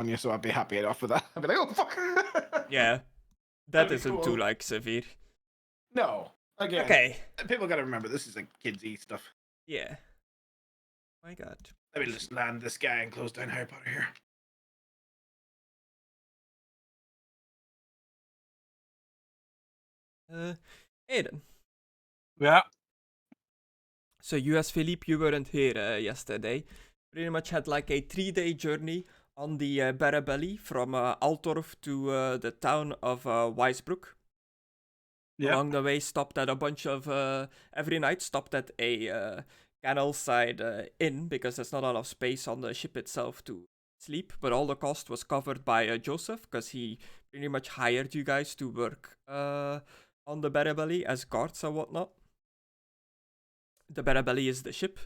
on you, so I'd be happy enough with that. I'd be like, oh fuck. Yeah, that That'd be isn't cool. too like severe. No, again, Okay. people gotta remember this is like kidsy stuff. Yeah. My God. Let me just land this guy and close down Harry Potter here. Aidan. Yeah. So you as Philippe, you weren't here yesterday. Pretty much had like a 3-day journey on the Barabelli from Altorf to the town of Weissbruck. Yeah. Along the way, stopped at a bunch of every night. Stopped at a canal side inn because there's not a lot of space on the ship itself to sleep. But all the cost was covered by Joseph because he pretty much hired you guys to work on the Barabelli as guards and whatnot. The Barabelli is the ship,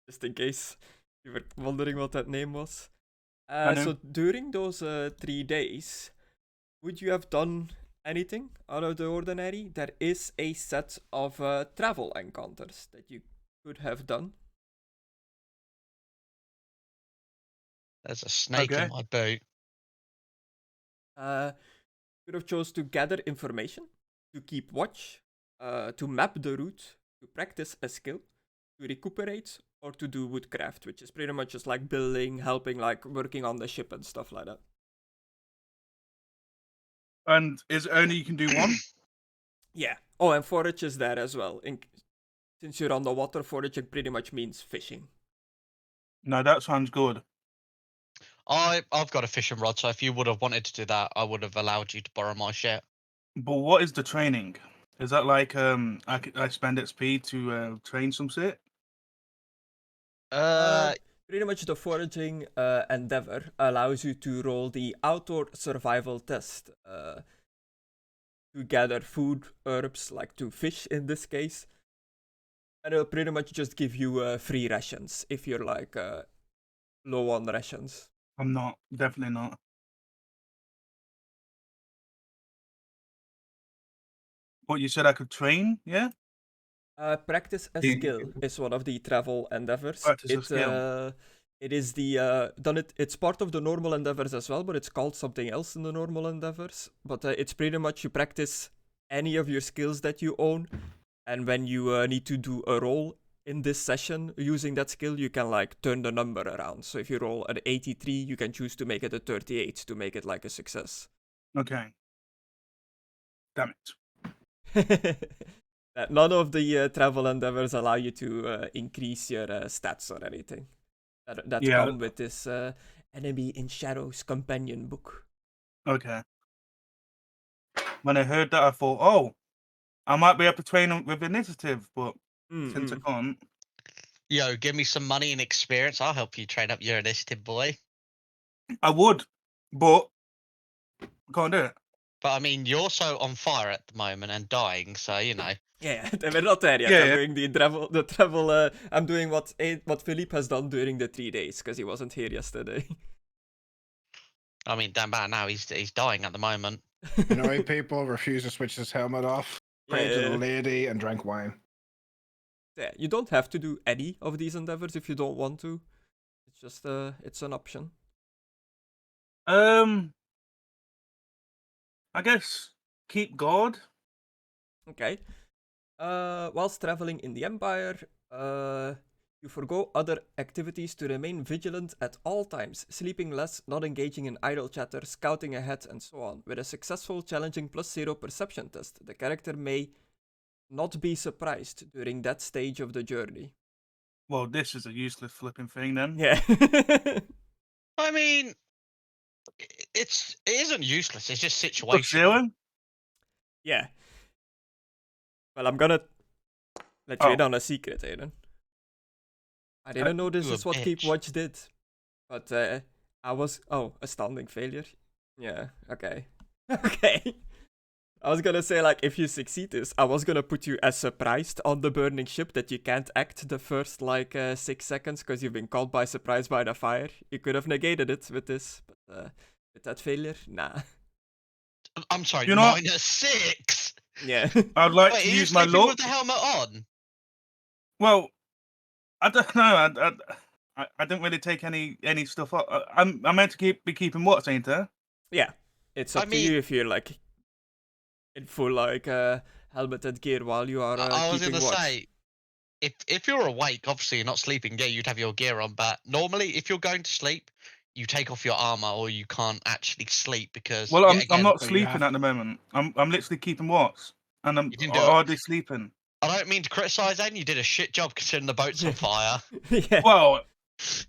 just in case you were wondering what that name was. So during those 3 days, would you have done anything out of the ordinary? There is a set of travel encounters that you could have done. There's a snake in my boot. Could have chose to gather information, to keep watch, to map the route, to practice a skill, to recuperate, or to do woodcraft, which is pretty much just like building, helping, like working on the ship and stuff like that. And is it only you can do one? Yeah. Oh, and forage is there as well. Since you're on the water, foraging pretty much means fishing. No, that sounds good. I've got a fishing rod, so if you would have wanted to do that, I would have allowed you to borrow my shit. But what is the training? Is that like I spend XP to train some shit? Pretty much the foraging endeavor allows you to roll the outdoor survival test to gather food, herbs, like to fish in this case. And it'll pretty much just give you free rations if you're like low on rations. I'm not. Definitely not. What, you said I could train? Yeah? Practice a skill is one of the travel endeavors. Practice a skill. It is it's part of the normal endeavors as well, but it's called something else in the normal endeavors. But it's pretty much you practice any of your skills that you own, and when you need to do a roll in this session using that skill, you can like turn the number around. So if you roll an 83, you can choose to make it a 38 to make it like a success. Okay. Damn it. None of the travel endeavors allow you to increase your stats or anything. That come with this Enemy in Shadows companion book. Okay. When I heard that, I thought, oh, I might be able to train with initiative, but since I can't. Yo, give me some money and experience. I'll help you train up your initiative, boy. I would, but I can't do it. But I mean, you're so on fire at the moment and dying, so you know. Yeah, we're not there yet. I'm doing the travel. I'm doing what Philippe has done during the 3 days because he wasn't here yesterday. I mean, damn bad now. He's dying at the moment. Annoyed people, refused to switch his helmet off, prayed to the lady, and drank wine. Yeah, you don't have to do any of these endeavors if you don't want to. It's just it's an option. I guess keep guard. Okay. Whilst traveling in the Empire, you forgo other activities to remain vigilant at all times, sleeping less, not engaging in idle chatter, scouting ahead, and so on. With a successful challenging +0 perception test, the character may not be surprised during that stage of the journey. Well, this is a useless flipping thing then. Yeah. I mean, it isn't useless. It's just situational. Yeah. Well, I'm gonna let you in on a secret, Aidan. I didn't know this is what Keep Watch did, but I was astounding failure. Yeah. Okay. Okay. I was gonna say, like, if you succeed this, I was gonna put you as surprised on the burning ship that you can't act the first, 6 seconds because you've been caught by surprise by the fire. You could have negated it with this, but with that failure, nah. I'm sorry, -6? Yeah. I'd like to use my luck. With the helmet on? Well, I don't know. I didn't really take any stuff up. I'm meant to be keeping what, ain't I? Yeah, it's up to you if you're like in full like helmeted gear while you are I was keeping gonna watch. say, if you're awake, obviously you're not sleeping. Yeah, you'd have your gear on, but normally if you're going to sleep, you take off your armor, or you can't actually sleep because. Well, yet I'm again, not So you sleeping have- at the moment. I'm literally keeping watch, and I'm You didn't do it. hardly sleeping. I don't mean to criticize, Aidan. You did a shit job considering the boat's on fire. Yeah. Well,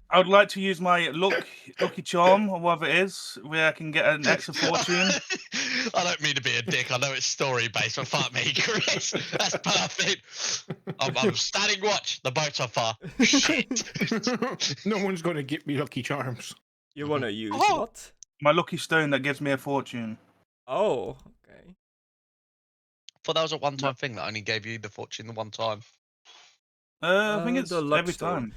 I would like to use my lucky charm or whatever it is, where I can get an extra fortune. I don't mean to be a dick. I know it's story based, but fuck me, Chris. That's perfect. I'm standing watch. The boat's on fire. Shit. No one's going to get me Lucky Charms. You wanna use Oh. what? My lucky stone that gives me a fortune. Oh, okay. Thought that was a one-time thing that only gave you the fortune the one time. I think it's the luck every stone.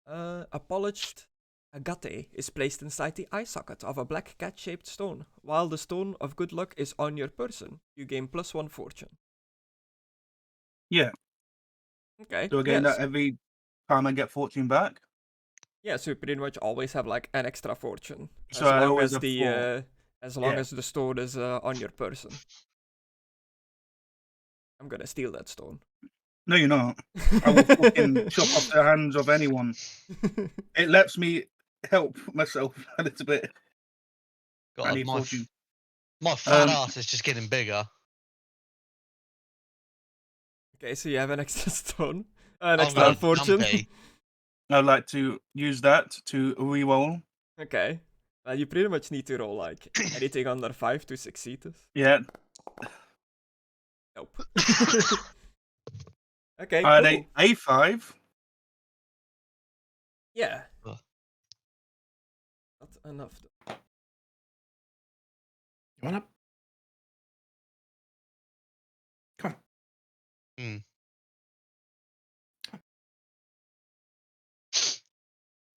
time. A polished agate is placed inside the eye socket of a black cat-shaped stone. While the stone of good luck is on your person, you gain +1 fortune. Yeah. Okay. Do I get that every time I get fortune back? Yeah, so you pretty much always have like an extra fortune. So I always have As long Yeah. as the stone is on your person. I'm gonna steal that stone. No, you're not. I will fucking chop off the hands of anyone. It lets me help myself a little bit. I God, need fortune. my fat ass is just getting bigger. Okay, so you have an extra stone. An I'm extra going fortune. dumpy. I'd like to use that to re-roll. Okay. Well, you pretty much need to roll like anything under 5 to succeed this. Yeah. Nope. Okay, I had cool. a A5. Yeah. Ugh. Not enough. You want up? Come on.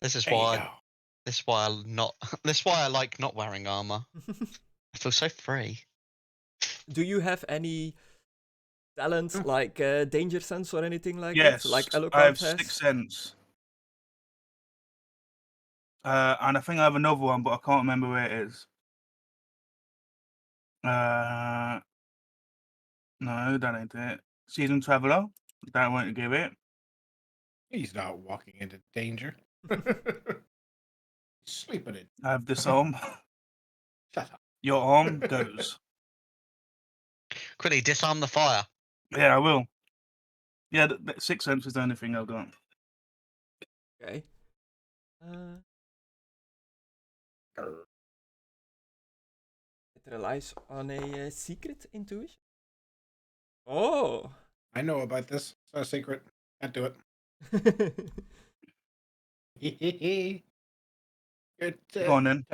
This is There you why. go. This is why I not. This is why I like not wearing armor. I feel so free. Do you have any talent like danger sense or anything like Yes. that? Like I Eloquent have has? Sixth Sense. And I think I have another one, but I can't remember where it is. No, that ain't it. Season Traveler. That won't give it. He's not walking into danger. He's sleeping in. I have Disarm. Shut up. Your arm goes. Quickly disarm the fire. Yeah, I will. Yeah, the Sixth Sense is the only thing I've got. Okay. It relies on a secret intuition. Oh! I know about this. It's not a secret. Can't do it. Good. Go on then.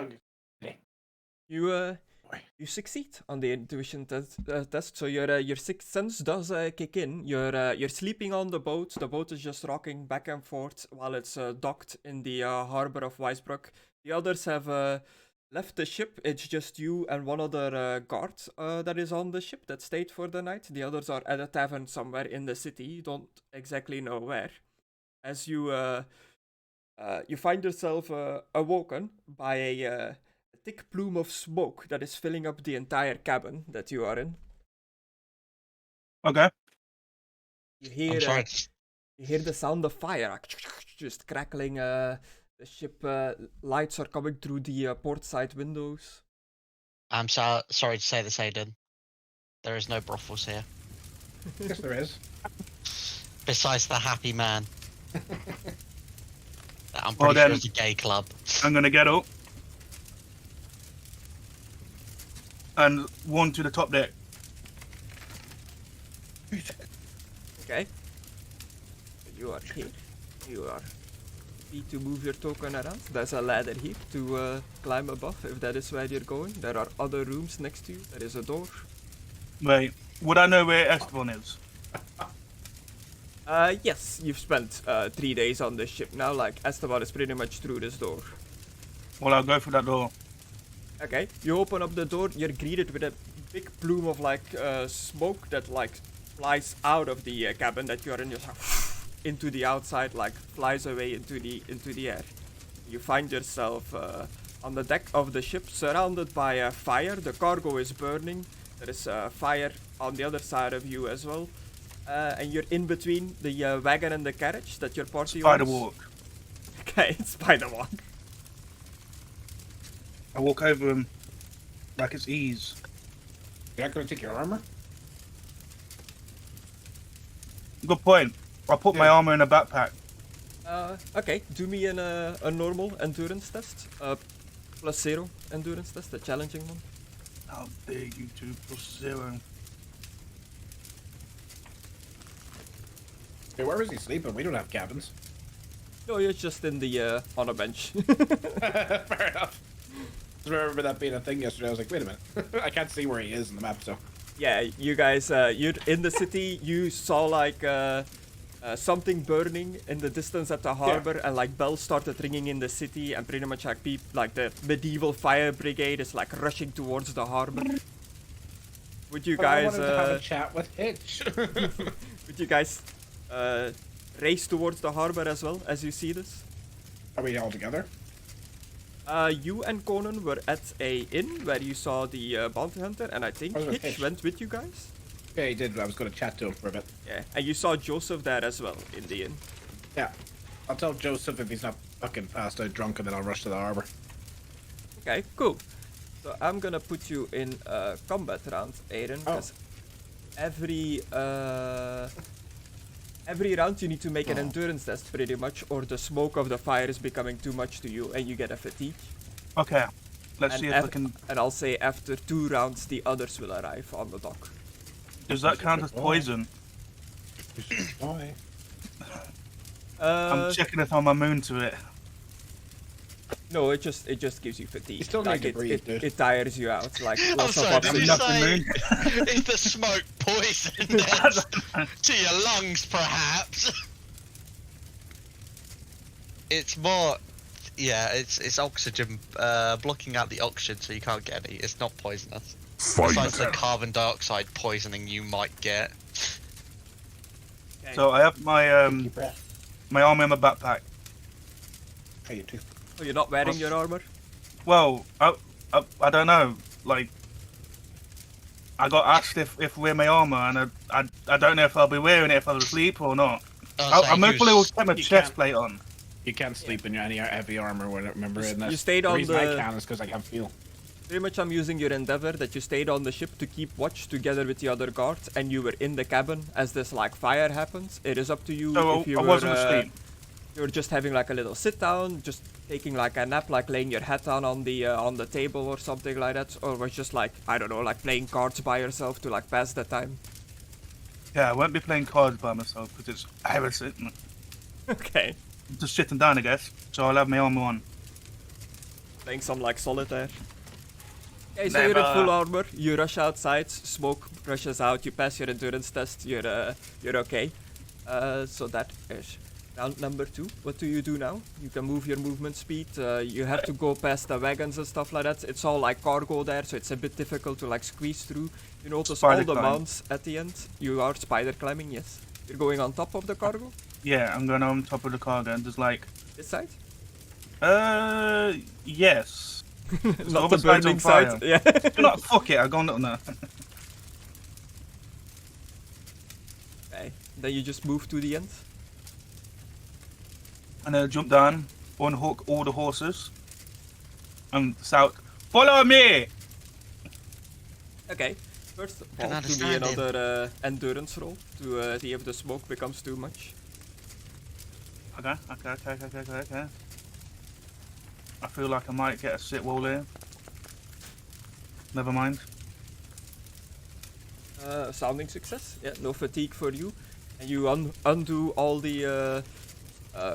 You succeed on the intuition test, so your sixth sense does kick in. You're sleeping on the boat. The boat is just rocking back and forth while it's docked in the harbor of Weissbruck. The others have left the ship. It's just you and one other guard that is on the ship that stayed for the night. The others are at a tavern somewhere in the city. You don't exactly know where. As you find yourself awoken by a thick plume of smoke that is filling up the entire cabin that you are in. Okay. You I'm sorry. hear the sound of fire just crackling. The ship lights are coming through the port side windows. I'm sorry to say this, Aidan. There is no brothels here. Yes, there is. Besides the Happy Man. I'm Well, pretty sure then- it's a gay club. I'm gonna get up and one to the top deck. Okay. You are here. You are free to move your token around. There's a ladder here to climb above if that is where you're going. There are other rooms next to you. There is a door. Wait, would I know where Esteban is? Yes, you've spent 3 days on this ship now. Like, Esteban is pretty much through this door. Well, I'll go through that door. Okay, you open up the door. You're greeted with a big plume of like smoke that like flies out of the cabin that you're in. Just into the outside, like flies away into the air. You find yourself on the deck of the ship, surrounded by fire. The cargo is burning. There is fire on the other side of you as well, and you're in between the wagon and the carriage that your party owns. Spider walk. Okay, spider walk. I walk over him like it's ease. You're not gonna take your armor? Good point. I'll put my armor in a backpack. Okay, do me a normal endurance test. +0 endurance test, a challenging one. How dare you two +0? Hey, where is he sleeping? We don't have cabins. No, you're just in the on a bench. Fair enough. I remember that being a thing yesterday. I was like, wait a minute. I can't see where he is in the map, so. Yeah, you guys, you're in the city. You saw like something burning in the distance at the harbor, and like bells started ringing in the city, and pretty much like the medieval fire brigade is like rushing towards the harbor. Would you guys? I wanted to have a chat with Hitch. Would you guys race towards the harbor as well as you see this? Are we all together? You and Conan were at a inn where you saw the bounty hunter, and I think I was with Hitch Hitch. went with you guys. Yeah, he did. I was going to chat to him for a bit. Yeah, and you saw Joseph there as well in the inn. Yeah. I'll tell Joseph if he's not fucking passed out drunk, and then I'll rush to the harbor. Okay, cool. So I'm gonna put you in a combat round, Aidan, because every round you need to make an endurance test pretty much, or the smoke of the fire is becoming too much to you and you get a fatigue. Okay. Let's see if I can. And I'll say after 2 rounds the others will arrive on the dock. Does that count as poison? Why? I'm checking if I'm immune to it. No, it just gives you fatigue. You still need to breathe, dude. It tires you out, like I'm lots of sorry, did you oxygen. say is the smoke poison then? To your lungs, perhaps? It's more, yeah, it's oxygen, blocking out the oxygen so you can't get any. It's not poisonous. Besides the carbon dioxide poisoning you might get. Okay. So I have my Deep breath. my armor in my backpack. Hey, you too. Oh, you're not wearing your armor? Well, I don't know. Like, I got asked if wear my armor, and I don't know if I'll be wearing it if I'm asleep or not. I'm hopefully will keep my You chest can't. plate on. You can't sleep in your any heavy armor, remember? And You that's stayed the on reason I the- can is because I can't feel. Pretty much I'm using your endeavor that you stayed on the ship to keep watch together with the other guards, and you were in the cabin as this like fire happens. It is up to you So if you I were wasn't asleep. you're just having like a little sit down, just taking like a nap, like laying your head down on the table or something like that, or was just like, I don't know, like playing cards by yourself to like pass the time. Yeah, I won't be playing cards by myself because it's heresy. Okay. Just sitting down, I guess. So I'll have my armor on. Playing some like solitaire. Okay, so you're in Never. full armor, you rush outside, smoke rushes out, you pass your endurance test, you're okay. So that is round number 2. What do you do now? You can move your movement speed, you have to go past the wagons and stuff like that. It's all like cargo there, so it's a bit difficult to like squeeze through. You notice Spider all the climb. mounts at the end. You are spider climbing, yes. You're going on top of the cargo? Yeah, I'm going on top of the cargo and just like, This side? yes. Not the other side's burning on fire. side. Yeah. No, fuck it, I've gone on there. Okay. Then you just move to the end. And then jump down, unhook all the horses, and shout, "Follow me!" Okay. First of Can all, do me understand him. another endurance roll to see if the smoke becomes too much. Okay. I feel like I might get a sit wall here. Never mind. Sounding success. Yeah, no fatigue for you. And you undo all the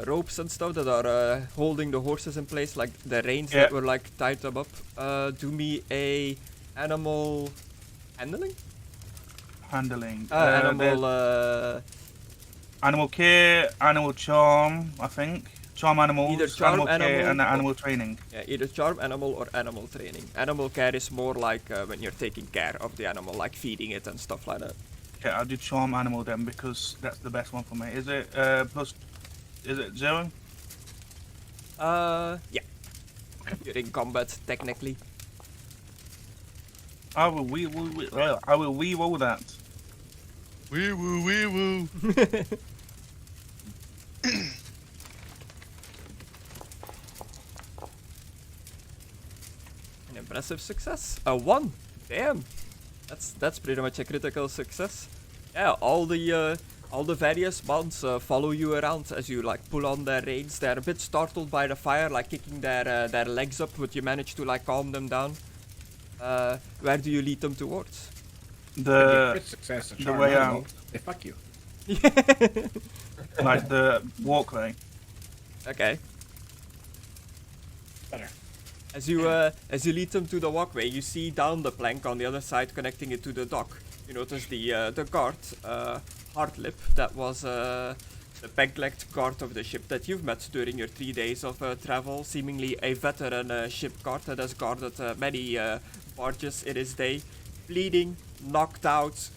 ropes and stuff that are holding the horses in place, like the reins that were like tied them up. Do me a animal handling? Handling. Animal Animal care, animal charm, I think. Charm animals, Either charm, animal care, animal, and or- animal training. yeah, either charm animal or animal training. Animal care is more like when you're taking care of the animal, like feeding it and stuff like that. Okay, I'll do charm animal then because that's the best one for me. Is it plus? Is it 0? Yeah. You're in combat, technically. I will re-roll that. Wee woo, wee woo. An impressive success. A 1. Damn. That's pretty much a critical success. Yeah, all the various mounts follow you around as you like pull on their reins. They're a bit startled by the fire, like kicking their legs up, but you manage to like calm them down. Where do you lead them towards? Crit success. The way out. Hey, fuck you. Like the walkway. Okay. Better. As you lead them to the walkway, you see down the plank on the other side connecting it to the dock. You notice the guard, Hardlip, that was the peg-legged guard of the ship that you've met during your 3 days of travel. Seemingly a veteran ship guard that has guarded many barges in his day. Bleeding, knocked out,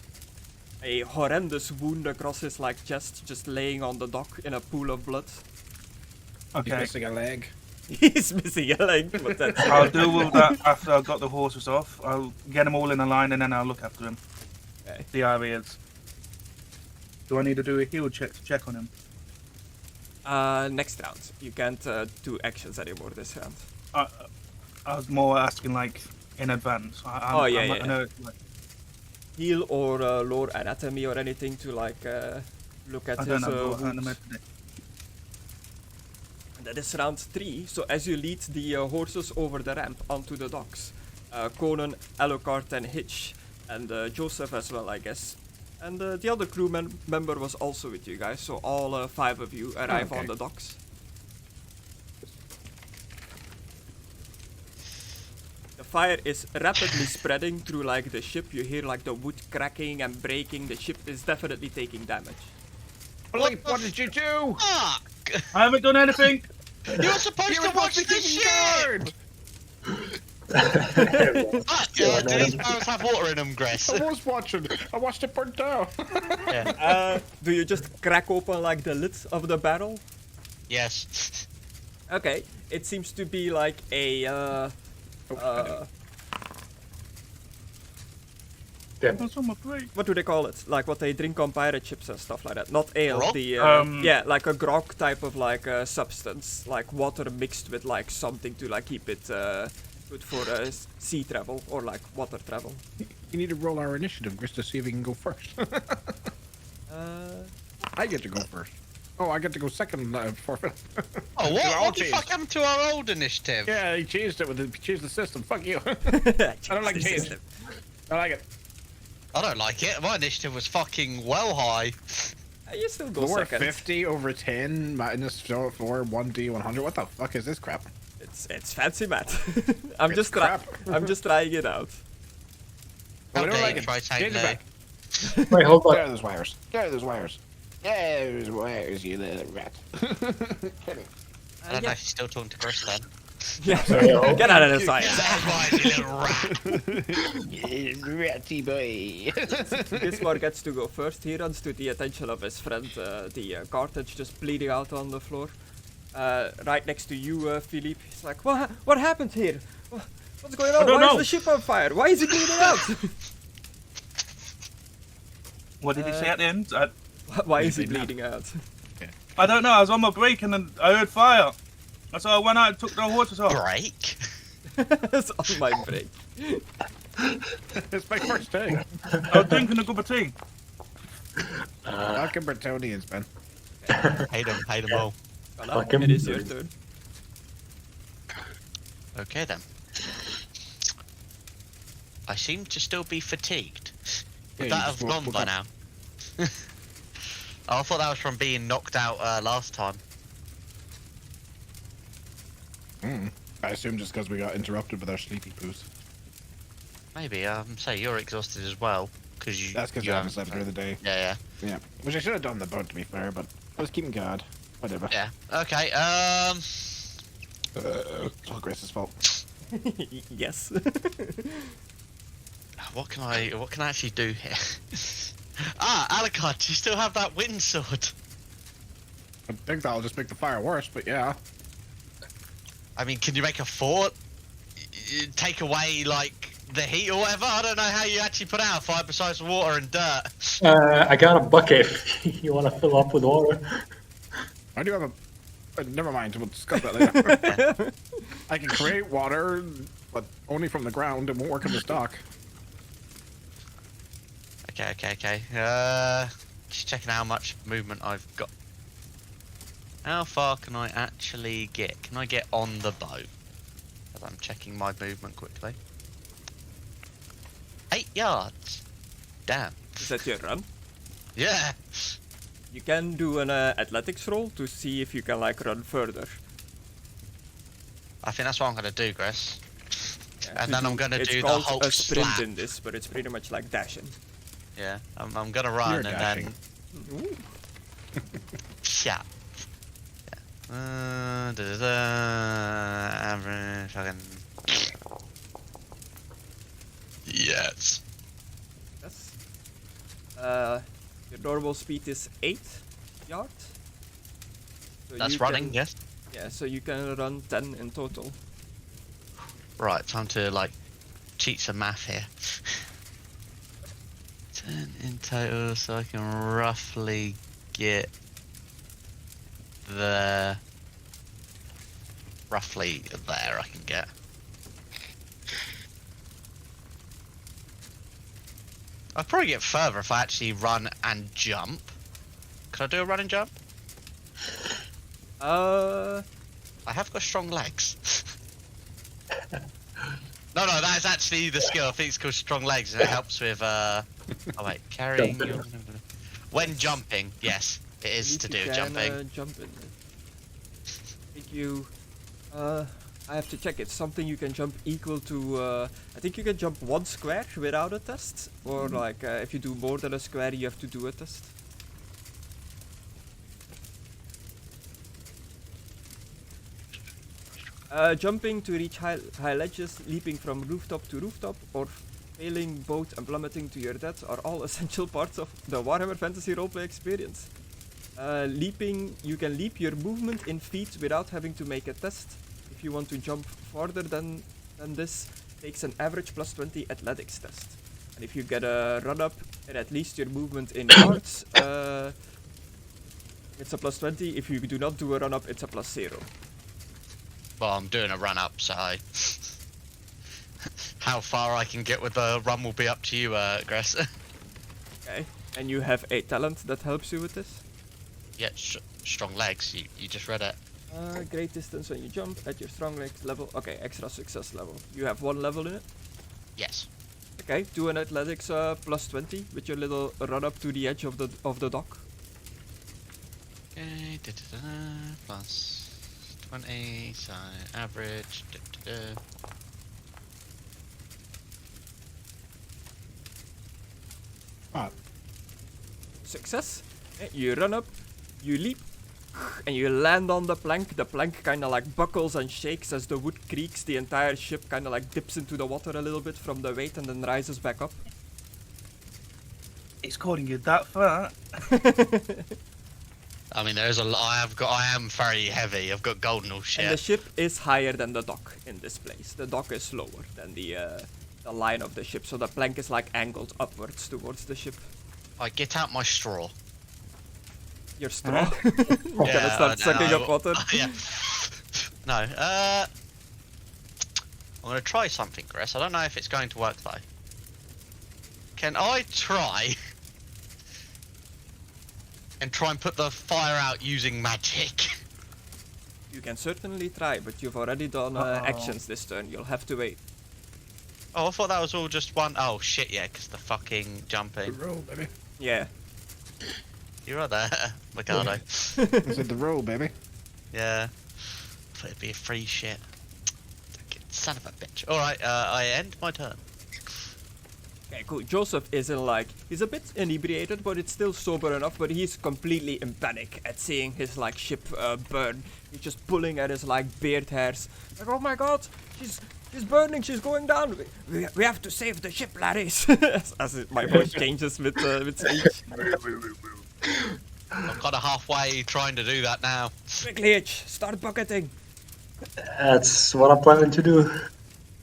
a horrendous wound across his like chest, just laying on the dock in a pool of blood. He's Okay, missing a leg. He's missing a leg, but that's I'll deal with that after I've got the horses off. I'll get them all in a line and then I'll look after them. okay. The areas. Do I need to do a heal check on him? Next round. You can't do actions anymore this round. I was more asking like in advance. Oh, yeah, I'm not yeah. gonna, like, Heal or lore anatomy or anything to like look at I his don't know. What wounds. anatomy. And that is round 3. So as you lead the horses over the ramp onto the docks, Conan, Alucard and Hitch, and Joseph as well, I guess. And the other crew member was also with you guys, so all 5 of you arrive okay. on the docks. The fire is rapidly spreading through like the ship. You hear like the wood cracking and breaking. The ship is definitely taking damage. Philippe, what did you do? Fuck! I haven't done anything. You're supposed to watch the ship! guard! Fuck! Do these barrels have water in them, Gress? I was watching. I watched it burn down. Yeah. Do you just crack open like the lid of the barrel? Yes. Okay, it seems to be like a That's on my plate. what do they call it? Like what they drink on pirate ships and stuff like that. Not ale, Grog? the yeah, like a grog type of like substance, like water mixed with like something to like keep it good for sea travel or like water travel. You need to roll our initiative, Chris, to see if we can go first. I get to go first. Oh, I get to go second for Oh, It what? all What the changed. fuck happened to our old initiative? Yeah, he changed it with the changed the system. Fuck you. I don't like change. I like it. I don't like it. My initiative was fucking well high. You still go Lower second. 50 over 10 minus 4 1d 100. What the fuck is this crap? It's fancy math. I'm It's just crap. I'm just trying it out. Oh, we How don't dare like you it. try Change taking it it? back. Wait, hold There are on. those wires. There are those wires. There's wires, you little rat. I don't know if you're still talking to Chris then. Yeah, Sorry, hold get out of the Get science. out of mine, you little rat. Ratty boy. This one gets to go first. He runs to the attention of his friend, the cartridge just bleeding out on the floor. Right next to you, Philippe. He's like, what happened here? What's going on? don't Why is know. the ship on fire? Why is he bleeding out? What did he say at the end? Why is he bleeding out? bleeding out? I don't know. I was on my break and then I heard fire. So I went out and took the horses off. Break? It's on my break. It's my first day. I was drinking a cup of tea. Welcome, Bretonians, man. Hate them all. Conna, Fucking it is your break. turn. Okay then. I seem to still be fatigued. Would Yeah, that you have just gone woke by up. now? Oh, I thought that was from being knocked out last time. I assume just because we got interrupted with our sleepy poos. Maybe. Say you're exhausted as well because you. That's because you I haven't slept through the day. Yeah, Yeah. Which I should have done the boat, to be fair, but I was keeping guard. Whatever. yeah. Okay. It's all Grace's fault. Yes. What can I actually do here? Alucard, do you still have that wind sword? I think that'll just make the fire worse, but yeah. I mean, can you make a fort? Take away, like, the heat or whatever? I don't know how you actually put out a fire besides water and dirt. I got a bucket if you want to fill up with water. I do have a... never mind, we'll discuss that later. I can create water, but only from the ground. It won't work in this dock. Okay. Just checking how much movement I've got. How far can I actually get? Can I get on the boat? As I'm checking my movement quickly. 8 yards. Damn. Is that your run? Yeah. You can do an athletics roll to see if you can like run further. I think that's what I'm gonna do, Chris. Yeah, And then I'm gonna do the called Hulk a sprint slap. in this, but it's pretty much like dashing. Yeah, I'm gonna run You're and dashing. Ooh. then shot. Yeah. Average fucking. Yes. Yes. Your normal speed is 8 yards. So That's you running, can- yes. Yeah, so you can run 10 in total. Right, time to like cheat some math here. 10 in total, so I can roughly get the roughly there. I can get. I'd probably get further if I actually run and jump. Could I do a run and jump? Uh, I have got strong legs. No, that is actually the skill. I think it's called strong legs, and it helps with. Oh wait, carrying. When jumping, yes, it is to do you with can, jumping. Jump in. I think you. I have to check. It's something you can jump equal to. I think you can jump 1 square without a test, or like if you do more than a square, you have to do a test. Jumping to reach high ledges, leaping from rooftop to rooftop, or failing both and plummeting to your death are all essential parts of the Warhammer Fantasy Roleplay experience. Leaping, you can leap your movement in feet without having to make a test. If you want to jump farther than this, takes an average plus 20 athletics test. And if you get a run up and at least your movement in yards, it's a plus 20. If you do not do a run up, it's a plus 0. Well, I'm doing a run up, so how far I can get with the run will be up to you, Gress. Okay. And you have a talent that helps you with this. Yeah, strong legs. You just read it. Great distance when you jump at your strong legs level. Okay, extra success level. You have 1 level in it. Yes. Okay, do an athletics plus 20 with your little run up to the edge of the dock. Okay, plus 20, so average. Success. Okay, you run up, you leap, and you land on the plank. The plank kind of like buckles and shakes as the wood creaks. The entire ship kind of like dips into the water a little bit from the weight and then rises back up. It's calling you that fat. I mean, there's a lot. I am very heavy. I've got golden all shit. And the ship is higher than the dock in this place. The dock is lower than the line of the ship, so the plank is like angled upwards towards the ship. I get out my straw. Your straw. You're gonna start sucking up water. Yeah. No. I'm gonna try something, Chris. I don't know if it's going to work though. Can I try and put the fire out using magic? You can certainly try, but you've already done actions this turn. You'll have to wait. Oh, I thought that was all just one. Oh shit, yeah, because the fucking jumping. The roll, baby. Yeah. You're right there, Mckadow. I said the roll, baby. Yeah. Thought it'd be a free shit. Son of a bitch. Alright, I end my turn. Okay, cool. Joseph isn't like, he's a bit inebriated, but it's still sober enough, but he's completely in panic at seeing his like ship burn. He's just pulling at his like beard hairs. Like, oh my god, She's burning, she's going down. We have to save the ship, laddies. My voice changes with age. I'm kind of halfway trying to do that now. Quickly, H, start bucketing. That's what I'm planning to do.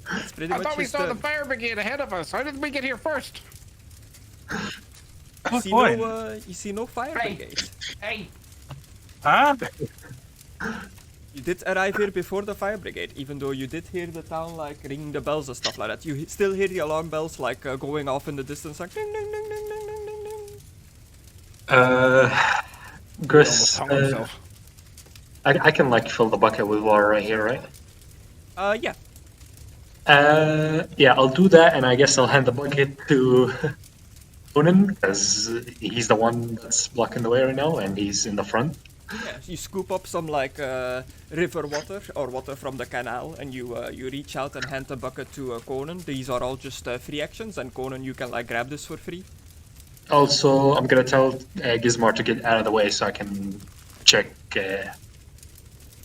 That's pretty I much thought we his saw the turn. fire brigade ahead of us. How did we get here first? You see boy. you see no fire brigade. Hey. Huh? You did arrive here before the fire brigade, even though you did hear the town like ringing the bells and stuff like that. You still hear the alarm bells like going off in the distance, like ding ding ding ding ding ding ding ding. Chris, Almost hung himself. I can like fill the bucket with water right here, right? Yeah. Yeah, I'll do that, and I guess I'll hand the bucket to Conan, because he's the one that's blocking the way right now, and he's in the front. Yeah, you scoop up some like river water or water from the canal, and you reach out and hand the bucket to Conan. These are all just free actions, and Conan, you can like grab this for free. Also, I'm gonna tell Gizmar to get out of the way so I can check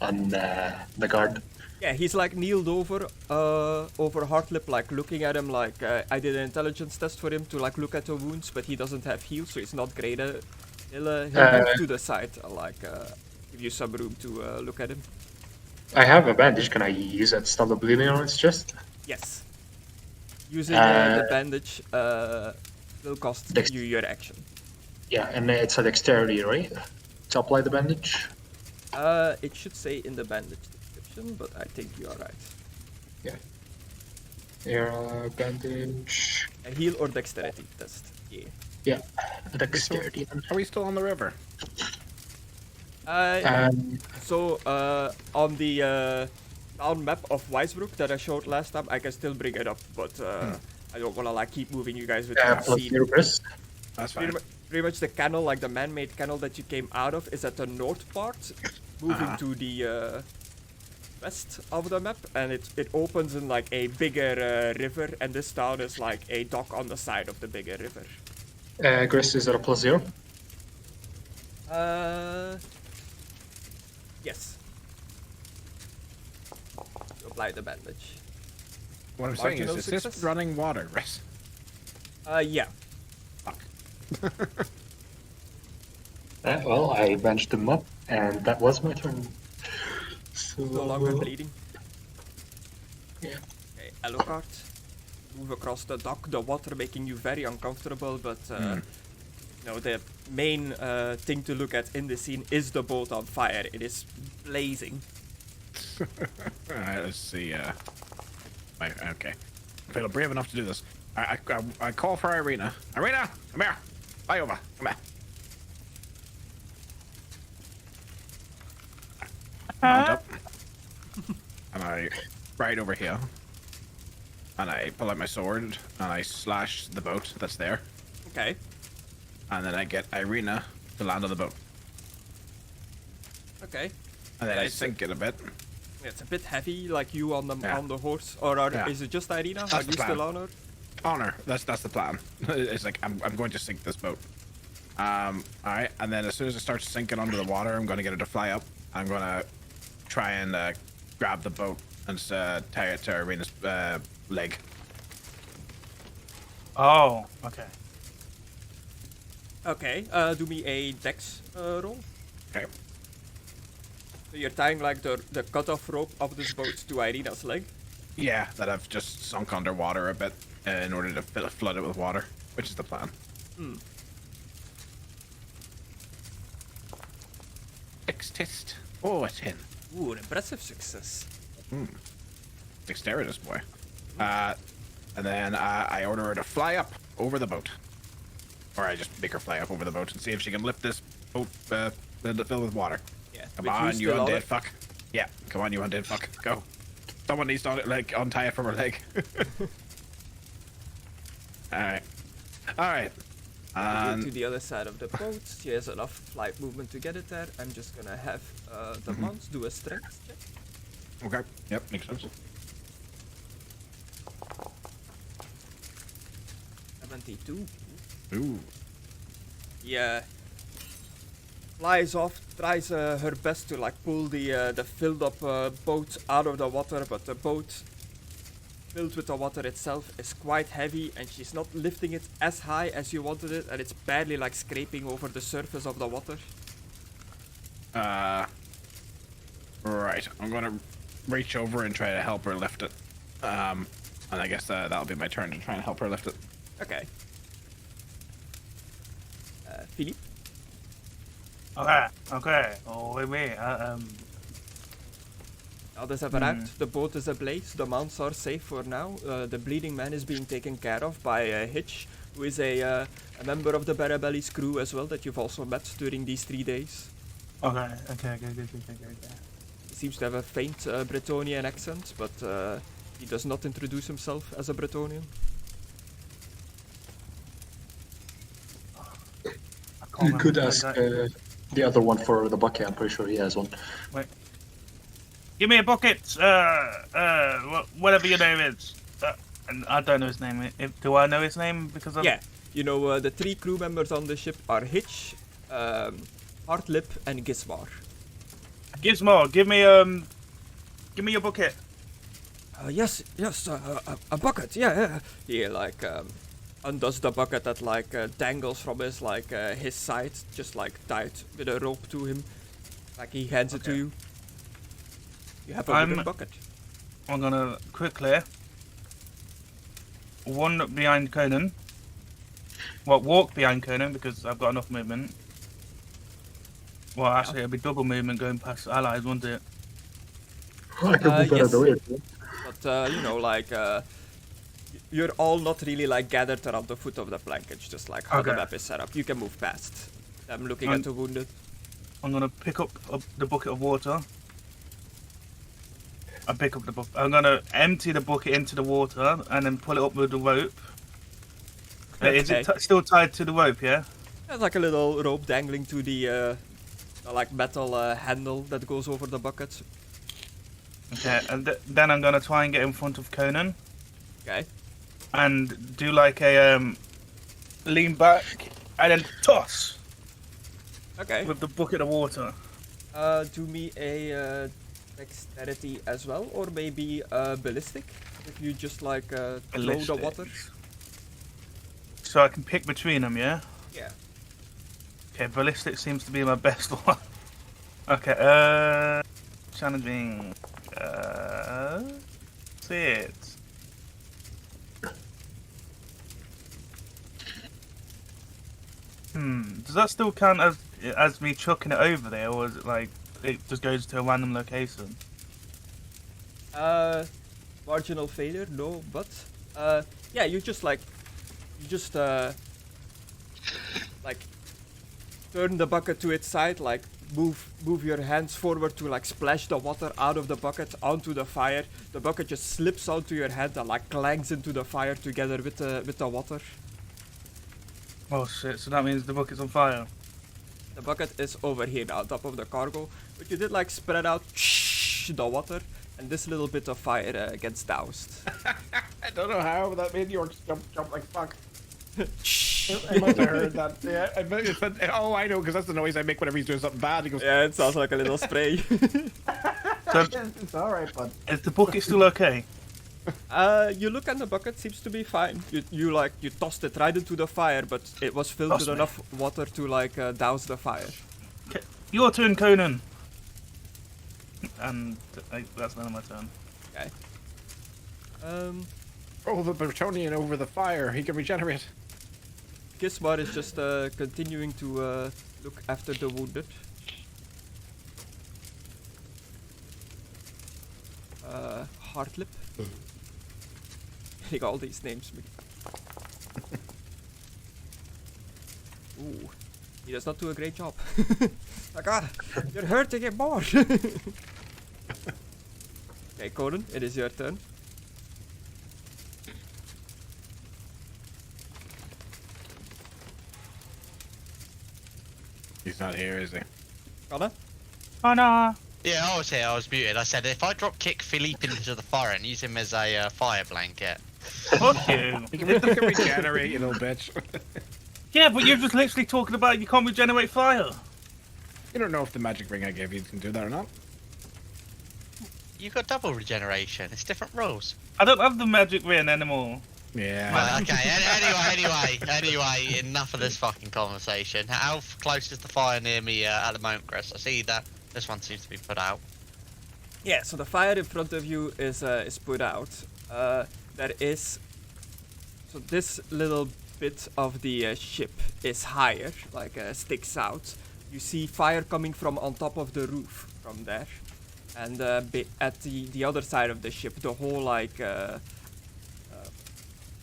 on the guard. Yeah, he's like kneeled over Heartlip, like looking at him. Like I did an intelligence test for him to like look at the wounds, but he doesn't have heal, so it's not great. He'll move to the side, give you some room to look at him. I have a bandage. Can I use that to stop the bleeding on his chest? Yes. Using the bandage will cost Dex- you your action. Yeah, and it's a dexterity, right? To apply the bandage? It should say in the bandage description, but I think you are right. Yeah, bandage. A heal or dexterity test. Yeah. Yeah, a dexterity. Are we still on the river? So on the town map of Weissbruck that I showed last time, I can still bring it up, but I don't wanna like keep moving you guys with the plus scene. 0, Chris. That's fine. Pretty much the canal, like the man-made canal that you came out of, is at the north part, moving to the west of the map, and it opens in like a bigger river, and this town is like a dock on the side of the bigger river. Chris, is that a plus 0? Yes. You apply the bandage. What I'm saying Marginal is this success? running water, Chris? Yeah. Fuck. Well, I bandaged him up, and that was my turn. So, No longer bleeding. Yeah. Okay, Alucard. Move across the dock, the water making you very uncomfortable, but you know, the main thing to look at in the scene is the boat on fire. It is blazing. Alright, let's see. Okay. I feel brave enough to do this. I call for Irina. Irina, come here. Fly over. Come here. Mount up. And I ride over here. And I pull out my sword and I slash the boat that's there. Okay. And then I get Irina to land on the boat. Okay. And then I It's sink it a bit. It's a bit heavy, like you on the Yeah. on the horse, or Yeah. is it just Irina? That's Are the you still plan. on her? Honor. That's the plan. It's like I'm going to sink this boat. Alright, and then as soon as it starts sinking under the water, I'm gonna get it to fly up. I'm gonna try and grab the boat and tie it to Irina's leg. Oh, okay. Okay. Do me a dex roll. Okay. So you're tying like the cutoff rope of this boat to Irina's leg. Yeah, that I've just sunk underwater a bit in order to flood it with water, which is the plan. Dex test. Oh, a 10. Ooh, an impressive success. Dexterous boy. And then I order her to fly up over the boat. Or I just make her fly up over the boat and see if she can lift this boat filled with water. Yeah. Come with on, you still on undead it. fuck. Yeah, come on, you undead fuck. Go. Someone needs to untie it from her leg. Alright. Alright. Get to the other side of the boat. She has enough flight movement to get it there. I'm just gonna have the monks do a strength check. Okay. Yep, makes sense. 72. Ooh. Yeah. Flies off, tries her best to like pull the filled up boat out of the water, but the boat filled with the water itself is quite heavy, and she's not lifting it as high as you wanted it, and it's barely like scraping over the surface of the water. Right. I'm gonna reach over and try to help her lift it. And I guess that'll be my turn to try and help her lift it. Okay. Philippe? Okay. Oh, wait. Others have arrived. The boat is ablaze. The mounts are safe for now. The bleeding man is being taken care of by Hitch, who is a member of the Barabelli's crew as well that you've also met during these 3 days. Okay. Good. He seems to have a faint Bretonian accent, but he does not introduce himself as a Bretonian. You could ask the other one for the bucket. I'm pretty sure he has one. Wait. Give me a bucket. Whatever your name is. And I don't know his name. Do I know his name? Because Yeah, you know the 3 crew members on the ship are Hitch, Hartlip, and Gizmar. Gizmo, give me your bucket. Yes, a bucket. Yeah. He like undoes the bucket that like dangles from his his side, just like tied with a rope to him. Like he hands it to you. You have a wooden bucket. I'm gonna quickly one behind Conan. Well, walk behind Conan because I've got enough movement. Well, actually, it'll be double movement going past allies, won't it? I can move out of the way. But you know, like you're all not really like gathered around the foot of the plank. It's just like how the map is set up. You can move past. I'm looking at the wounded. I'm gonna pick up the bucket of water. I pick up the bucket. I'm gonna empty the bucket into the water and then pull it up with the rope. Is it still tied to the rope? Yeah. There's like a little rope dangling to the like metal handle that goes over the bucket. Okay, and then I'm gonna try and get in front of Conan. Okay. And do like a lean back and then toss. Okay. With the bucket of water. Do me a dexterity as well, or maybe ballistic. If you just like throw the water. So I can pick between them, yeah? Yeah. Okay, ballistic seems to be my best one. Okay, challenging. Sit. Does that still count as me chucking it over there, or is it like it just goes to a random location? Marginal failure, no, but yeah, you just like turn the bucket to its side, like move your hands forward to like splash the water out of the bucket onto the fire. The bucket just slips onto your hand and like clangs into the fire together with the water. Oh shit, so that means the bucket's on fire. The bucket is over here on top of the cargo, but you did like spread out the water, and this little bit of fire gets doused. I don't know how, but that made York jump like fuck. I must have heard that. Yeah, I bet it said, oh, I know, because that's the noise I make whenever he's doing something bad. He goes, yeah, it sounds like a little spray. So, it's alright, bud. is the bucket still okay? You look at the bucket, seems to be fine. You tossed it right into the fire, but it was filled with enough water to like douse the fire. Okay. Your turn, Conan. And that's none of my turn. Okay. Oh, the Bretonian over the fire. He can regenerate. Gizmar is just continuing to look after the wounded. Hartlip. Getting all these names. Ooh, he does not do a great job. Like, you're hurting him more. Okay, Conan, it is your turn. He's not here, is he? Conna? Oh no. Yeah, I was here, I was muted. I said if I drop kick Philippe into the fire and use him as a fire blanket. Fuck you. He can regenerate, you little bitch. Yeah, but you're just literally talking about you can't regenerate fire. You don't know if the magic ring I gave you can do that or not. You've got double regeneration. It's different rules. I don't have the magic ring anymore. Yeah. Well, okay. Anyway. Enough of this fucking conversation. How close is the fire near me at the moment, Chris? I see that this one seems to be put out. Yeah, so the fire in front of you is put out. There is... So this little bit of the ship is higher, like sticks out. You see fire coming from on top of the roof from there. And at the other side of the ship, the whole like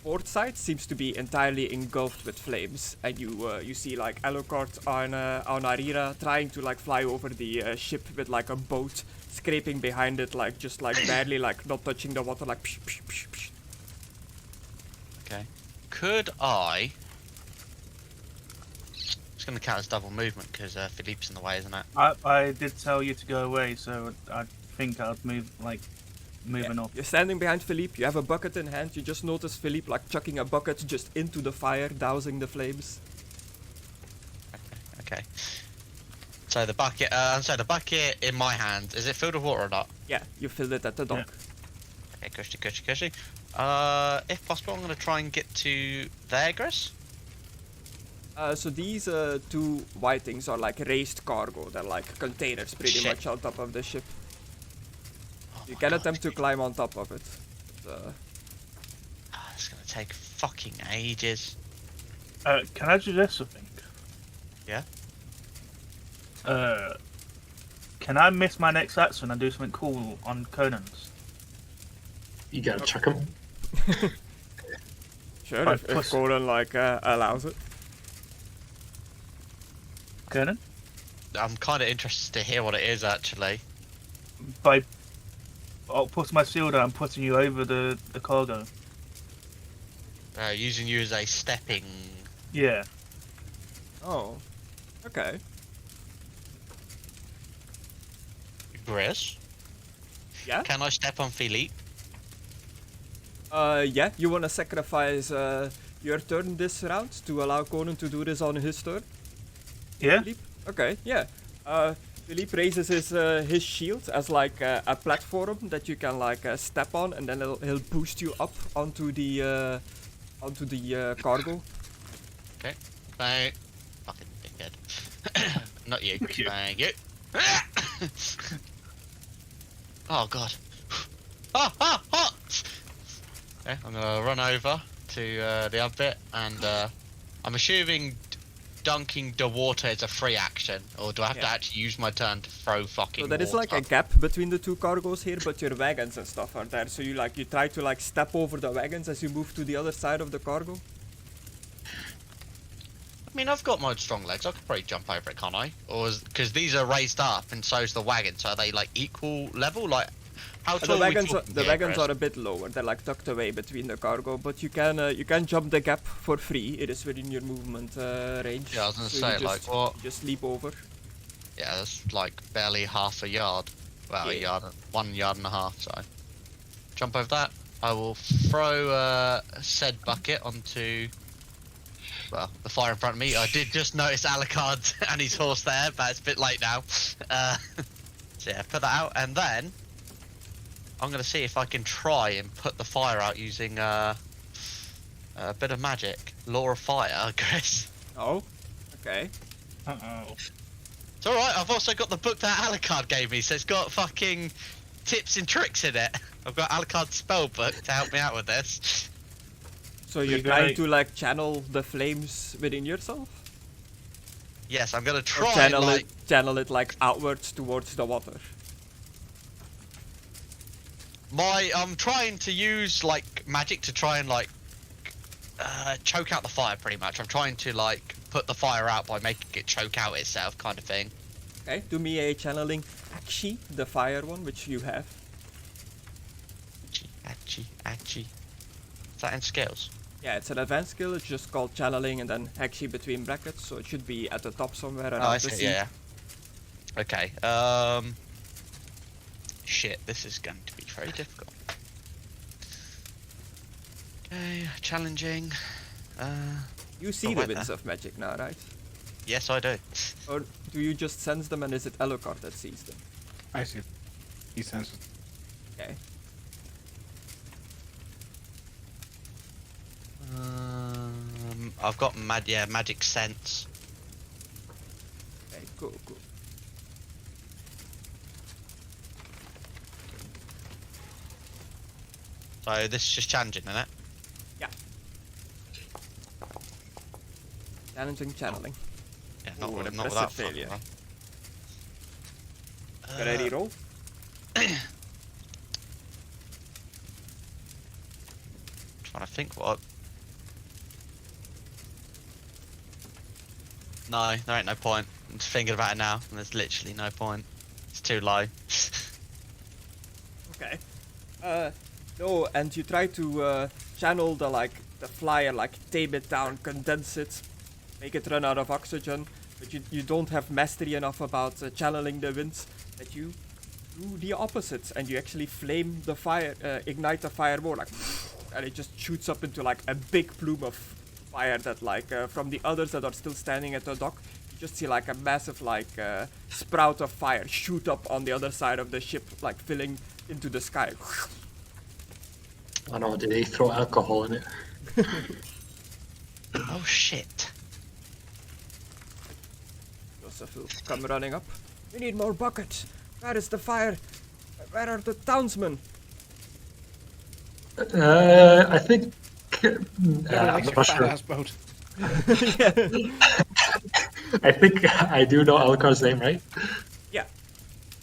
port side seems to be entirely engulfed with flames. And you see like Alucard on Arira trying to like fly over the ship with like a boat scraping behind it, like just like barely like not touching the water, like psh, psh, psh, psh. Okay. Could I... It's going to count as double movement because Philippe's in the way, isn't it? I did tell you to go away, so I think I'd move, like, moving off. You're standing behind Philippe, you have a bucket in hand, you just notice Philippe like chucking a bucket just into the fire, dousing the flames. Okay. So the bucket in my hand, is it filled with water or not? Yeah, you filled it at the dock. Okay, cushy. If possible, I'm going to try and get to there, Chris. So these two white things are like raised cargo. They're like containers pretty Shit. much on top of the ship. Oh You my can God. attempt to climb on top of it. But, It's going to take fucking ages. Can I suggest something? Yeah? Can I miss my next action and do something cool on Conan's? You gotta chuck him. sure, Right, if push. Conan like allows it. Conan? I'm kind of interested to hear what it is, actually. I'll put my shield out and putting you over the cargo. Using you as a stepping... Yeah. Oh, okay. Chris? Yeah? Can I step on Philippe? Yeah, you wanna sacrifice your turn this round to allow Conan to do this on his turn? Yeah? Philippe? Okay, yeah. Philippe raises his shield as like a platform that you can like step on, and then he'll boost you up onto the cargo. Okay. Fucking dickhead. Not you. Thank you. Thank you. Oh god. Okay, I'm gonna run over to the other bit, and I'm assuming dunking the water is a free action, or do I have to Yeah. actually use my turn to throw fucking So there is water? like a gap between the two cargos here, but your wagons and stuff are there. So you try to like step over the wagons as you move to the other side of the cargo. I mean, I've got my strong legs. I could probably jump over it, can't I? Or because these are raised up, and so's the wagon. So are they like equal level? Like, how tall The are we wagons, talking the here, wagons Chris? are a bit lower. They're like tucked away between the cargo, but you can jump the gap for free. It is within your movement range. Yeah, I was gonna So say, you like, just, what? you just leap over. Yeah, that's like barely half a yard. Well, a Yeah. yard, 1 yard and a half. So, jump over that. I will throw said bucket onto, well, the fire in front of me. I did just notice Alucard and his horse there, but it's a bit late now. So yeah, put that out, and then I'm gonna see if I can try and put the fire out using a bit of magic, law of fire, Chris. Oh, okay. Uh-oh. It's alright, I've also got the book that Alucard gave me, so it's got fucking tips and tricks in it. I've got Alucard's spell book to help me out with this. So you're you trying gonna- to like channel the flames within yourself? Yes, I'm gonna Or try channel it like outwards towards the water. I'm trying to use like magic to try and like choke out the fire pretty much. I'm trying to like put the fire out by making it choke out itself kind of thing. Okay, do me a channeling Akshi, the fire one, which you have. Actually. Is that in skills? Yeah, it's an advanced skill. It's just called channeling and then Akshi between brackets, so it should be at the top somewhere around Oh, I the see, sea. yeah. Okay, shit, this is going to be very difficult. Okay, challenging. You see Oh, the wait, winds of magic now, right? Yes, I do. Or do you just sense them and is it Alucard that sees them? I see. He senses. Okay. I've got magic sense. Okay, cool. So this is just challenging, isn't it? Yeah. Challenging channeling. Yeah, not Ooh, with impressive that failure. fucking one. You ready, roll? Trying to think what. No, there ain't no point. I'm just thinking about it now, and there's literally no point. It's too low. Okay. No, and you try to channel the flyer, tame it down, condense it, make it run out of oxygen, but you don't have mastery enough about channeling the winds that you do the opposite, and you actually flame the fire, ignite the fire more, and it just shoots up into a big plume of fire that from the others that are still standing at the dock, you just see a massive sprout of fire shoot up on the other side of the ship, filling into the sky. I know, did they throw alcohol in it? Oh shit. Joseph will come running up. We need more buckets. Where is the fire? Where are the townsmen? I think. Everyone I'm likes your not fat sure. ass boat. I think I do know Alcar's name, right? Yeah.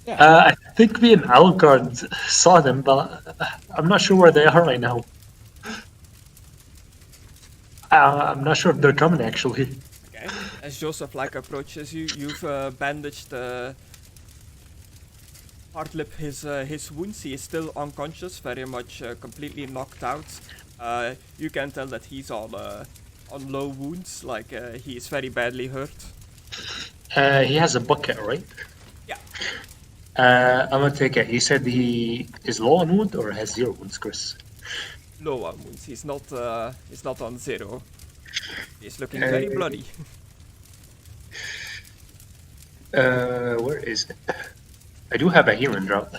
I think me and Alcard saw them, but I'm not sure where they are right now. I'm not sure if they're coming actually. Okay. As Joseph approaches you, you've bandaged part lip his wounds. He is still unconscious, very much completely knocked out. You can tell that he's on low wounds, he is very badly hurt. He has a bucket, right? Yeah. I'm gonna take it. He said he is low on wound or has 0 wounds, Chris. Low on wounds. He's not on 0. He's looking very bloody. Where is it? I do have a healing drop.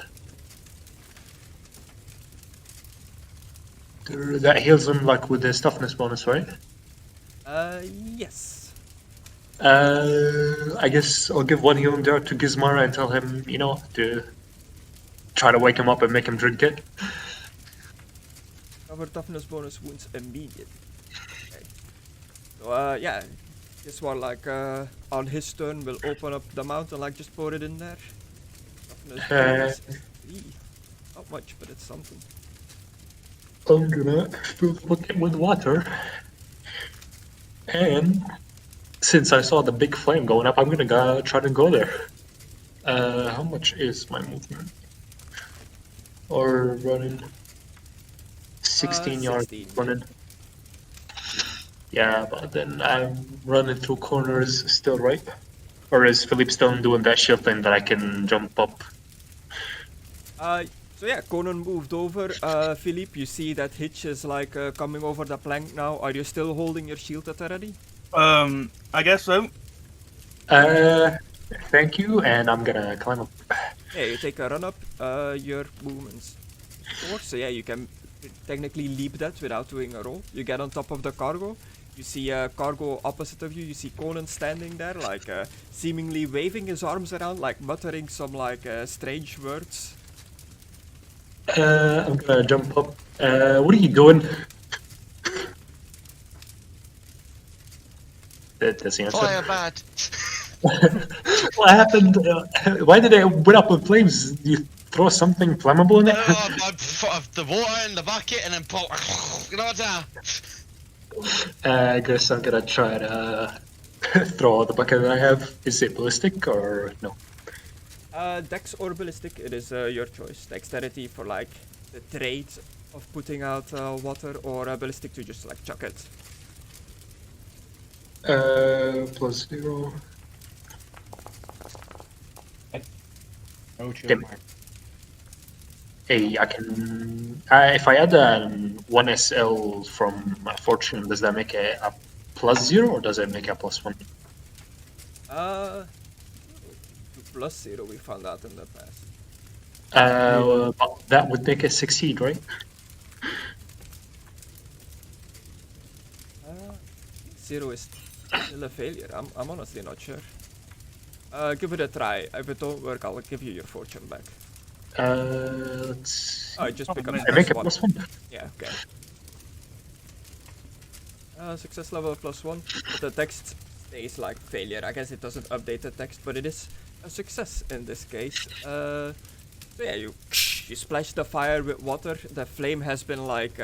That heals him with the toughness bonus, right? Yes. I guess I'll give 1 healing drop to Gizmara and tell him, to try to wake him up and make him drink it. Cover toughness bonus wounds immediately. Okay. So yeah, this one on his turn will open up the mount and just pour it in there. Toughness bonus is 3. Not much, but it's something. I'm gonna fill the bucket with water. And since I saw the big flame going up, I'm gonna try to go there. How much is my movement? Or running? 16 yards 16. running. Yeah, but then I'm running through corners still, right? Or is Philippe still doing that shield thing that I can jump up? So yeah, Conan moved over. Philippe, you see that Hitch is coming over the plank now. Are you still holding your shield at the ready? I guess so. Thank you, and I'm gonna climb up. Yeah, you take a run up. Your movement's 4, so yeah, you can technically leap that without doing a roll. You get on top of the cargo. You see cargo opposite of you. You see Conan standing there, seemingly waving his arms around, muttering some strange words. I'm gonna jump up. What are you doing? That's the answer. Fire bad. What happened? Why did it went up with flames? Did you throw something flammable in it? The water in the bucket and then pop. You know what's that? I guess I'm gonna try to throw the bucket that I have. Is it ballistic or no? Dex or ballistic, it is your choice. Dexterity for the trade of putting out water, or ballistic to just chuck it. +0. Oh, Yep. Hey, I can. If I add 1 SL from my fortune, does that make it a +0 or does it make it a +1? +0 we found out in the past. But that would make it succeed, right? Zero is still a failure. I'm honestly not sure. Give it a try. If it don't work, I'll give you your fortune back. Let's. Oh, it just becomes I make it +1. +1. Yeah, okay. Success level +1, but the text stays like failure. I guess it doesn't update the text, but it is a success in this case. So yeah, you splash the fire with water. The flame has been like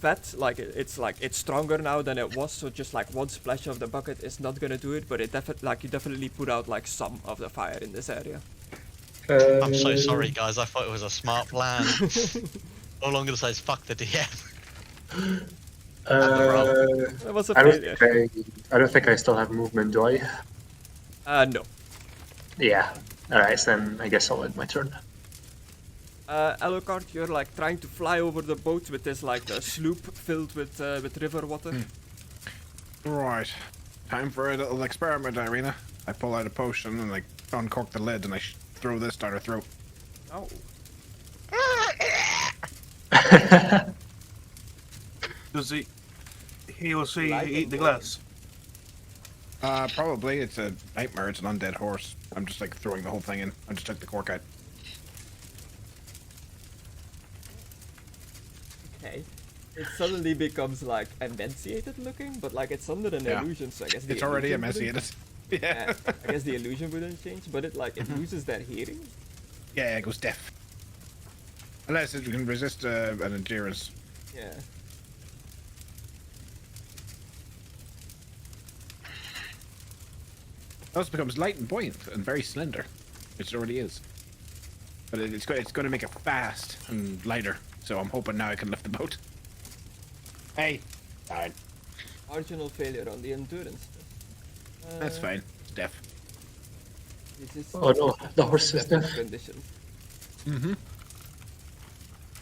fed, like it's stronger now than it was. So just like one splash of the bucket is not gonna do it, but it you definitely put out like some of the fire in this area. I'm so sorry, guys. I thought it was a smart plan. All I'm gonna say is fuck the DM. That was a failure. I don't think I still have movement, do I? No. Yeah. Alright, so then I guess I'll end my turn. Alucard, you're like trying to fly over the boat with this like a sloop filled with river water. Right. Time for a little experiment, Irina. I pull out a potion and I uncork the lid and I throw this down her throat. Oh. Does he or she eat the glass? Probably. It's a nightmare. It's an undead horse. I'm just like throwing the whole thing in. I just took the cork out. Okay. It suddenly becomes like emaciated looking, but like it's under an illusion, so I guess It's already illusion emaciated. wouldn't- Yeah. I guess the illusion wouldn't change, but it like it loses that hearing. Yeah, it goes deaf. Unless it can resist an endurance. Yeah. It also becomes light and buoyant and very slender, which it already is. But it's going to make it fast and lighter. So I'm hoping now I can lift the boat. Hey, died. Marginal failure on the endurance. That's fine. It's deaf. This is Oh no, the horse is deaf. condition. Mm-hmm.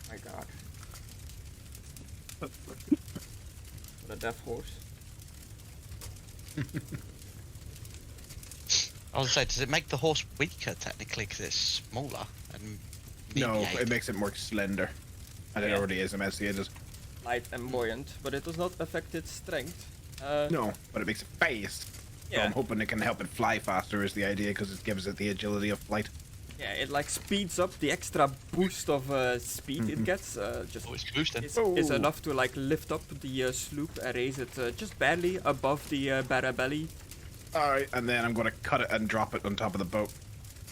My god. What a deaf horse. I was gonna say, does it make the horse weaker technically because it's smaller and No, mediate? it makes it more slender. And it Yeah. already is emaciated. Light and buoyant, but it does not affect its strength. No, but it makes it fast. So Yeah. I'm hoping it can help it fly faster is the idea because it gives it the agility of flight. Yeah, it like speeds up the extra boost of speed it gets. Just Oh, it's boosting. is enough to like lift up the sloop and raise it just barely above the barabelli. Alright, and then I'm going to cut it and drop it on top of the boat.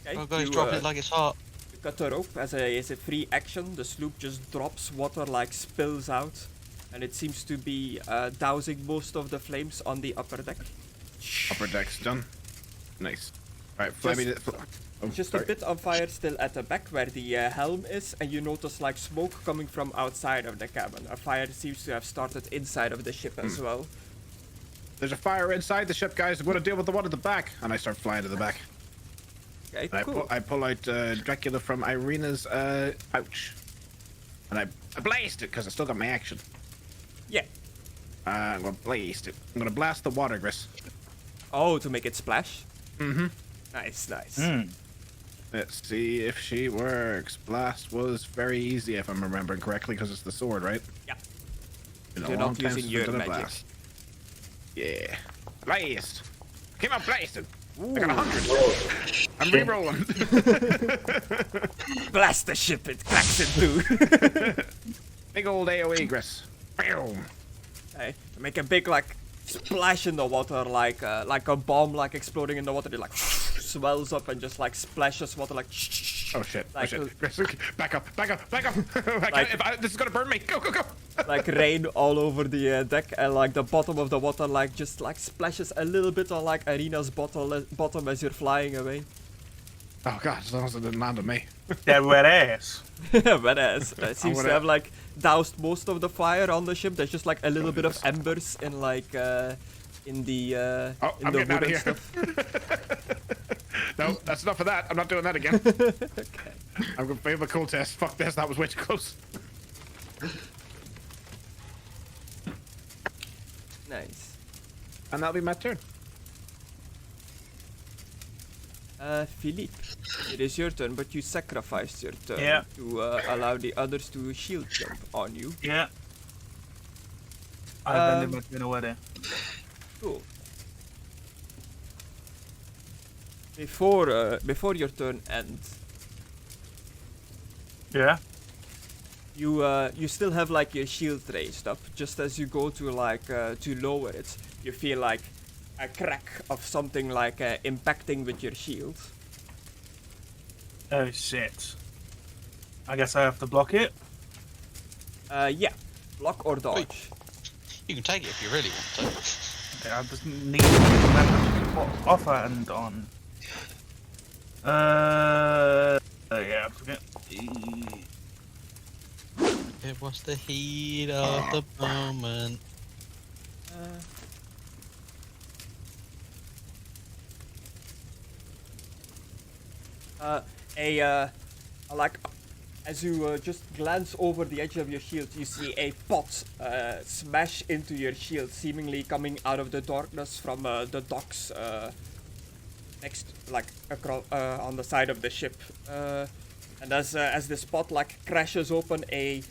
Okay, Oh, guys, you, drop it like it's hot. you cut the rope as a free action. The sloop just drops water, like spills out, and it seems to be dousing most of the flames on the upper deck. Upper deck's done. Nice. Alright, fly me Just- to... Oh, Just sorry. a bit on fire still at the back where the helm is, and you notice like smoke coming from outside of the cabin. A fire seems to have started inside of the ship as well. There's a fire inside the ship, guys. I'm going to deal with the one at the back. And I start flying to the back. Okay, And cool. I pull out Dracula from Irina's pouch. And I blast it because I still got my action. Yeah. I'm going to blast it. I'm going to blast the water, Gris. Oh, to make it splash? Mm-hmm. Nice, nice. Let's see if she works. Blast was very easy if I'm remembering correctly because it's the sword, right? Yeah. Been a You're long not time using since your I've done a magic. blast. Yeah. Blast! Keep on blasting! I got 100! I'm Shit. re-rolling! Blast the ship, it cracks in two. Big old AoE, Gris. Boom! Okay, make a big like splash in the water, like a bomb, like exploding in the water. It like swells up and just like splashes water, like. Oh shit, Like, oh shit. Gris, back up, back up, back up! This is gonna burn me! Go, go, go! Like rain all over the deck, and like the bottom of the water like just like splashes a little bit on like Irina's bottom as you're flying away. Oh god, as long as it didn't land on me. That red ass. Whereas it seems to gonna- have like doused most of the fire on the ship. There's just like a little bit of embers in like in the Oh, in I'm the getting out wood of and here. stuff. No, that's enough of that. I'm not doing that again. I'm gonna fail the cool test. Fuck this, that was way too close. Nice. And that'll be my turn. Philippe, it is your turn, but you sacrificed your turn Yeah. to allow the others to shield jump on you. Yeah. I've ended my turn already. Cool. Before your turn ends, Yeah. you still have like your shield raised up. Just as you go to like to lower it, you feel like a crack of something like impacting with your shield. Oh shit. I guess I have to block it. Yeah, block or dodge. You can take it if you really want to. Okay, I just need to remember what offer and on. Yeah, I forget. It was the heat of the moment. Like as you just glance over the edge of your shield, you see a pot smash into your shield, seemingly coming out of the darkness from the docks next, like on the side of the ship. And as this pot like crashes open, a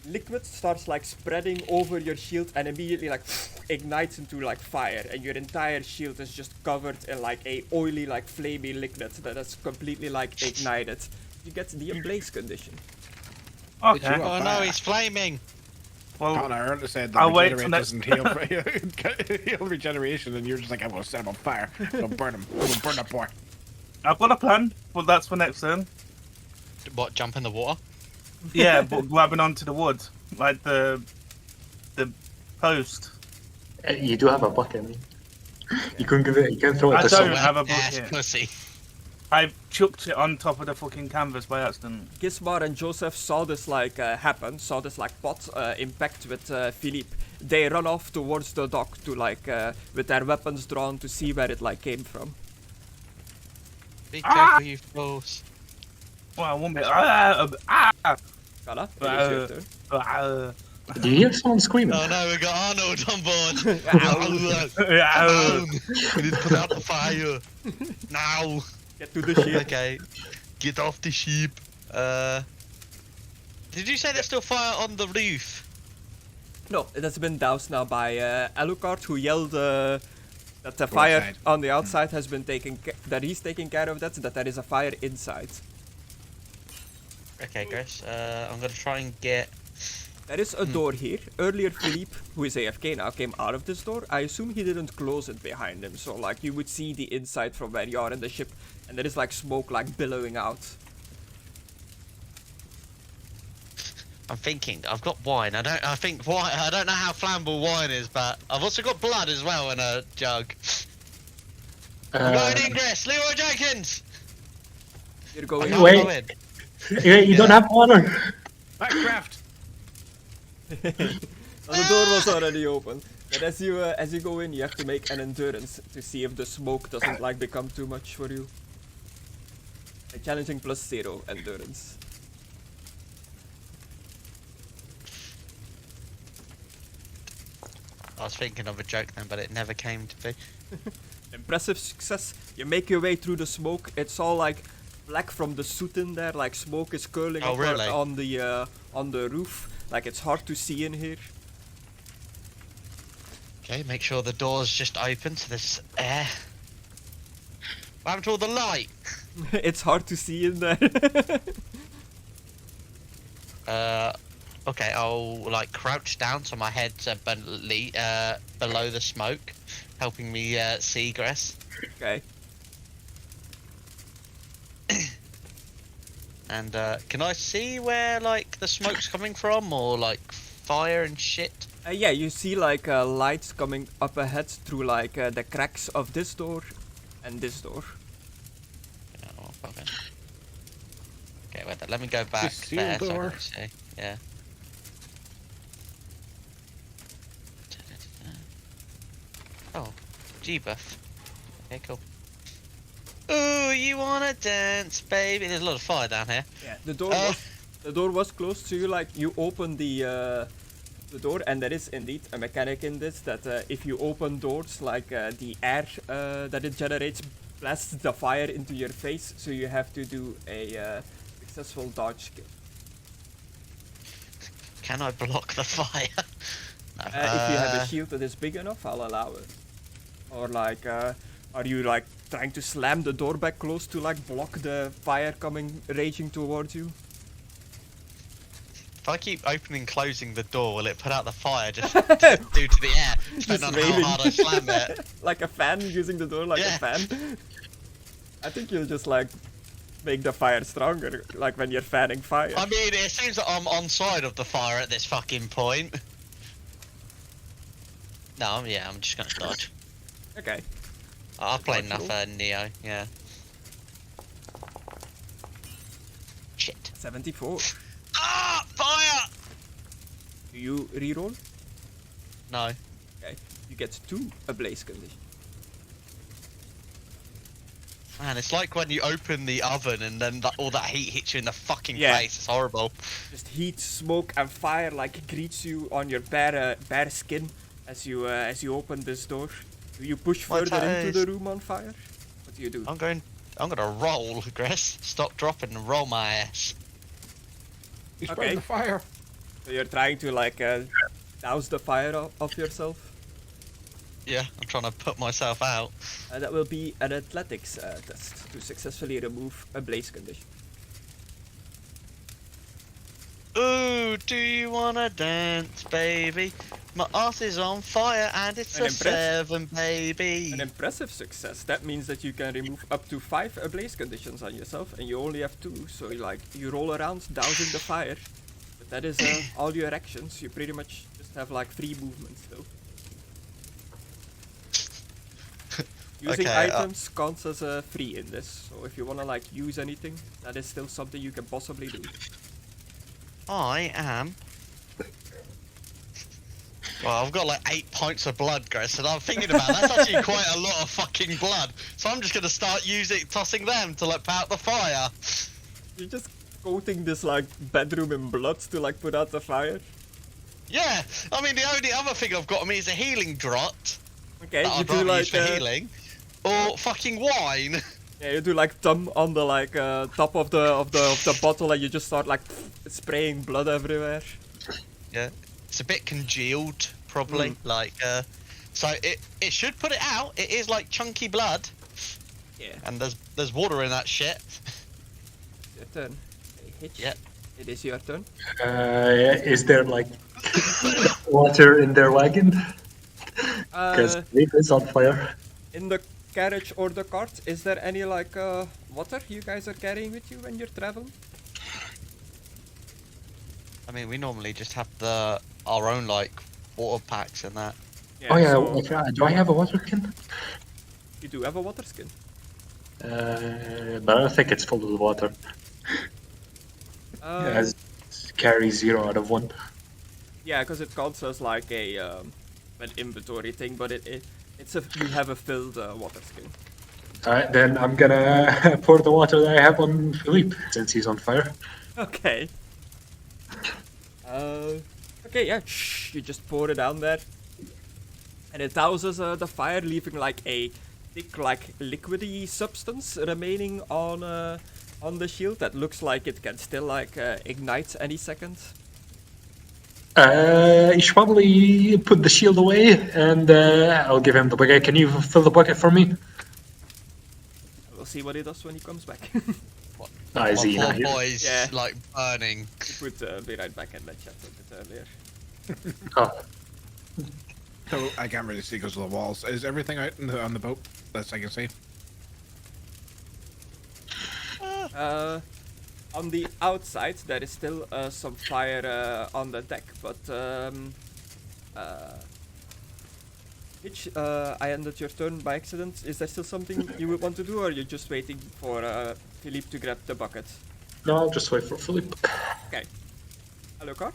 liquid starts like spreading over your shield and immediately like ignites into like fire, and your entire shield is just covered in like a oily like flamey liquid that is completely like ignited. You get the Emblaze condition. Okay. you Oh are no, bad. he's flaming! Well, Connor, I heard it said I'll that wait regenerate till doesn't heal regeneration, and you're just like, I'm gonna set him on fire. I'm gonna burn him. I'm gonna burn that boy. I've got a plan, but that's for next turn. What, jump in the water? Yeah, but grabbing onto the wood, like the post. You do have a bucket. You can give it. You can throw it I to don't someone. have a Ass bucket. pussy. I chucked it on top of the fucking canvas by accident. Gismar and Joseph saw this like happen, saw this like pot impact with Philippe. They run off towards the dock to like with their weapons drawn to see where it like came from. Be careful, you fools. Well, I won't be. Kala, it is your turn. Do you hear someone screaming? Oh no, we got Arnold on board! Arnold! We need to put out the fire! Now! Get to the ship. Okay, get off the ship. Did you say there's still fire on the roof? No, it has been doused now by Alucard, who yelled that the fire outside. on the outside has been that he's taking care of that there is a fire inside. Okay, Chris, I'm gonna try and get... There is a door here. Earlier, Philippe, who is AFK now, came out of this door. I assume he didn't close it behind him, so like you would see the inside from where you are in the ship, and there is like smoke like billowing out. I'm thinking, I've got wine. I don't know how flammable wine is, but I've also got blood as well in a jug. I'm going ingress, Leroy Jenkins! You're I going. can't Wait. go in. You don't have honor. Backcraft. The door was already open. But as you go in, you have to make an endurance to see if the smoke doesn't like become too much for you. A challenging +0 endurance. I was thinking of a joke then, but it never came to be. Impressive success. You make your way through the smoke. It's all like black from the soot in there. Like smoke is curling Oh, up really? on the roof. Like it's hard to see in here. Okay, make sure the door's just open so there's air. What happened to all the light? It's hard to see in there. Okay, I'll like crouch down so my head's below the smoke, helping me see egress. Okay. And can I see where like the smoke's coming from, or like fire and shit? Yeah, you see like lights coming up ahead through like the cracks of this door and this door. Oh, okay. Okay, wait. Let me go back sealed there. So I door. can see. Yeah. Oh, G-buff. Okay, cool. Ooh, you wanna dance, baby? There's a lot of fire down here. Yeah. The door was closed, so you like you open the door, and there is indeed a mechanic in this that if you open doors, like the air that it generates blasts the fire into your face, so you have to do a successful dodge skill. Can I block the fire? No. If you have a shield that is big enough, I'll allow it. Or like, are you like trying to slam the door back close to like block the fire coming raging towards you? If I keep opening and closing the door, will it put out the fire just due to the air, depending on raining. how hard I slam it? Like a fan, using the door like a fan? I think you'll just like make the fire stronger, like when you're fanning fire. I mean, it seems that I'm on side of the fire at this fucking point. No, yeah, I'm just gonna dodge. Okay. I've played Dodge enough roll. Neo, yeah. Shit. 74. Ah! Fire! Do you reroll? No. Okay. You get 2 ablaze condition. Man, it's like when you open the oven and then all that heat hits you in the fucking Yeah. face. It's horrible. Just heat, smoke, and fire like greets you on your bare skin as you open this door. Do you push My further into toes. the room on fire? What do you do? I'm gonna roll, Gress. Stop, drop, and roll my ass. He's Okay. spreading the fire. So you're trying to like douse the fire off yourself. Yeah, I'm trying to put myself out. That will be an athletics test to successfully remove a blaze condition. Ooh, do you wanna dance, baby? My ass is on fire and it's An a impressive- 7, baby. An impressive success. That means that you can remove up to 5 ablaze conditions on yourself, and you only have 2. So you roll around dousing the fire. But that is all your actions. You pretty much just have like 3 movements still. Using Okay, items counts as free in this. So if you wanna like use anything, that is still something you can possibly do. I am. Well, I've got like 8 pints of blood, Gress, and I'm thinking about that's actually quite a lot of fucking blood. So I'm just gonna start tossing them to like put out the fire. You're just coating this like bedroom in blood to like put out the fire. Yeah, I mean the only other thing I've got on me is a healing draught Okay, that you I'd do rather like use for healing, or fucking wine. yeah, you do like thumb on the like top of the bottle, and you just start like spraying blood everywhere. Yeah, it's a bit congealed, probably. Like, so it should put it out. It is like chunky blood, Yeah, and there's water in that shit. your turn. Okay, Hitch. Yep. It is your turn. Is there like water in their wagon? Because it is on fire. In the carriage or the cart, is there any like water you guys are carrying with you when you're traveling? I mean, we normally just have our own like water packs and that. Yeah, Oh yeah, so do I have a water can? you do have a water skin. But I don't think it's full of water. Uh, It has carry 0 out of 1. Yeah, because it counts as like an inventory thing, but you have a filled water skin. Alright, then I'm gonna pour the water that I have on Philippe, since he's on fire. Okay. Okay, yeah. You just pour it down there, and it douses the fire, leaving like a thick, like liquidy substance remaining on the shield that looks like it can still like ignite any second. You should probably put the shield away, and I'll give him the bucket. Can you fill the bucket for me? We'll see what he does when he comes back. Ah, is My he not poor here? boy's Yeah. like burning. He would be right back in that chat a bit earlier. Oh, So I can't really see because of the walls. Is everything out on the boat that I can see? On the outside, there is still some fire on the deck, but Hitch, I ended your turn by accident. Is there still something you would want to do, or are you just waiting for Philippe to grab the bucket? no, I'll just wait for Philippe. Okay. Alucard?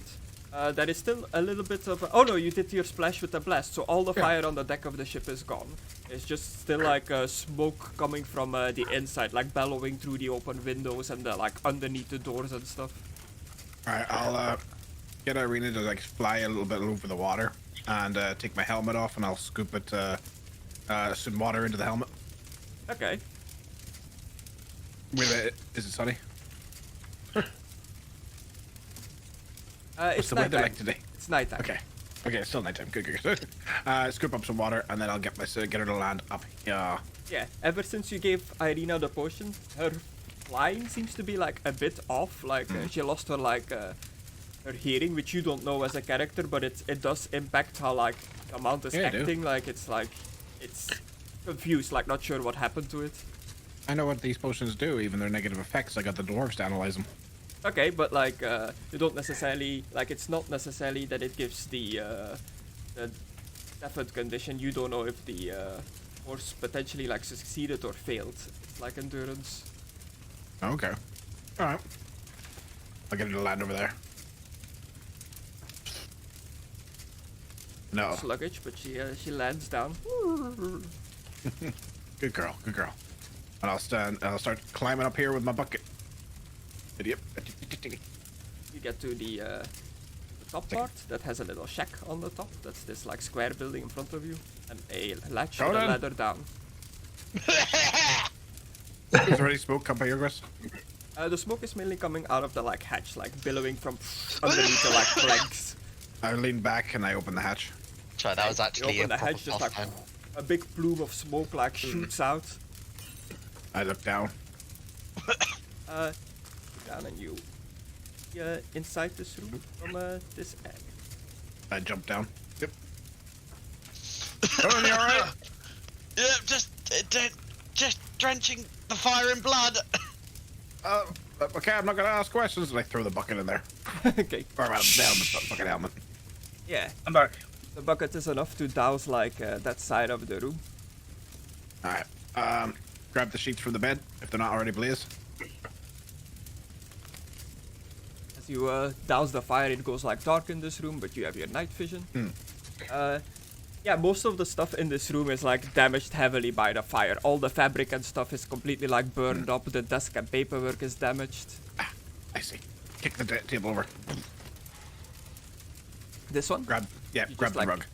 There is still a little bit of... Oh no, you did your splash with the blast, so all the Yeah. fire on the deck of the ship is gone. It's just still like smoke coming from the inside, like bellowing through the open windows and like underneath the doors and stuff. Alright, I'll get Irina to like fly a little bit over the water and take my helmet off, and I'll scoop it some water into the helmet. Okay. Wait a minute. Is it sunny? It's What's the weather nighttime. like today? It's nighttime. Okay. Okay, it's still nighttime. Good, good, good. Scoop up some water, and then I'll get her to land up here. Yeah, ever since you gave Irina the potion, her flying seems to be like a bit off. Like she lost her her hearing, which you don't know as a character, but it does impact how like the amount is Yeah, I do. acting. Like it's confused, like not sure what happened to it. I know what these potions do, even their negative effects. I got the dwarves to analyze them. Okay, but like you don't necessarily like it's not necessarily that it gives the definite condition. You don't know if the horse potentially like succeeded or failed. It's like endurance. Okay. All right. I'll get her to land over there. No. Sluggish, but she lands down. Good girl. Good girl. And I'll start climbing up here with my bucket. Idiot. You get to the top part that has a little shack on the top. That's this like square building in front of you, and a latch with a Conan? ladder down. Is there any smoke come by your grass? The smoke is mainly coming out of the like hatch, like billowing from underneath the like planks. I lean back and I open the hatch. Sorry, that was You actually open a the proper hatch, just boss like time. a big plume of smoke like shoots out. I look down. Down and you inside this room from this egg. I jump down. Yep. Conan, you alright? Yeah, just drenching the fire in blood. Okay, I'm not gonna ask questions. And I throw the bucket in there. Okay. Or the helmet, bucket helmet. Yeah, I'm back. the bucket is enough to douse like that side of the room. Alright. Grab the sheets from the bed, if they're not already blazed. As you douse the fire, it goes like dark in this room, but you have your night vision. Yeah, most of the stuff in this room is like damaged heavily by the fire. All the fabric and stuff is completely like burned up. The desk and paperwork is damaged. I see. Kick the table over. This one? Grab You the just, like- rug.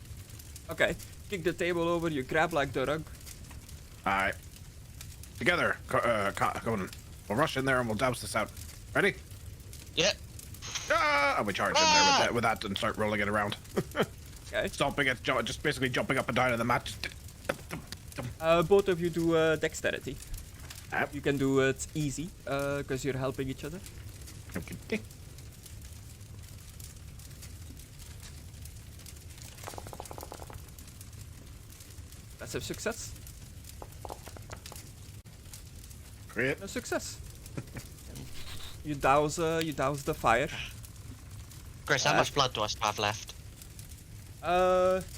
Okay. Kick the table over, you grab like the rug. Alright. Together, Conan. We'll rush in there and we'll douse this out. Ready? Yeah. And we charge in there with that and start rolling it around. Okay. Stomping it, just basically jumping up and down on the mat. Both of you do dexterity. Yep. You can do it easy, because you're helping each other. Okay. Massive success. Great. No success. You douse the fire. Chris, how much blood do I still have left?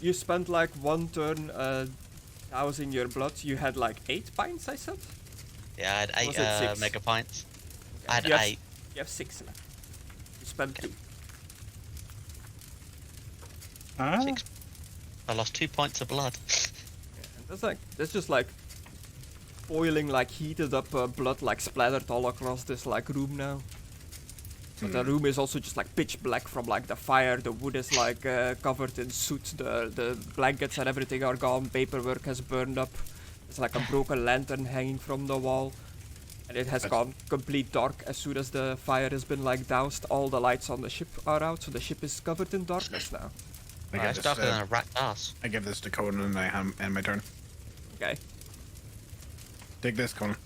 You spent like one turn dousing your blood. You had like 8 pints, I said? Yeah, I had Was 8 it 6? mega pints. I had You have- 8. You have 6 left. You spent 2. Huh? 6. I lost 2 pints of blood. And that's just like boiling, like heated up blood, like splattered all across this like room now. But the room is also just like pitch black from like the fire. The wood is like covered in soot. The blankets and everything are gone. Paperwork has burned up. There's like a broken lantern hanging from the wall. And it has gone complete dark as soon as the fire has been like doused. All the lights on the ship are out, so the ship is covered in darkness now. It's darker than a rat ass. I give this to Conan and I end my turn. Okay. Take this, Conan.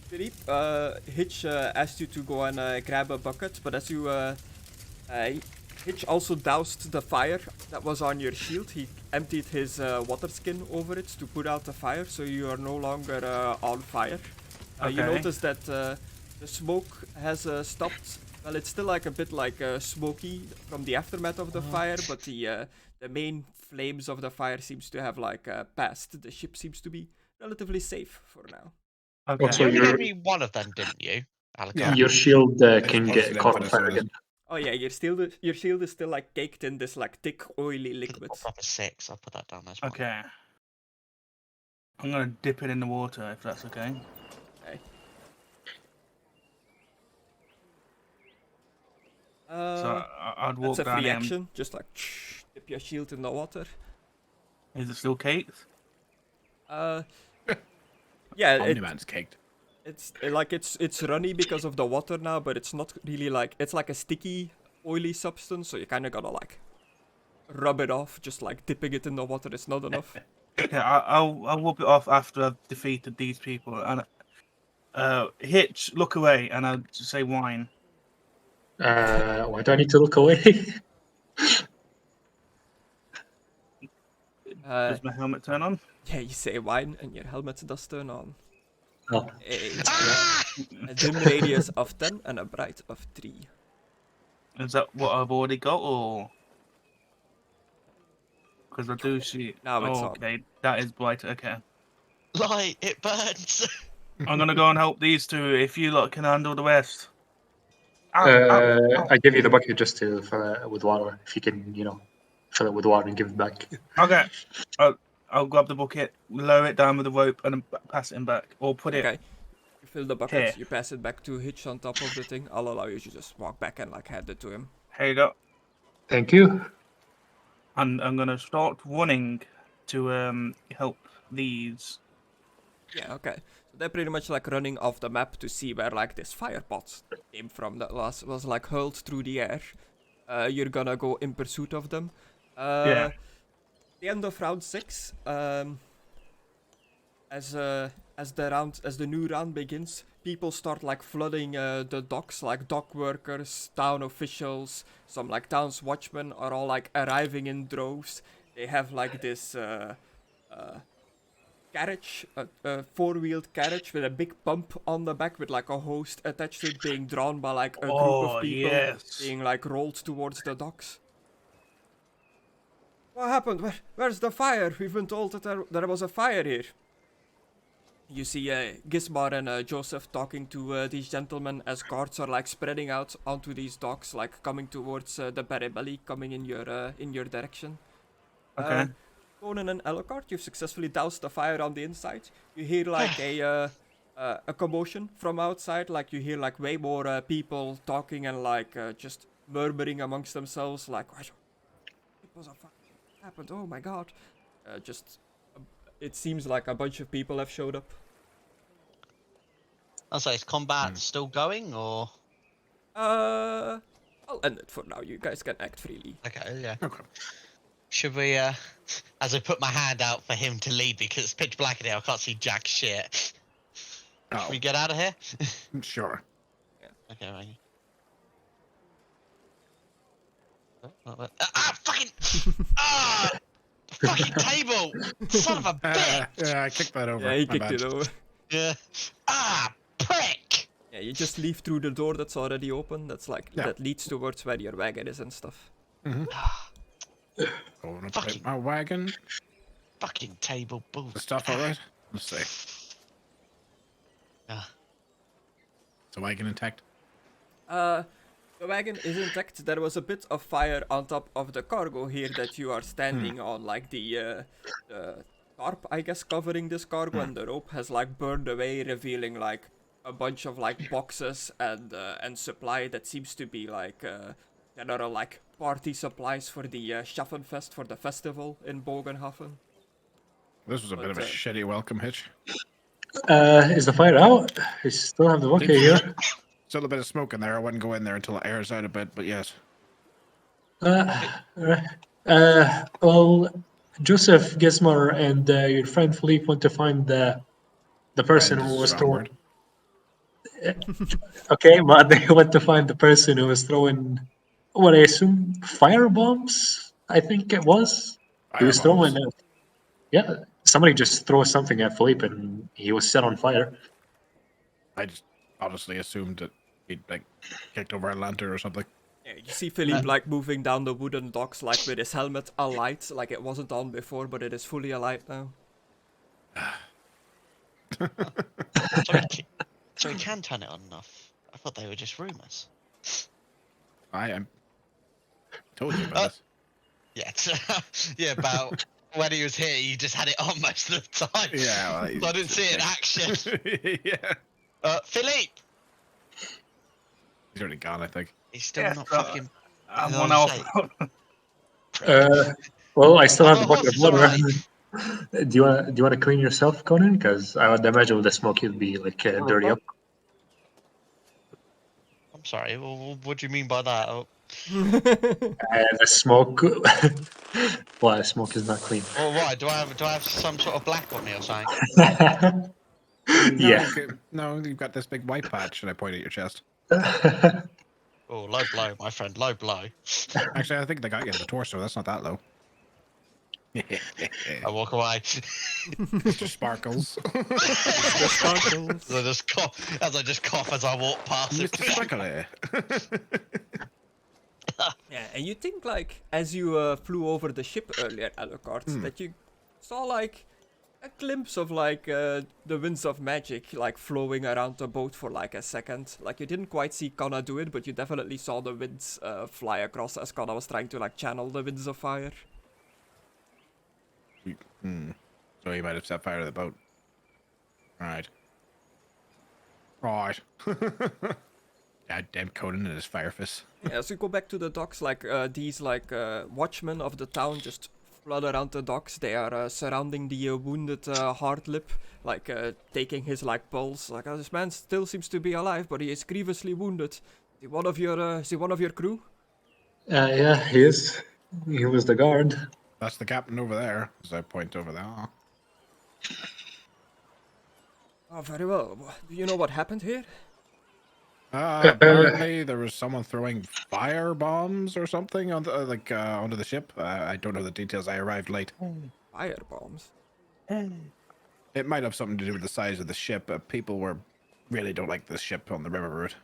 Philippe, Hitch asked you to go and grab a bucket, but as you Hitch also doused the fire that was on your shield. He emptied his water skin over it to put out the fire, so you are no longer on fire. You Okay. notice that the smoke has stopped. Well, it's still like a bit like smoky from the aftermath of the fire, but the main flames of the fire seems to have like passed. The ship seems to be relatively safe for now. Okay. Also, You only your- gave me one of them, didn't you? Alucard? Yeah. Your shield can posted get it, caught but on it's fire not as- again. Oh yeah, your shield is still like caked in this like thick oily liquid. Proper 6. I'll put that down as well. Okay. I'm gonna dip it in the water if that's okay. Okay. So I'd walk That's a down free in. action. Just like dip your shield in the water. Is it still caked? Yeah, Omni-Man's caked. it's runny because of the water now, but it's not really like it's like a sticky, oily substance. So you kind of gotta like rub it off. Just like dipping it in the water is not enough. Okay, I'll whoop it off after I've defeated these people. And Hitch, look away, and I'll just say wine. Why do I need to look away? Does my helmet turn on? Yeah, you say wine, and your helmet does turn on. Oh, A dim radius of 10 and a bright of 3. Is that what I've already got, or? Because I do see. Now it's on. Okay, that is bright. Okay, Light, it burns. I'm gonna go and help these two. If you lot can handle the rest. Ow, ow, ow. I give you the bucket just to fill it with water. If you can, fill it with water and give it back. Okay, I'll grab the bucket, lower it down with the rope, and then pass it in back, or put it. Okay. You fill the bucket, Here. you pass it back to Hitch on top of the thing. I'll allow you to just walk back and like hand it to him. Here you go. Thank you. And I'm gonna start running to help these. Yeah, okay. So they're pretty much like running off the map to see where like this fire pot came from that was like hurled through the air. You're gonna go in pursuit of them. Yeah. The end of round 6, as the new round begins, people start like flooding the docks, like dock workers, town officials, some like town's watchmen are all like arriving in droves. They have like this carriage, a four-wheeled carriage with a big pump on the back with like a hose attached to it, being drawn by like a group of people, yes. being like rolled towards the docks. What happened? Where's the fire? We've been told that there was a fire here. You see Gizmar and Joseph talking to these gentlemen as guards are like spreading out onto these docks, like coming towards the Beribelli, coming in your direction. Okay. Conan and Elocard, you've successfully doused the fire on the inside. You hear like a commotion from outside, like you hear like way more people talking and like just murmuring amongst themselves, like it was a fire. Happened. Oh my god. It seems like a bunch of people have showed up. I'll say, is combat still going, or? I'll end it for now. You guys can act freely. Okay, yeah. Okay. Should we, as I put my hand out for him to lead because it's pitch black in here, I can't see jack shit. Oh, Should we get out of here? sure. Okay, right. Fucking! Fucking table! Son of a bitch! Yeah, I kicked that over. Yeah, he My kicked bad. it over. Yeah. Prick! Yeah, you just leave through the door that's already open. That's like that leads towards where your wagon is and stuff. Going to play Fucking- my wagon. Fucking table The bullshit. stuff alright? Let's see. Ah. Is the wagon intact? The wagon is intact. There was a bit of fire on top of the cargo here that you are standing on, like the tarp, I guess, covering this cargo, and the rope has like burned away, revealing like a bunch of like boxes and supply that seems to be like general like party supplies for the Schaffenfest, for the festival in Bogenhafen. This was a bit of a shitty welcome, Hitch. Is the fire out? I still have the bucket here. Still a bit of smoke in there. I wouldn't go in there until it airs out a bit, but yes. Well, Joseph, Gizmar, and your friend Philippe went to find the person Friend who is a was strong throwing. Okay, but they went to find the person who was throwing, what I assume, fire bombs. I think it was. He was Firebombs. throwing. Yeah, somebody just threw something at Philippe, and he was set on fire. I just honestly assumed that he'd like kicked over a lantern or something. Yeah, you see Philippe like moving down the wooden docks, like with his helmet alight, like it wasn't on before, but it is fully alight now. So we can turn it on enough. I thought they were just rumours. I told you about this. Yeah, yeah, about when he was here, you just had it on most of the time. Yeah, well, So I didn't see it in action. Yeah. Philippe! He's already gone, I think. He's still Yeah, not so- fucking... I'm Oh, one off. Well, I still have the Oh, bucket of water. sorry. Do you want to clean yourself, Conan? Because I would imagine with the smoke you'd be like dirty up. I'm sorry. What do you mean by that? Oh, The smoke. Well, the smoke is not clean. well, why do I have some sort of black on me or something? Yeah. No, you've got this big white patch, and I point at your chest. Oh, low blow, my friend. Low blow. Actually, I think they got you in the torso. That's not that low. I walk away. Mr. Sparkles. Sparkles. As I just cough as I walk past it. Mr. Sparkle. Yeah, and you think like as you flew over the ship earlier, Alucard, that you saw like a glimpse of like the winds of magic like flowing around the boat for like a second. Like you didn't quite see Conna do it, but you definitely saw the winds fly across as Conna was trying to like channel the winds of fire. So he might have set fire to the boat. Right. Right. God damn Conan and his fire fist. Yeah, as you go back to the docks, like these like watchmen of the town just flood around the docks. They are surrounding the wounded Hardlip, like taking his like pulse. Like this man still seems to be alive, but he is grievously wounded. Is he one of your crew? Yeah, he is. He was the guard. That's the captain over there, as I point over there. Oh, very well. Do you know what happened here? Apparently there was someone throwing fire bombs or something on the, onto the ship. I don't know the details. I arrived late. Fire bombs. It might have something to do with the size of the ship. People really don't like this ship on the river route.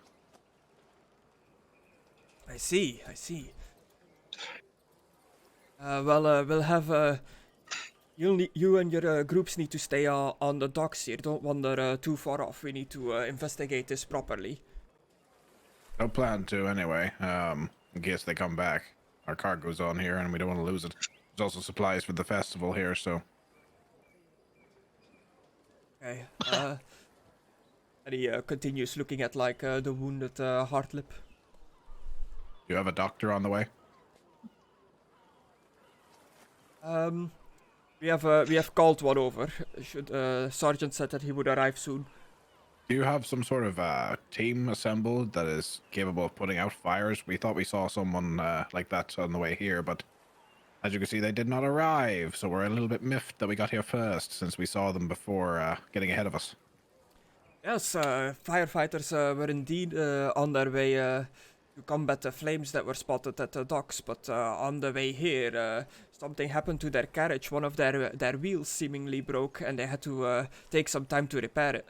I see. Well, we'll have you and your groups need to stay on the docks here. Don't wander too far off. We need to investigate this properly. No plan to, anyway. In case they come back. Our cargo's on here, and we don't want to lose it. There's also supplies for the festival here, so... Okay. And he continues looking at like the wounded Hardlip. You have a doctor on the way? We have called one over. Sergeant said that he would arrive soon. Do you have some sort of team assembled that is capable of putting out fires? We thought we saw someone like that on the way here, but as you can see, they did not arrive, so we're a little bit miffed that we got here first, since we saw them before getting ahead of us. Yes, firefighters were indeed on their way to combat the flames that were spotted at the docks, but on the way here, something happened to their carriage. One of their wheels seemingly broke, and they had to take some time to repair it.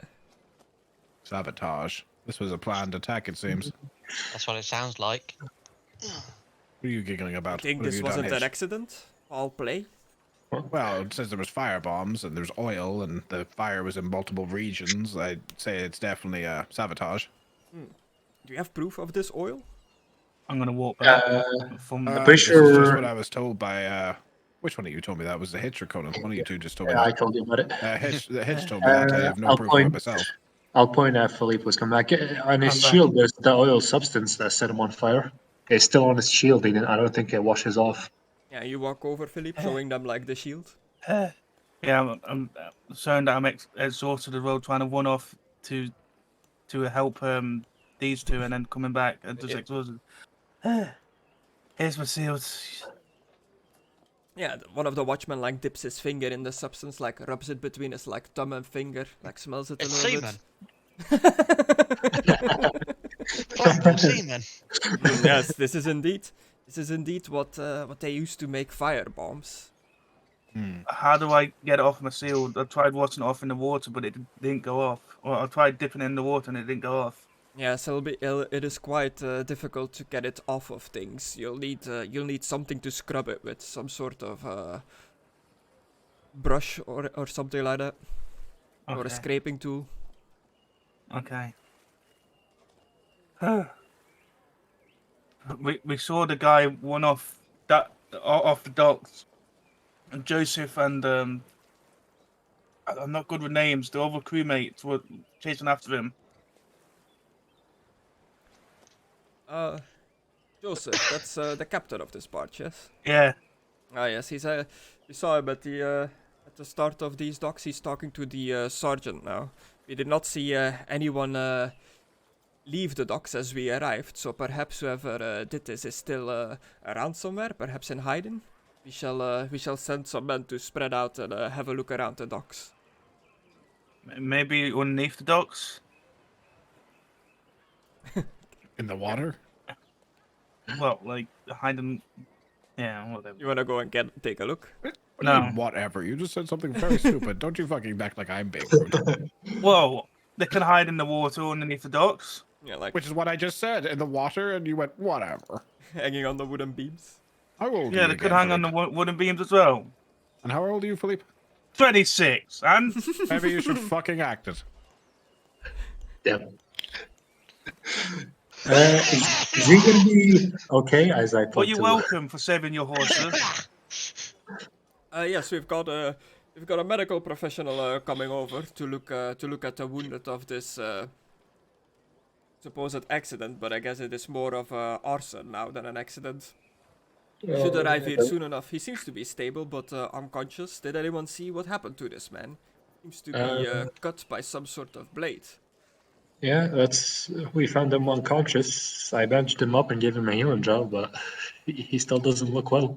Sabotage. This was a planned attack, it seems. That's what it sounds like. What are you giggling about? I think What have this you done, wasn't an Hitch? accident. Foul play. Well, it says there was fire bombs and there's oil and the fire was in multiple regions. I'd say it's definitely sabotage. Do you have proof of this oil? I'm gonna walk back from pretty This is just sure- what I was told by which one of you told me that? Was the Hitch or Conan? One of you two just told me Yeah, I that. told you about it. The Hitch told me that. I have no I'll proof of it point- myself. I'll point at Philippe was coming back. On his I'm back. shield, there's the oil substance that set him on fire. It's still on his shield. I don't think it washes off. Yeah, you walk over, Philippe, showing them like the shield. Yeah, I'm showing that I'm exhausted as well, trying to one off to help these two, and then coming back and just exhausted. Here's my shields. Yeah, one of the watchmen like dips his finger in the substance, like rubs it between his like thumb and finger, like smells it a It's little semen. bit. Flammable semen. Yes, this is indeed what they used to make fire bombs. How do I get it off my shield? I tried washing it off in the water, but it didn't go off. Or I tried dipping it in the water and it didn't go off. Yes, it is quite difficult to get it off of things. You'll need something to scrub it with, some sort of brush or something like that, or a Okay. scraping tool. Okay. we saw the guy one off the docks. And Joseph and I'm not good with names. The other crewmates were chasing after him. Joseph, that's the captain of this barge, yes? Yeah. Ah, yes, we saw him at the At the start of these docks, he's talking to the sergeant now. We did not see anyone leave the docks as we arrived, so perhaps whoever did this is still around somewhere, perhaps in hiding. We shall send some men to spread out and have a look around the docks. Maybe underneath the docks. In the water? Well, like hiding. Yeah, whatever. You wanna go and take a look? What do you No. mean, whatever. You just said something very stupid. Don't you fucking act like I'm being rude. Well, they can hide in the water underneath the docks. Yeah, like Which is what I just said. In the water, and you went, whatever. hanging on the wooden beams. How old are Yeah, you they could again, hang on the Philippe? wooden beams as well. And how old are you, Philippe? 26, and Maybe you should fucking act it. Damn. Is he gonna be okay as I well, talk you're to welcome for saving your horses. Yes, we've got a medical professional coming over to look at the wounded of this supposed accident, but I guess it is more of arson now than an accident. Should arrive here soon enough. He seems to be stable, but unconscious. Did anyone see what happened to this man? Seems to be cut by some sort of blade. Yeah, we found him unconscious. I bandaged him up and gave him a healing job, but he still doesn't look well.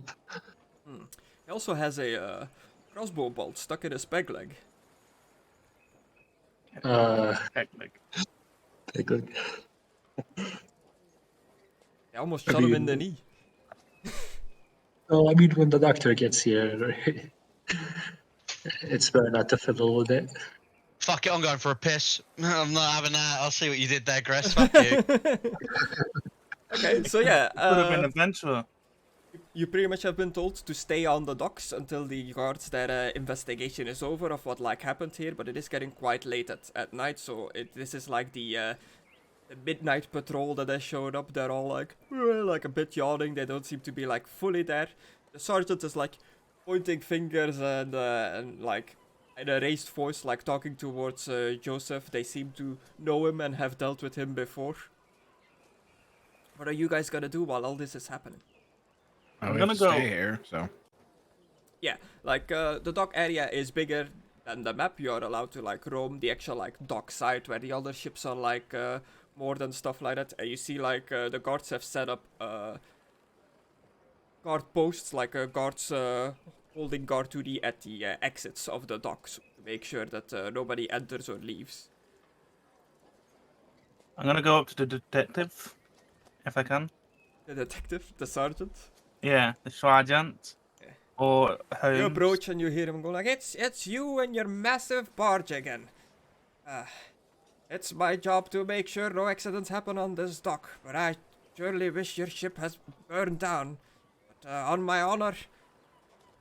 He also has a crossbow bolt stuck in his peg leg. Technically. Take a look. They almost shot him in the knee. Well, I mean, when the doctor gets here, it's better not to fiddle with it. Fuck it, I'm going for a piss. I'm not having that. I'll see what you did there, Gress. Fuck you. Okay, so yeah, Could have been an adventure. you pretty much have been told to stay on the docks until the guards their investigation is over of what like happened here, but it is getting quite late at night, so this is like the midnight patrol that has showed up. They're all like a bit yawning. They don't seem to be like fully there. The sergeant is like pointing fingers and like in a raised voice, like talking towards Joseph. They seem to know him and have dealt with him before. What are you guys gonna do while all this is happening? I'm We have gonna to go. stay here, so. Yeah, like the dock area is bigger than the map. You're allowed to like roam the actual like dock side where the other ships are like moored and stuff like that. And you see like the guards have set up guard posts, like guards holding guard duty at the exits of the docks to make sure that nobody enters or leaves. I'm gonna go up to the detective, if I can. The detective, the sergeant. Yeah, the sergeant. Yeah. Or Holmes. You approach and you hear him go like, "It's you and your massive barge again. It's my job to make sure no accidents happen on this dock, but I surely wish your ship has burned down. But on my honor,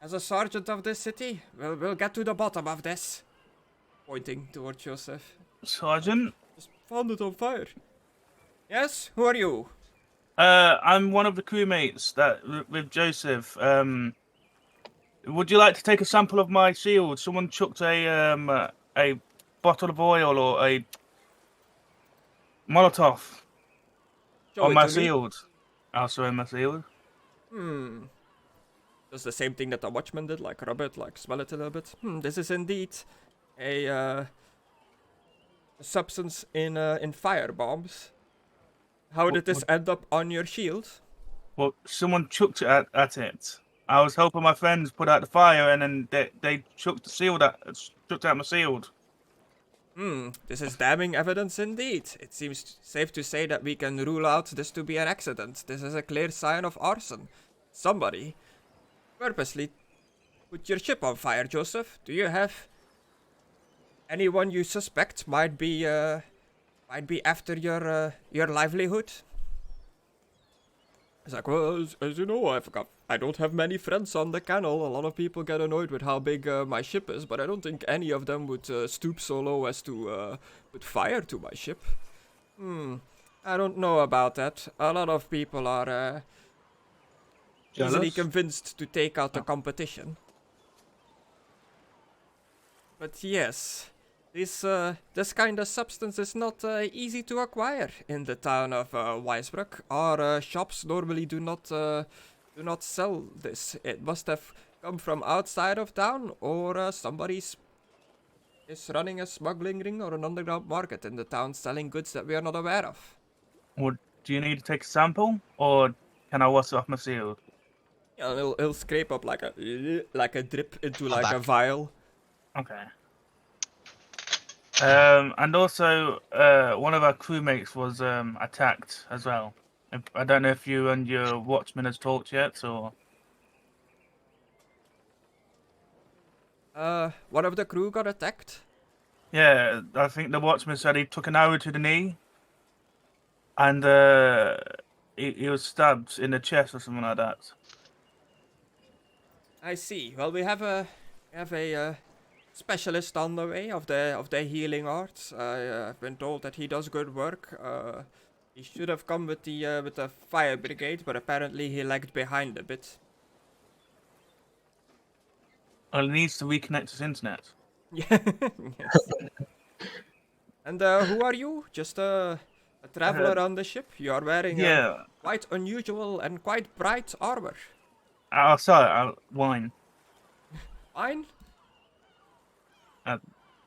as a sergeant of this city, we'll get to the bottom of this." Pointing towards Joseph. Sergeant? Just found it on fire. Yes? Who are you? I'm one of the crewmates with Joseph. Would you like to take a sample of my shield? Someone chucked a bottle of oil or a Molotov Show on it my to me. shield. Also in my shield. Does the same thing that the watchman did, like rub it, like smell it a little bit. This is indeed a substance in fire bombs. How did this end up on your shield? Well, someone chucked it at it. I was helping my friends put out the fire, and then they chucked out my shield. This is damning evidence indeed. It seems safe to say that we can rule out this to be an accident. This is a clear sign of arson. Somebody purposely put your ship on fire, Joseph. Do you have anyone you suspect might be after your livelihood? It's like, well, as you know, I don't have many friends on the canal. A lot of people get annoyed with how big my ship is, but I don't think any of them would stoop so low as to put fire to my ship. I don't know about that. A lot of people are easily Jealous? convinced to take out the competition. But yes, this kind of substance is not easy to acquire in the town of Weissbruck. Our shops normally do not sell this. It must have come from outside of town, or somebody's is running a smuggling ring or an underground market in the town selling goods that we are not aware of. Or do you need to take a sample, or can I wash it off my shield? Yeah, it'll scrape up like a drip into I'm like a back. vial. Okay. And also, one of our crewmates was attacked as well. I don't know if you and your watchman has talked yet, or One of the crew got attacked. yeah, I think the watchman said he took an arrow to the knee, and he was stabbed in the chest or something like that. I see. Well, we have a specialist on the way of the healing arts. I've been told that he does good work. He should have come with the fire brigade, but apparently he lagged behind a bit. Well, he needs to reconnect his internet. Yeah. Yes. And who are you? Just a traveler on the ship? You are wearing Yeah. quite unusual and quite bright armor. Oh, sorry, wine. Fine.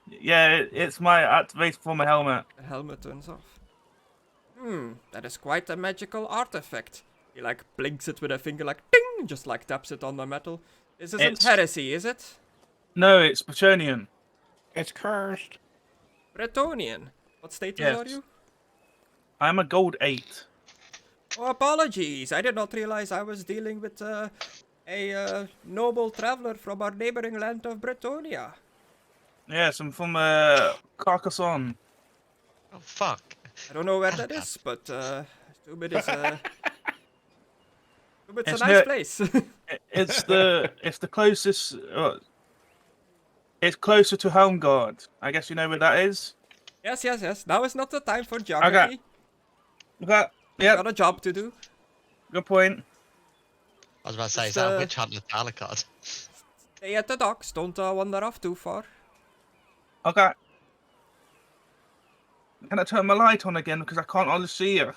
Yeah, it's my activation for my helmet. The helmet turns off. That is quite a magical artifact. He like blinks it with a finger like ding, just like taps it on the metal. This isn't It's- heresy, is it? No, it's Plutonian. It's cursed. Bretonian. What status Yes. are you? I'm a gold 8. Oh, apologies. I did not realize I was dealing with a noble traveler from our neighboring land of Bretonia. Yes, I'm from Carcassonne. Oh fuck. I don't know where that is, but I assume it is assume it's It's a nice no- place. It's the closest. It's closer to Helmgard. I guess you know where that is. Yes. Now is not the time for geography. Okay. Yep. Got a job to do. Good point. I was about to say, is Just, that a witch hunter Alucard? Stay at the docks. Don't wander off too far. Okay. Can I turn my light on again because I can't hardly see you?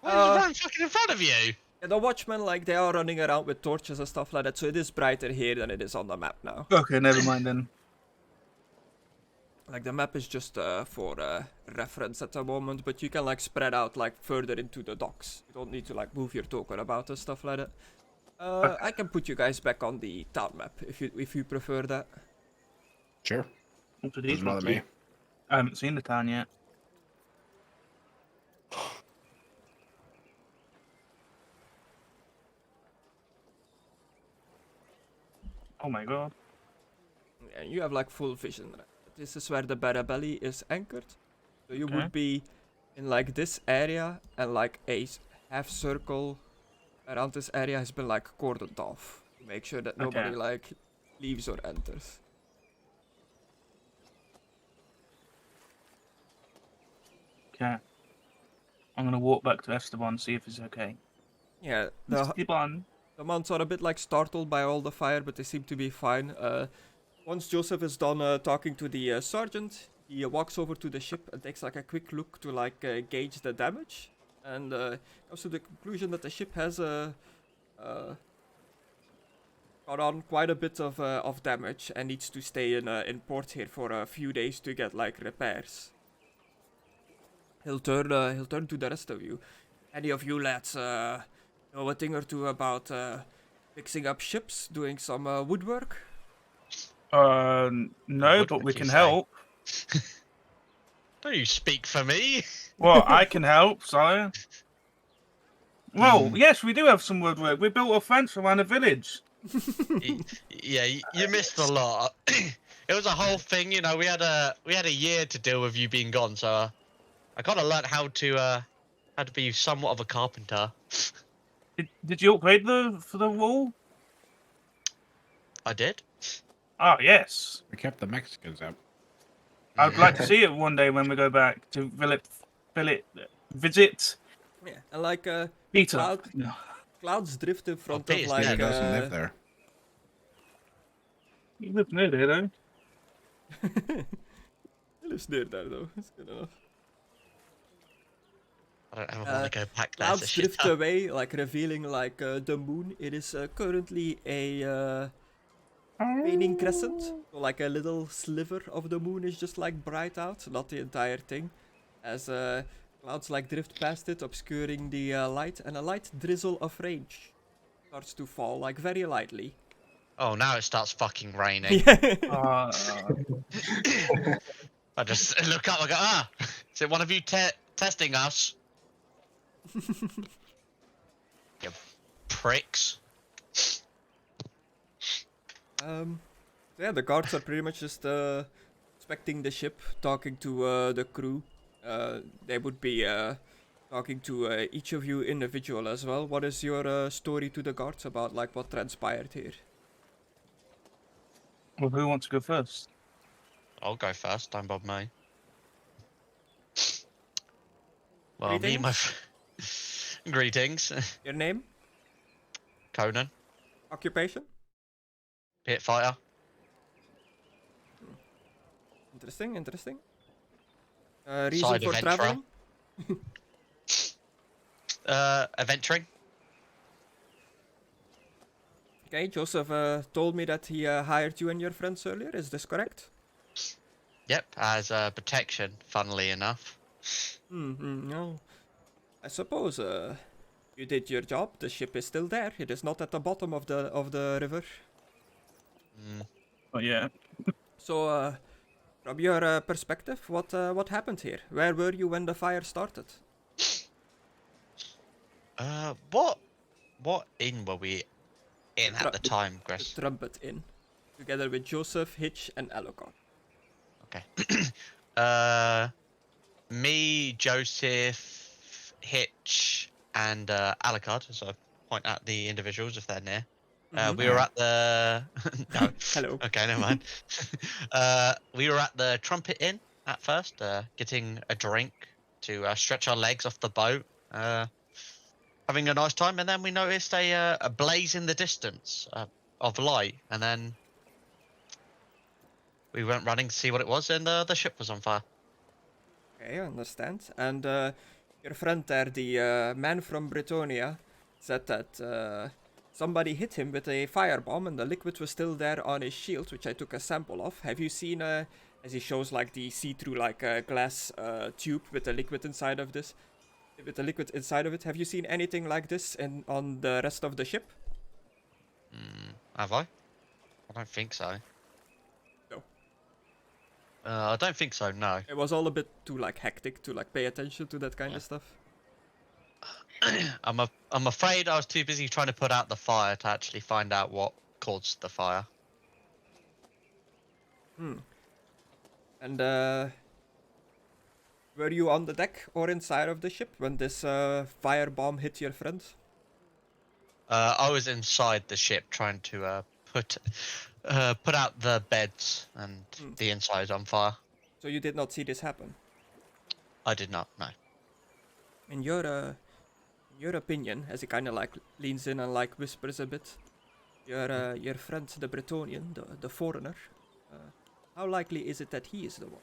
Why is it right fucking in front of you? Yeah, the watchmen, like, they are running around with torches and stuff like that, so it is brighter here than it is on the map now. Okay, never mind then. Like, the map is just for reference at the moment, but you can, like, spread out, like, further into the docks. You don't need to, like, move your token about and stuff like that. I can put you guys back on the town map if you prefer that. Sure. What did Doesn't bother me. I haven't seen the town yet. Oh my god. Yeah, you have, like, full vision. Right? This is where the Barabelli is anchored. So you Okay. would be in, like, this area, and, like, a half circle around this area has been, like, cordoned off. To make sure that nobody, Okay. like, leaves or enters. Okay. I'm gonna walk back to Esteban, see if it's okay. Yeah, the Esteban. mounts are a bit, like, startled by all the fire, but they seem to be fine. Once Joseph is done talking to the sergeant, he walks over to the ship and takes, like, a quick look to, like, gauge the damage. And comes to the conclusion that the ship has got on quite a bit of damage and needs to stay in port here for a few days to get, like, repairs. He'll turn to the rest of you. Any of you lads know a thing or two about fixing up ships, doing some woodwork? No, What but would we you can say? help. Don't you speak for me? Well, I can help, sire. Well, yes, we do have some woodwork. We built a fence around the village. Yeah, you missed a lot. It was a whole thing, you know. We had a year to deal with you being gone, so I kind of learned how to be somewhat of a carpenter. Did you upgrade for the wall? I did. Oh, yes. We kept the Mexicans out. I'd like to see it one day when we go back to visit Yeah, and like Peter. Cloud- No. clouds drift in front of Peter's like Yeah, dead. he doesn't live there. You live near there, though. He lives near there though. It's good enough. don't ever want to go back there. Clouds drift away, like revealing like the moon. It is currently a waning crescent, so like a little sliver of the moon is just like bright out, not the entire thing. As clouds like drift past it, obscuring the light, and a light drizzle of rain starts to fall, like very lightly. Oh, now it starts fucking raining. Uh, I just look up and go, is it one of you testing us? You pricks. Yeah, the guards are pretty much just inspecting the ship, talking to the crew. They would be talking to each of you individual as well. What is your story to the guards about like what transpired here? well, who wants to go first? I'll go first, don't bother me. Well, me and my... Greetings. Your name? Conan, Occupation? pit fighter. Interesting. Reason Side for adventurer. traveling? Adventuring. Okay, Joseph told me that he hired you and your friends earlier. Is this correct? Yep, as protection, funnily enough. No. I suppose you did your job. The ship is still there. It is not at the bottom of the river. Oh yeah. So, from your perspective, what happened here? Where were you when the fire started? What inn were we in at the time, The Gress? Trumpet Inn, together with Joseph, Hitch, and Alucard. Okay. Me, Joseph, Hitch, and Alucard, so I point at the individuals if they're near. We were at the... no. Hello. Okay, never mind. We were at the Trumpet Inn at first, getting a drink to stretch our legs off the boat, having a nice time, and then we noticed a blaze in the distance of light, and then we went running to see what it was, and the ship was on fire. Okay, I understand. And your friend there, the man from Britonia, said that somebody hit him with a firebomb and the liquid was still there on his shield, which I took a sample of. Have you seen, as he shows like the see-through like glass tube with the liquid inside of this? With the liquid inside of it, have you seen anything like this on the rest of the ship? Have I? I don't think so. No. I don't think so, no. It was all a bit too like hectic to like pay attention to that kind of stuff. I'm afraid I was too busy trying to put out the fire to actually find out what caused the fire. And were you on the deck or inside of the ship when this firebomb hit your friend? I was inside the ship trying to put out the beds and the inside on fire. So you did not see this happen? I did not, no. In your opinion, as he kind of like leans in and like whispers a bit, your friend the Bretonian, the foreigner, how likely is it that he is the one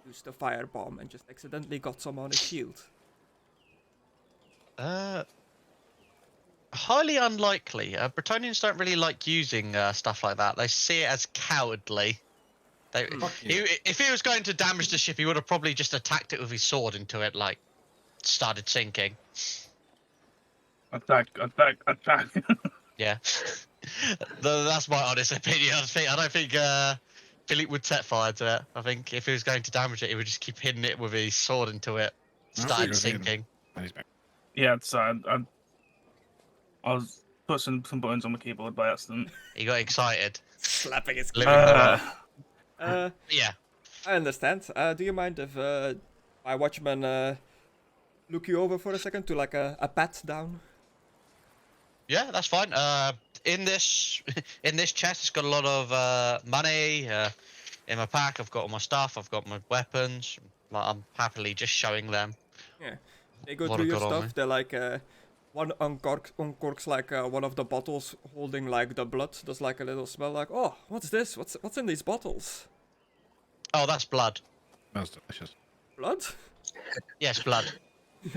who used the firebomb and just accidentally got some on his shield? Highly unlikely. Bretonians don't really like using stuff like that. They see it as cowardly. If he was going to damage the ship, he would have probably just attacked it with his sword until it like started sinking. Attack. Yeah, that's my honest opinion. I don't think Philippe would set fire to it. I think if he was going to damage it, he would just keep hitting it with his sword until it started sinking. Yeah, it's I was pushing some buttons on my keyboard by accident. He got excited. Slapping his Living keyboard. Yeah. I understand. Do you mind if my watchman look you over for a second to like a pat down? Yeah, that's fine. In this chest, it's got a lot of money. In my pack, I've got all my stuff. I've got my weapons. Like, I'm happily just showing them. Yeah, they go What through I your got on me. stuff. They're like one uncorks like one of the bottles holding like the blood. There's like a little smell like, oh, what's this? What's in these bottles? Oh, that's blood. Smells delicious. Blood? Yes, blood.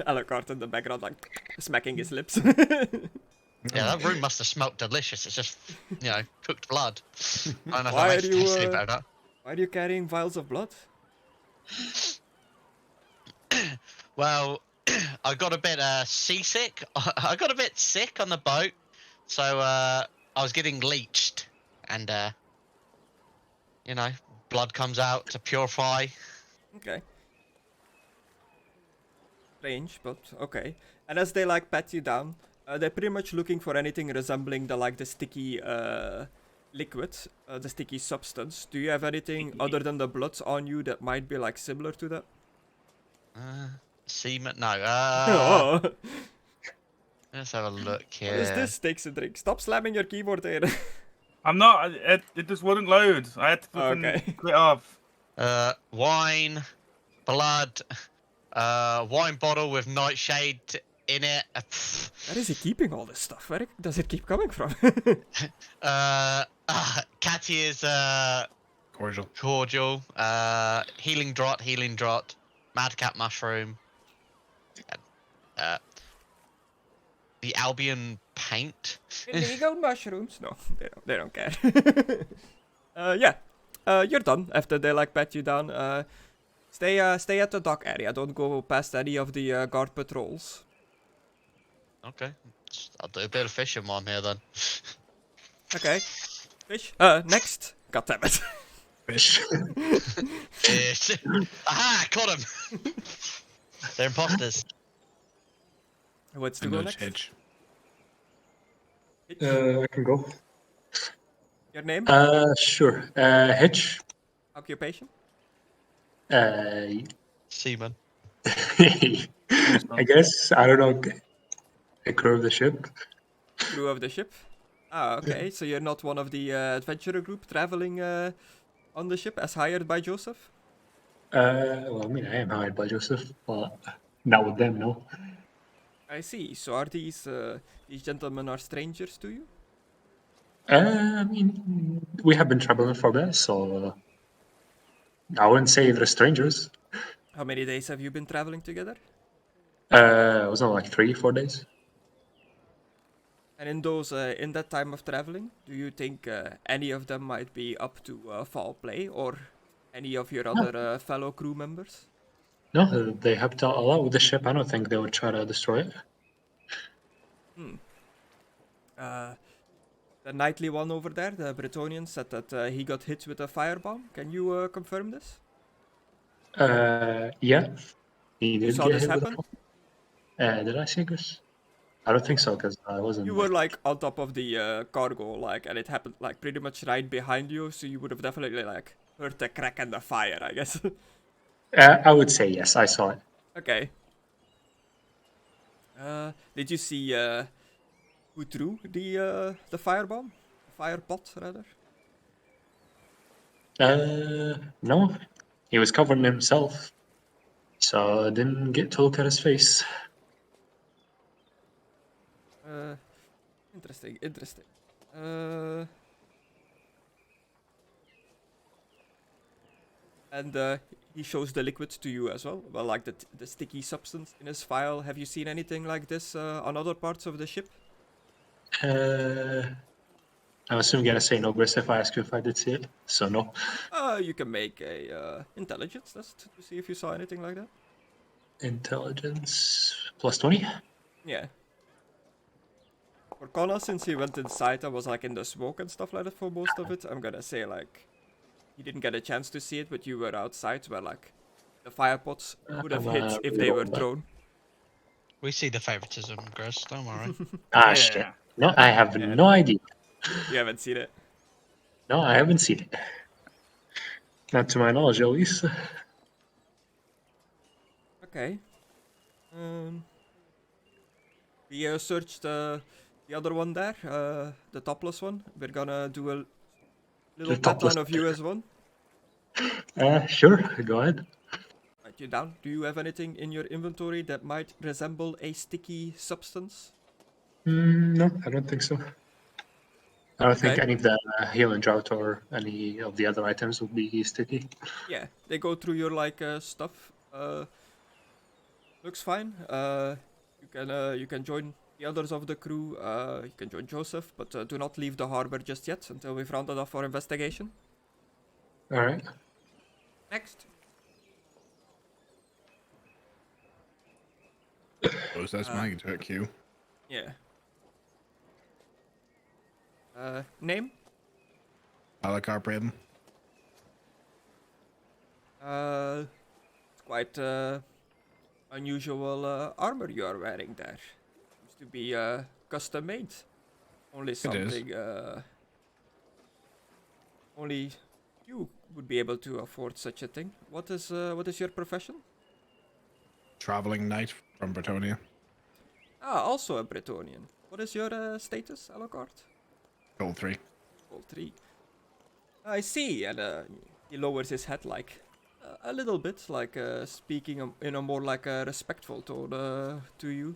Alucard in the background, like smacking his lips. Yeah, that room must have smelt delicious. It's just, cooked blood. I don't know if Why that are makes it you, taste any better or not. Why are you carrying vials of blood? Well, I got a bit seasick. I got a bit sick on the boat, so I was getting leached, and blood comes out to purify. Okay. Strange, but okay. And as they like pat you down, they're pretty much looking for anything resembling the sticky liquid, the sticky substance. Do you have anything other than the blood on you that might be like similar to that? Semen? No. Oh, Let's have a look here. what is this? Takes a drink. Stop slamming your keyboard there. I'm not. It just wouldn't load. I had to fucking Okay. quit off. Wine, blood, wine bottle with nightshade in it. Where is he keeping all this stuff? Where does it keep coming from? Catty's Cordial. healing draught, madcap mushroom, the Albion paint. Illegal mushrooms? No, they don't care. Yeah. You're done after they like pat you down. Stay at the dock area. Don't go past any of the guard patrols. Okay, I'll do a bit of fishing while I'm here then. Okay. Fish. Next. God damn it. Fish. Fish. Aha! Caught him. They're imposters. What's to And go no next? Hitch. Hitch? I can go. Your name? Sure. Hitch. Occupation? Seaman. I guess, I don't know, a crew of the ship. Crew of the ship? Ah, okay. So you're not one of the adventurer group traveling on the ship as hired by Joseph? Well, I mean, I am hired by Joseph, but not with them, no. I see. So are these gentlemen are strangers to you? I mean, we have been traveling for a bit, so I wouldn't say they're strangers. How many days have you been traveling together? It was only like 3-4 days. And in those, in that time of traveling, do you think any of them might be up to foul play, or any of your other fellow crew members? No, they helped out a lot with the ship. I don't think they would try to destroy it. The knightly one over there, the Bretonian, said that he got hit with a firebomb. Can you confirm this? Yeah, he You did saw get this hit with happen? Did I see this? I don't think so, because I wasn't. You were like on top of the cargo, like, and it happened like pretty much right behind you, so you would have definitely like heard the crack and the fire, I guess. I would say yes, I saw it. Okay. Did you see who threw the firebomb? Fire pot, rather? No, he was covering himself, so I didn't get to look at his face. Interesting. And he shows the liquid to you as well. Well, like the sticky substance in his vial. Have you seen anything like this on other parts of the ship? I'm assuming you're gonna say no, Chris, if I ask you if I did see it. So no. You can make a intelligence test to see if you saw anything like that. Intelligence plus 20. Yeah. For Conna, since he went inside and was like in the smoke and stuff like that for most of it, I'm gonna say like he didn't get a chance to see it, but you were outside where like the fire pots would have hit if they were thrown. We see the favoritism, Chris. Don't worry. Ah, Yeah. shit. No, I have no idea. You haven't seen it. No, I haven't seen it. Not to my knowledge, at least. Okay. We searched the other one there, the topless one. We're gonna do a little The pat topless down of you as one. Sure, go ahead. Write you down. Do you have anything in your inventory that might resemble a sticky substance? No, I don't think so. I don't think Okay. any of the healing drought or any of the other items would be sticky. Yeah, they go through your like stuff. Looks fine. You can join the others of the crew. You can join Joseph, but do not leave the harbor just yet until we've rounded off our investigation. All right. Next. Oh, so that's my queue. Yeah. Name? Alucard Braden. It's quite unusual armor you are wearing there. Seems to be custom made. Only something only you would be able to afford such a thing. What is your profession? Traveling knight from Bretonia. Ah, also a Bretonian. What is your status, Alucard? Gold 3. Gold 3. I see, and he lowers his head like a little bit, like speaking in a more like a respectful tone to you.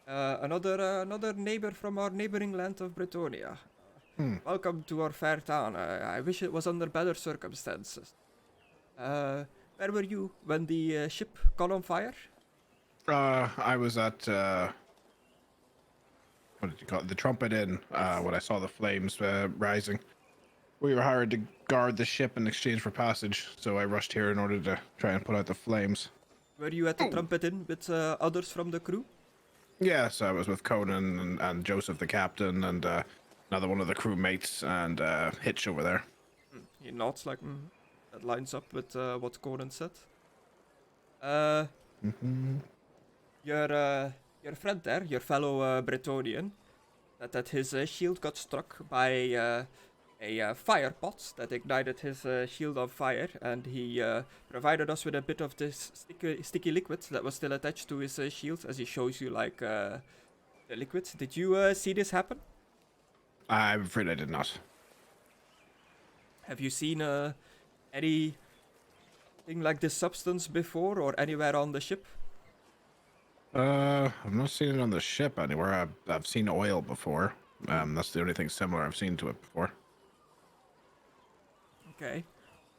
Another neighbor from our neighboring land of Bretonia. Welcome to our fair town. I wish it was under better circumstances. Where were you when the ship caught on fire? I was at what did you call it? The Trumpet Inn. When I saw the flames rising, we were hired to guard the ship in exchange for passage. So I rushed here in order to try and put out the flames. Were you at the Trumpet Inn with others from the crew? Yes, I was with Conan and Joseph, the captain, and another one of the crewmates, and Hitch over there. He nods like, that lines up with what Conan said. Your friend there, your fellow Bretonian, that his shield got struck by a fire pot that ignited his shield on fire, and he provided us with a bit of this sticky liquid that was still attached to his shield, as he shows you like the liquid. Did you see this happen? I'm afraid I did not. Have you seen anything like this substance before or anywhere on the ship? I've not seen it on the ship anywhere. I've seen oil before. That's the only thing similar I've seen to it before. Okay.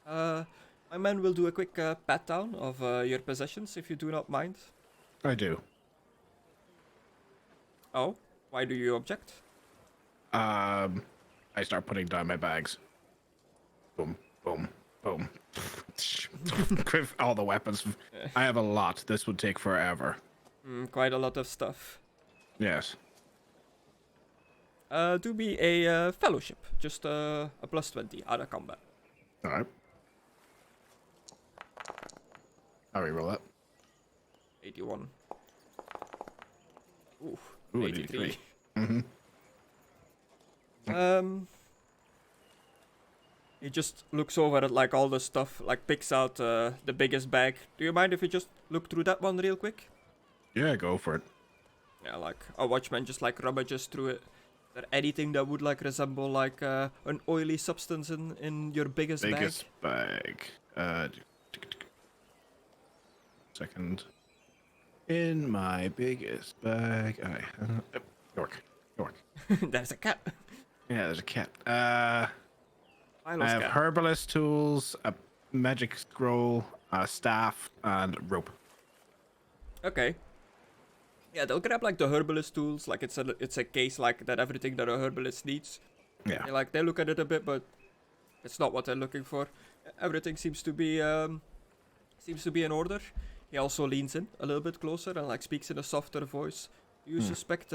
My men will do a quick pat down of your possessions, if you do not mind. I do. Oh, why do you object? I start putting down my bags. Boom, boom, boom. With all the weapons. I have a lot. This would take forever. Quite a lot of stuff. Yes. Do me a fellowship, just a +20 out of combat. All right. How we roll that? 81. Ooh, Ooh, 83. Mm-hmm. He just looks over at like all the stuff, like picks out the biggest bag. Do you mind if we just look through that one real quick? Yeah, go for it. Yeah, like a watchman just like rummages through it. Is there anything that would like resemble like an oily substance in your biggest bag? Biggest bag. Second. In my biggest bag, Dork. There's a cat. Yeah, there's a cat. Milo's I have cat. herbalist tools, a magic scroll, a staff, and rope. Okay. Yeah, they'll grab like the herbalist tools, like it's a case like that, everything that a herbalist needs. Yeah. They look at it a bit, but it's not what they're looking for. Everything seems to be in order. He also leans in a little bit closer and like speaks in a softer voice. Do you suspect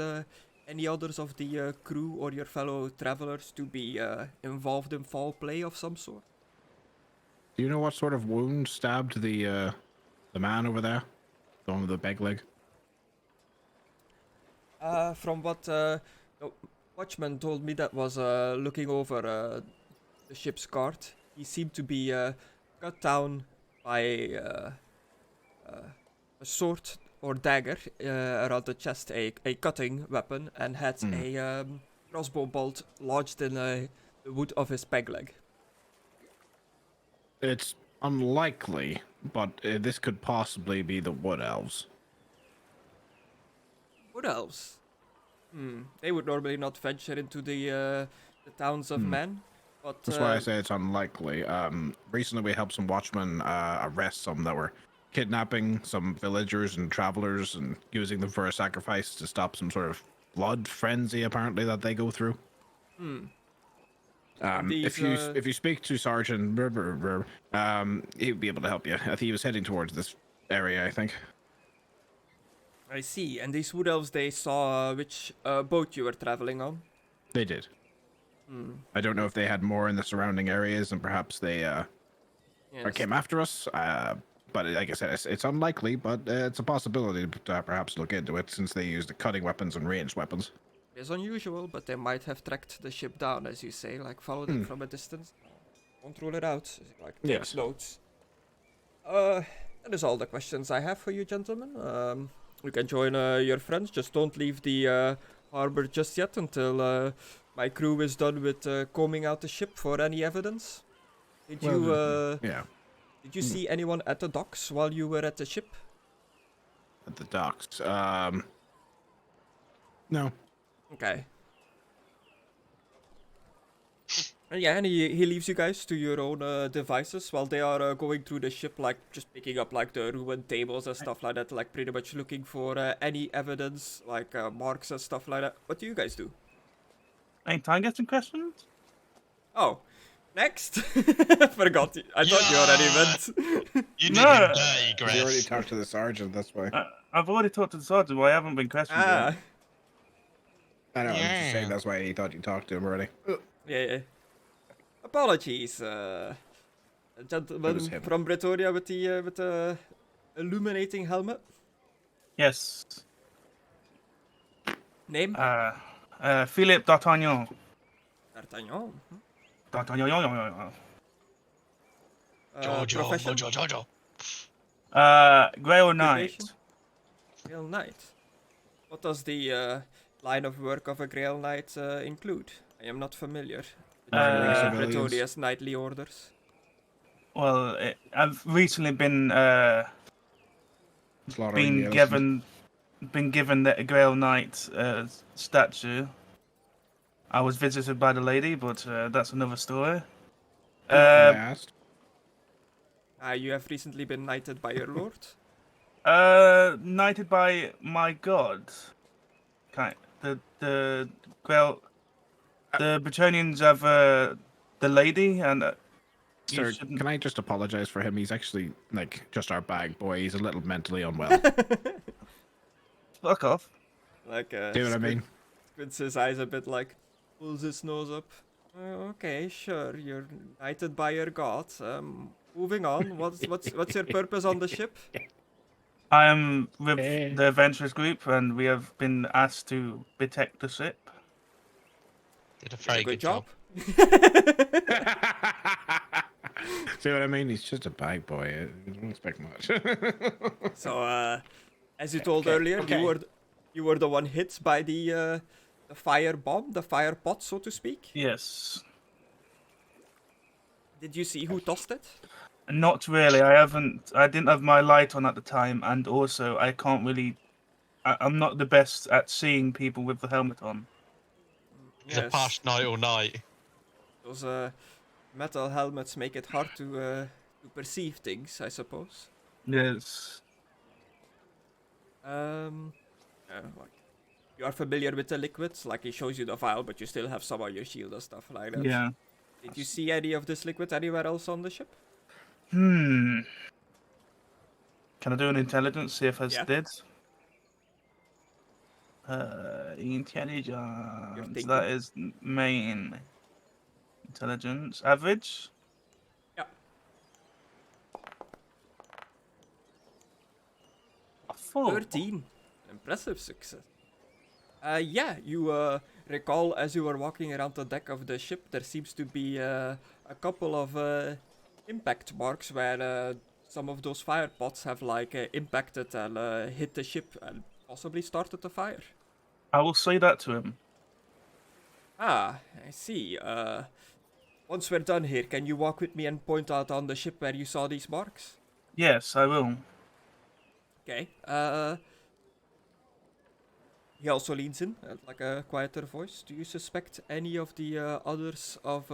any others of the crew or your fellow travelers to be involved in foul play of some sort? Do you know what sort of wound stabbed the man over there? The one with the peg leg? From what the watchman told me that was looking over the ship's guard, he seemed to be cut down by a sword or dagger around the chest, a cutting weapon, and had a crossbow bolt lodged in the wood of his peg leg. It's unlikely, but this could possibly be the Wood Elves. Wood elves? They would normally not venture into the towns of men, but That's why I say it's unlikely. Recently we helped some watchmen arrest some that were kidnapping some villagers and travelers and using them for a sacrifice to stop some sort of blood frenzy apparently that they go through. These, If you speak to Sergeant, he'd be able to help you. I think he was heading towards this area. I think. I see. And these wood elves, they saw which boat you were traveling on. They did. I don't know if they had more in the surrounding areas, and perhaps they or Yes. came after us. But like I said, it's unlikely, but it's a possibility to perhaps look into it since they used the cutting weapons and ranged weapons. It's unusual, but they might have tracked the ship down, as you say, like followed it from a distance. Won't rule it out. Like takes Yes. notes. That is all the questions I have for you, gentlemen. You can join your friends. Just don't leave the harbor just yet until my crew is done with combing out the ship for any evidence. Did you see anyone at the docks while you were at the ship? At the docks. No. Okay. And yeah, and he leaves you guys to your own devices while they are going through the ship, like just picking up like the ruined tables and stuff like that, like pretty much looking for any evidence, like marks and stuff like that. What do you guys do? Ain't I getting questions? Oh, next. Forgot. I thought you already went. You did No. him dirty, He already Grace. talked to the sergeant. That's why. I've already talked to the sergeant, but I haven't been questioned yet. I know. I'm just Yeah. saying that's why he thought you talked to him already. Yeah. Apologies, gentleman was him. from Pretoria with the illuminating helmet. Yes. Name? Philippe D'Artagnan. D'Artagnan. D'Artagnan. Profession? Jojo. Grail Knight. Occupation? Grail Knight. What does the line of work of a Grail Knight include? I am not familiar with civilians. Pretoria's knightly orders. Well, I've recently been Slaughtering the been given the Grail Knight statue. I was visited by the lady, but that's another story. I asked. You have recently been knighted by your lord? Knighted by my god. The Grail. The Bretonians have the lady, and you Sir, shouldn't- can I just apologize for him? He's actually like just our bag boy. He's a little mentally unwell. fuck off. Like, Do what I mean? squints his eyes a bit, like, pulls his nose up. Okay, sure, you're knighted by your god. Moving on. What's your purpose on the ship? I am with the adventurers group, and we have been asked to protect the ship. Did a very Good good job. See what I mean? He's just a bag boy. I don't expect much. So, as you told earlier, you were the one hit by the fire bomb, the fire pot, so to speak. Yes. Did you see who tossed it? Not really. I didn't have my light on at the time, and also I can't really. I'm not the best at seeing people with the helmet on. It's a past night all night. Those metal helmets make it hard to perceive things, I suppose. Yes. You are familiar with the liquids, like he shows you the vial, but you still have some on your shield and stuff like that. Yeah. Did you see any of this liquid anywhere else on the ship? Can I do an intelligence? See if I Yeah. did. Intelligence. thinking. That is main. Intelligence. Average. Yeah. A 4. 13. Impressive success. Yeah, you recall as you were walking around the deck of the ship, there seems to be a couple of impact marks where some of those fire pots have like impacted and hit the ship and possibly started the fire. I will say that to him. Ah, I see. Once we're done here, can you walk with me and point out on the ship where you saw these marks? Yes, I will. Okay. He also leans in, like a quieter voice. Do you suspect any of the others of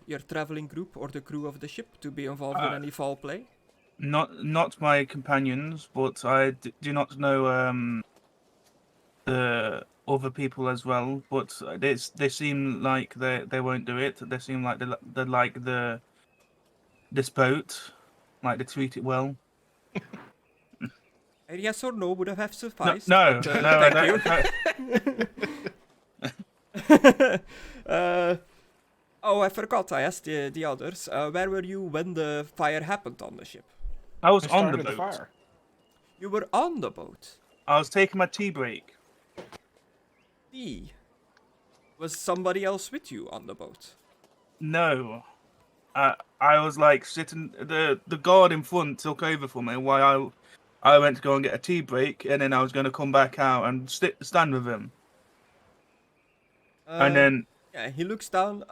your traveling group or the crew of the ship to be involved in any foul play? Not my companions, but I do not know the other people as well. But they seem like they won't do it. They seem like they like this boat, like they treat it well. A yes or no would have No, sufficed. no, but, no, I thank you. Oh, I forgot. I asked the others. Where were you when the fire happened on the ship? I was I on the started boat. fire. You were on the boat. I was taking my tea break. Was somebody else with you on the boat? No. I was like sitting. The guard in front took over for me while I went to go and get a tea break, and then I was going to come back out and stand with him. And then Yeah, he looks down.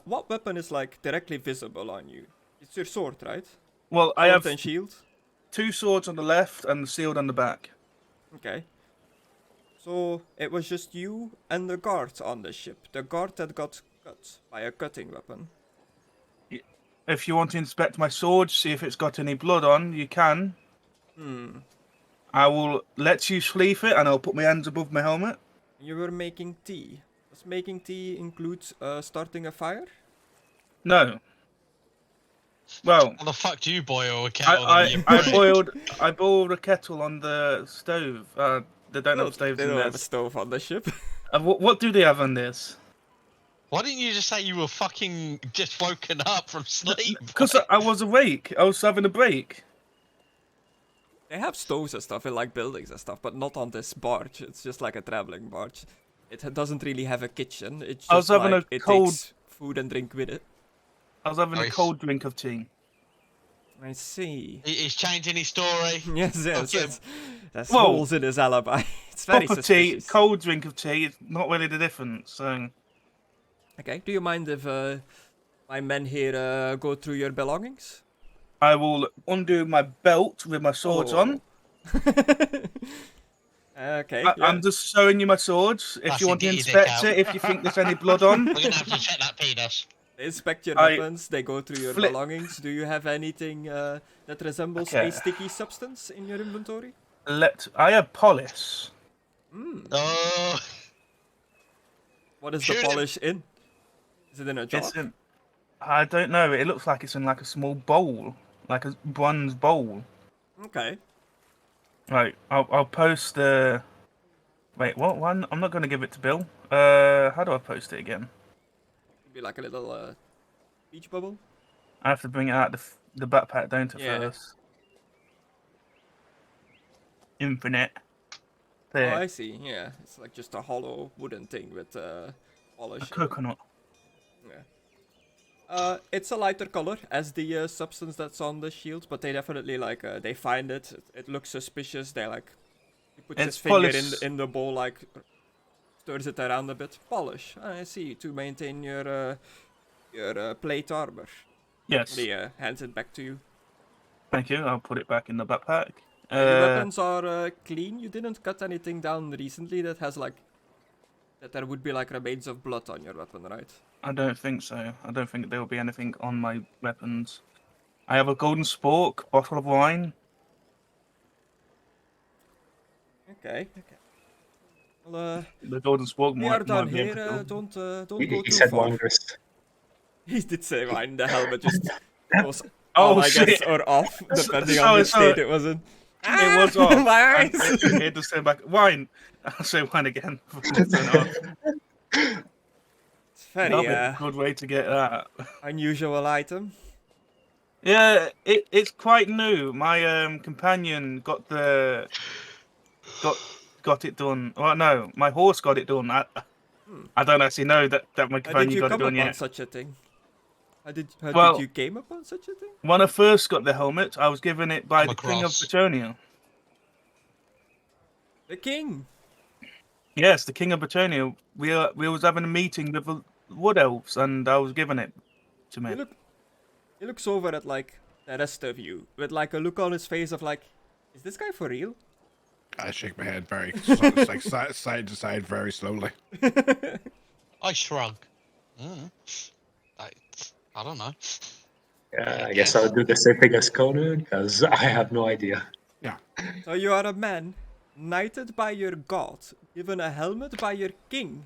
What weapon is like directly visible on you? It's your sword, right? well, I Sword have and shield. 2 swords on the left and the shield on the back. Okay. So it was just you and the guard on the ship. The guard that got cut by a cutting weapon. If you want to inspect my sword, see if it's got any blood on, you can. I will let you sleeve it, and I'll put my hands above my helmet. You were making tea. Does making tea include starting a fire? No. Well, How the fuck do you boil a kettle in your brain? I boiled a kettle on the stove. They don't have stoves They in don't have a this. stove on the ship. What do they have on this? Why didn't you just say you were fucking just woken up from sleep? Because I was awake. I was having a break. They have stoves and stuff in like buildings and stuff, but not on this barge. It's just like a traveling barge. It doesn't really have a kitchen. It's I was just having like a it cold- takes food and drink with it. I was having a Nice. cold drink of tea. I see. He's changing his story. Yes, Okay. yes. There's Whoa. holes in his alibi. It's very Cup of tea, suspicious. cold drink of tea. It's not really the difference. So Okay, do you mind if my men here go through your belongings? I will undo my belt with my swords on. Okay, I'm just showing you my swords. If That's you want to it, get your dick inspect out. it, if you think there's any blood on. We're gonna have to check that penis. They inspect your I weapons, they go through your flip- belongings. Do you have anything that resembles Okay. a sticky substance in your inventory? I have polish. Oh, What is Shoot the him. polish in? Is it in a jar? It's in, I don't know. It looks like it's in like a small bowl, like a bronze bowl. Okay. Right, I'll post the. Wait, what one? I'm not going to give it to Bill. How do I post it again? Be like a little beach bubble. I have to bring it out the backpack, don't I? Yeah. First. Infinite. Oh, There, I see. Yeah, it's like just a hollow wooden thing with a polish. in it. coconut. Yeah. It's a lighter color as the substance that's on the shield, but they definitely like they find it. It looks suspicious. They like he puts his It's finger polish. in the bowl, like stirs it around a bit. Polish. I see, to maintain your plate armor. Yes. He hands it back to you. Thank you. I'll put it back in the backpack. Your weapons are clean. You didn't cut anything down recently that has like that there would be like remains of blood on your weapon, right? I don't think so. I don't think there will be anything on my weapons. I have a golden spork, bottle of wine. Okay. Well, The golden spork we are might done be able here. to Don't He go too said far. wondrous. He did say wine. The helmet just goes Oh, on, I guess, shit. or off, depending sorry, on which sorry. state it was in. It was off. My And eyes! it just came back. Wine. I'll say wine again. It's very That'll be a good way to get that. unusual item. Yeah, it's quite new. My companion got it done. Well, no, my horse got it done. I don't actually know that my How did companion you got it come done upon yet. such a thing? How Well- did you came upon such a thing? When I first got the helmet, I was given it by Come the King of across. Bretonia. The king. Yes, the King of Bretonia. We was having a meeting with the Wood Elves, and I was given it to me. He looks over at like the rest of you with like a look on his face of like, is this guy for real? I shake my head very, it's like side to side, very slowly. I shrug. I don't know. I guess I'll do the same thing as Conna, because I have no idea. Yeah. So you are a man, knighted by your god, given a helmet by your king,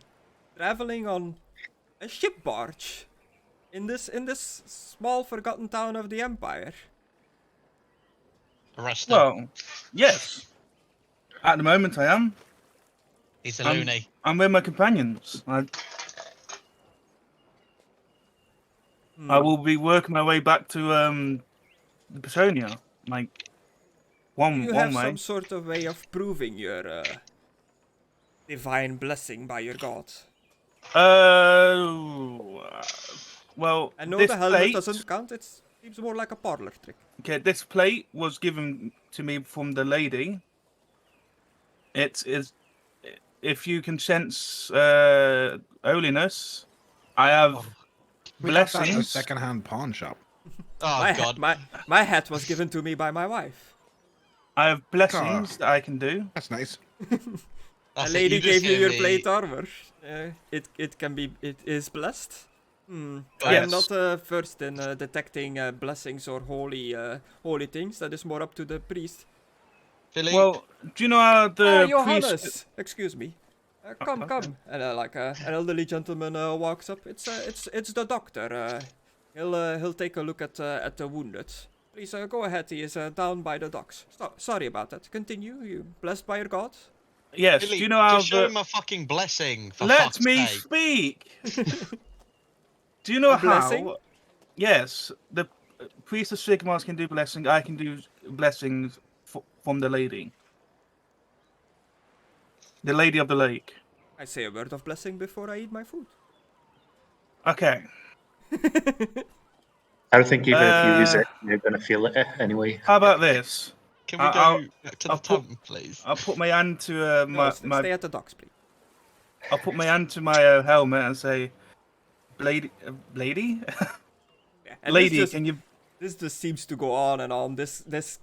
traveling on a ship barge in this small forgotten town of the Empire. Arrest him. Well, yes. At the moment, I am. He's a loony. I'm with my companions. I will be working my way back to the Petronia, like one You have way. some sort of way of proving your divine blessing by your god. Well, I know this the helmet plate, doesn't count. It seems more like a parlor trick. Okay, this plate was given to me from the lady. It is, if you can sense holiness, I have We got that at a blessings. second-hand pawn shop. Oh god. My hat was given to me by my wife. I have blessings that I can do. That's nice. That's A it, lady just gave you hear your me- plate armor. It is blessed. I am Yes. not versed in detecting blessings or holy things. That is more up to the priest. Philippe, Well, do you know how the Johannes, priest? excuse me. Come. And an elderly gentleman walks up. It's the doctor. He'll take a look at the wounded. Please go ahead. He is down by the docks. Sorry about that. Continue. You blessed by your god. Yes. Philippe, Do you know how just show the? him a fucking blessing. For Let fuck's me sake. speak. Do you know A blessing? how? Yes, the priest of Sigmars can do blessing. I can do blessings from the lady. The lady of the lake. I say a word of blessing before I eat my food. Okay. I don't think even if you use it, you're gonna feel it anyway. How about this? Can we I'll- go back to the I'll put- tavern, please? I'll put my hand to No, my stay at the docks, please. I'll put my hand to my helmet and say, "Lady, lady, Yeah, and lady, this can you?" just seems to go on and on. This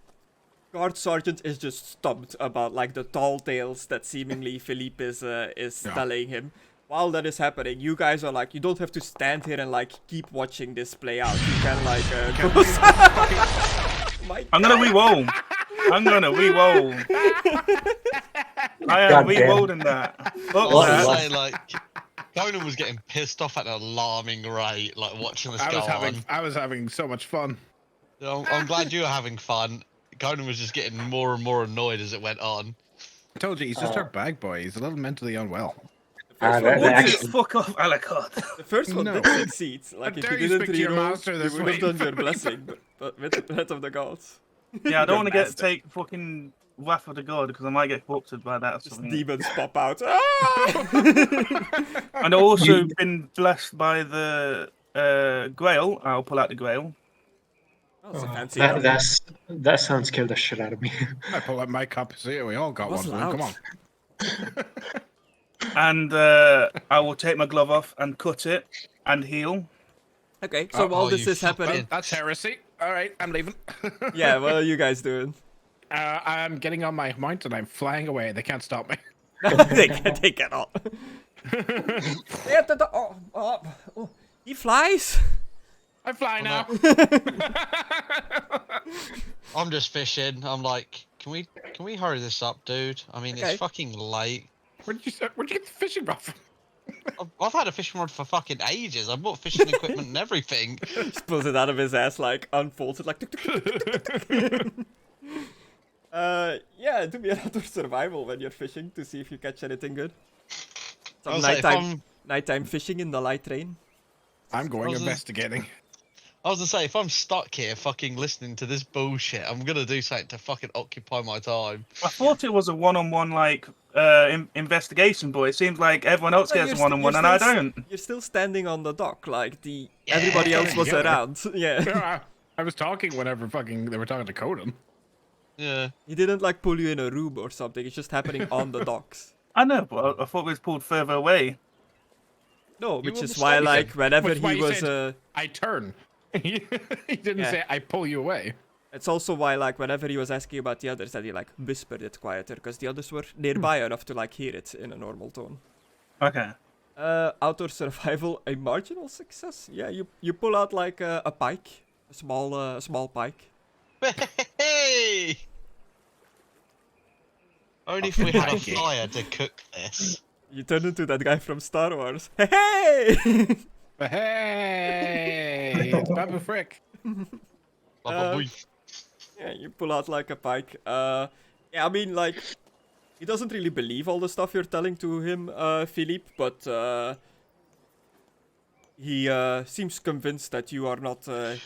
guard sergeant is just stumped about like the tall tales that seemingly Philippe is telling him. While that is happening, you guys are like, you don't have to stand here and like keep watching this play out. You can like go. My I'm gonna re-roll. I'm gonna re-roll. I am God damn. re-rolling that. I What was was gonna that? say, like, Conan was getting pissed off at an alarming rate, like watching this go on. I was having so much fun. I'm glad you were having fun. Conan was just getting more and more annoyed as it went on. I told you, he's just our bag boy. He's a little mentally unwell. First that- one Would did you actually- fuck off, Alucard? The first one No. did succeed. Like, if dare you you didn't speak to your reroll, master you this would have way. done your blessing, but with the threat of the gods. Yeah, I don't You're want to bastard. take fucking wrath of the god because I might get corrupted by that. Or Just something. demons pop out. Ah! And I've also been blessed by the Grail. I'll pull out the Grail. Oh, it's a fancy That, cup. that sound scared the shit out of me. I pull out my cup. See, we all got Was one. Come on. loud. And I will take my glove off and cut it and heal. Okay, so while oh, this you is fucking- happening, That's heresy. All right, I'm leaving. yeah, what are you guys doing? I'm getting on my mount and I'm flying away. They can't stop me. they cannot. Oh, he flies. I fly now. I'm just fishing. I'm like, can we hurry this up, dude? I mean, Okay. it's fucking late. Where'd you get the fishing rod from? I've had a fishing rod for fucking ages. I bought fishing equipment and everything. Just pulls it out of his ass, like unfolds it, like. Yeah, do me an outdoor survival when you're fishing to see if you catch anything good. Some I was like, if nighttime fishing in the light rain. I'm going How's this? investigating. I was gonna say, if I'm stuck here fucking listening to this bullshit, I'm gonna do something to fucking occupy my time. I thought it was a one-on-one like investigation, but it seems like everyone else No, gets you're a st- one-on-one you're and I still s- don't. You're still standing on the dock, like everybody else was Yeah. around. Yeah, Yeah, I was talking whenever fucking they were talking to Conan. Yeah. he didn't like pull you in a room or something. It's just happening on the docks. I know, but I thought it was pulled further away. No, You which were is why, mistaken. like, whenever Which is why he you was, said- I turn. he didn't Yeah. say I pull you away. it's also why, like, whenever he was asking about the others, that he like whispered it quieter, because the others were nearby enough to like hear it in a normal tone. Okay. Outdoor survival, a marginal success. Yeah, you pull out like a pike, a small pike. Hey! Only if we had a Mikey. fire to cook this. You turn into that guy from Star Wars. Hey! But hey, it's Babu Frick. Baba Uh, boy. Yeah, you pull out like a pike. Yeah, I mean, like, he doesn't really believe all the stuff you're telling to him, Philippe, but he seems convinced that you are not Smart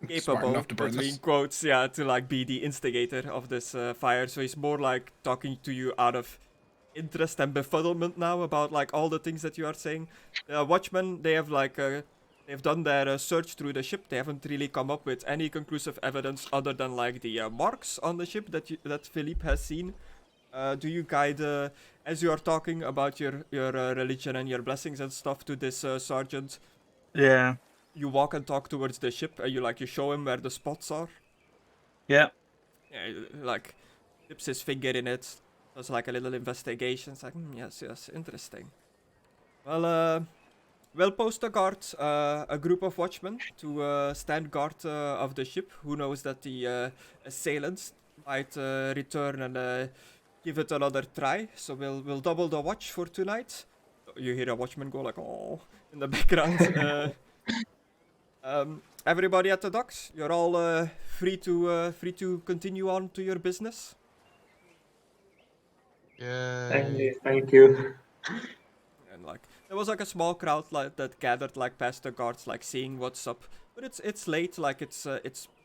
capable, enough to burn between this. quotes, yeah, to like be the instigator of this fire. So he's more like talking to you out of interest and befuddlement now about like all the things that you are saying. Watchmen, they have like they've done their search through the ship. They haven't really come up with any conclusive evidence other than like the marks on the ship that Philippe has seen. Do you guide as you are talking about your religion and your blessings and stuff to this sergeant? Yeah. You walk and talk towards the ship, and you show him where the spots are. Yeah. Yeah, like dips his finger in it, does like a little investigation. It's like, yes, interesting. Well, we'll post a guard, a group of watchmen to stand guard of the ship. Who knows that the assailants might return and give it another try. So we'll double the watch for tonight. You hear a watchman go like, oh, in the background. Everybody at the docks, you're all free to continue on to your business. Yay. Thank you. And like there was like a small crowd like that gathered like past the guards, like seeing what's up. But it's late, like it's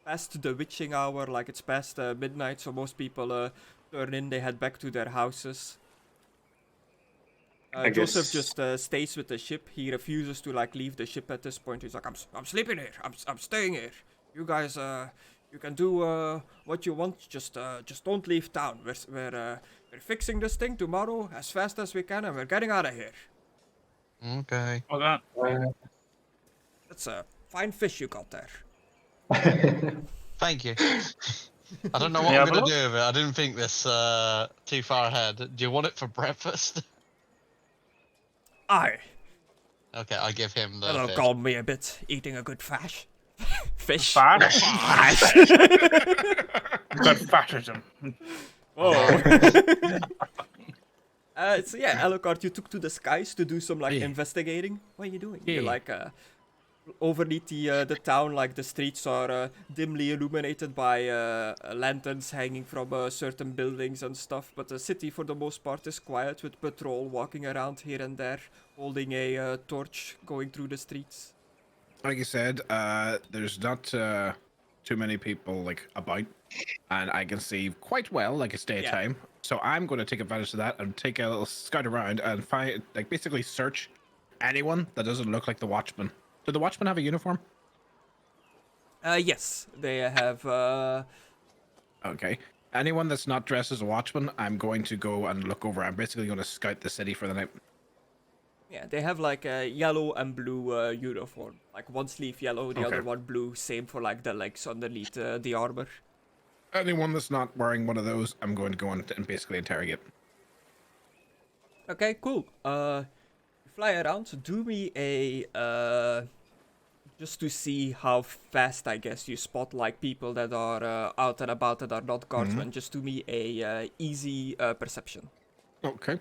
past the witching hour, like it's past midnight, so most people turn in, they head back to their houses. I Joseph guess- just stays with the ship. He refuses to like leave the ship at this point. He's like, I'm sleeping here. I'm staying here. You guys, you can do what you want. Just don't leave town. We're fixing this thing tomorrow as fast as we can, and we're getting out of here. Okay. Okay. That's a fine fish you got there. Thank you. I don't know what Yeah, I'm gonna but- do with it. I didn't think this too far ahead. Do you want it for breakfast? Aye. Okay, I give him the That'll fish. calm me a bit. Eating a good fish. Fish. Fash. Fish. Good fascism. Oh. So yeah, Alucard, you took to the skies to do some like Yeah. investigating. What are you doing? Yeah. You're like overneath the town, like the streets are dimly illuminated by lanterns hanging from certain buildings and stuff. But the city, for the most part, is quiet with patrol walking around here and there, holding a torch, going through the streets. Like you said, there's not too many people like about, and I can see quite well, like it's daytime. So I'm going to take advantage of that and take a little scout around and find, like, basically search anyone that doesn't look like the Watchman. Do the Watchmen have a uniform? Yes, they have. Okay. Anyone that's not dressed as a Watchman, I'm going to go and look over. I'm basically going to scout the city for the night. Yeah, they have like a yellow and blue uniform. Like one sleeve yellow, the Okay. other one blue. Same for like the legs underneath the armor. Anyone that's not wearing one of those, I'm going to go and basically interrogate. Okay, cool. You fly around. Do me a just to see how fast, I guess, you spot like people that are out and about that are not guardsmen. Just do me a easy perception. Okay.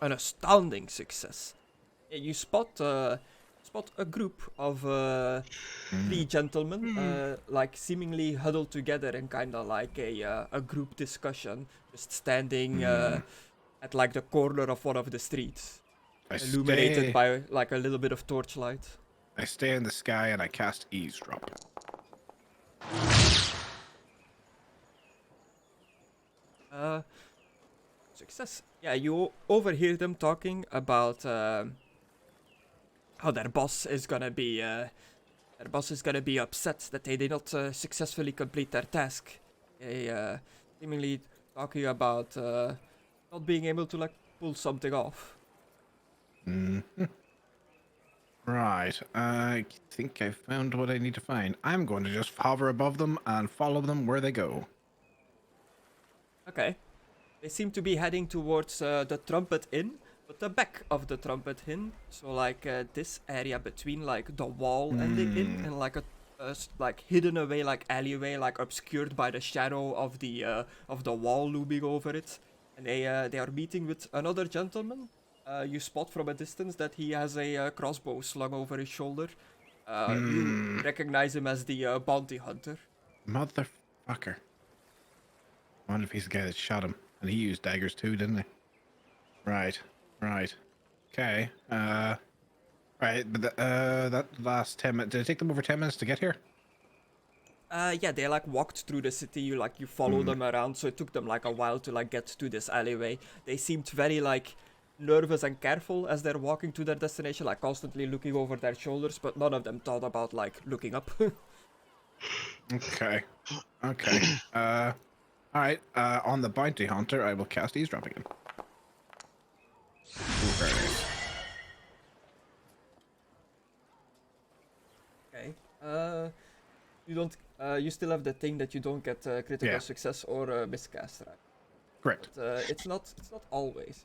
An astounding success. Yeah, you spot a group of 3 gentlemen, like seemingly huddled together in kind of like a group discussion, just standing at like the corner of one of the streets, illuminated by like a little bit of torchlight. I stay in the sky and I cast eavesdrop. Success. Yeah, you overhear them talking about how their boss is gonna be upset that they did not successfully complete their task. They seemingly talking about not being able to like pull something off. Right. I think I found what I need to find. I'm going to just hover above them and follow them where they go. Okay. They seem to be heading towards the Trumpet Inn, But the back of the trumpet hin, so like this area between like the wall and the inn, and like a like hidden away like alleyway, like obscured by the shadow of the wall looming over it. And they are meeting with another gentleman. You spot from a distance that he has a crossbow slung over his shoulder. You recognize him as the bounty hunter. Motherfucker. I wonder if he's the guy that shot him. And he used daggers too, didn't he? Right. Okay. Right, but that last 10 minutes, did it take them over 10 minutes to get here? Yeah, they like walked through the city. You follow them around, so it took them like a while to like get to this alleyway. They seemed very like nervous and careful as they're walking to their destination, like constantly looking over their shoulders, but none of them thought about like looking up. Okay. Alright, on the bounty hunter, I will cast eavesdrop again. Okay. You don't. You still have the thing that you don't get critical success or miscast, right? Correct. But, it's not. It's not always.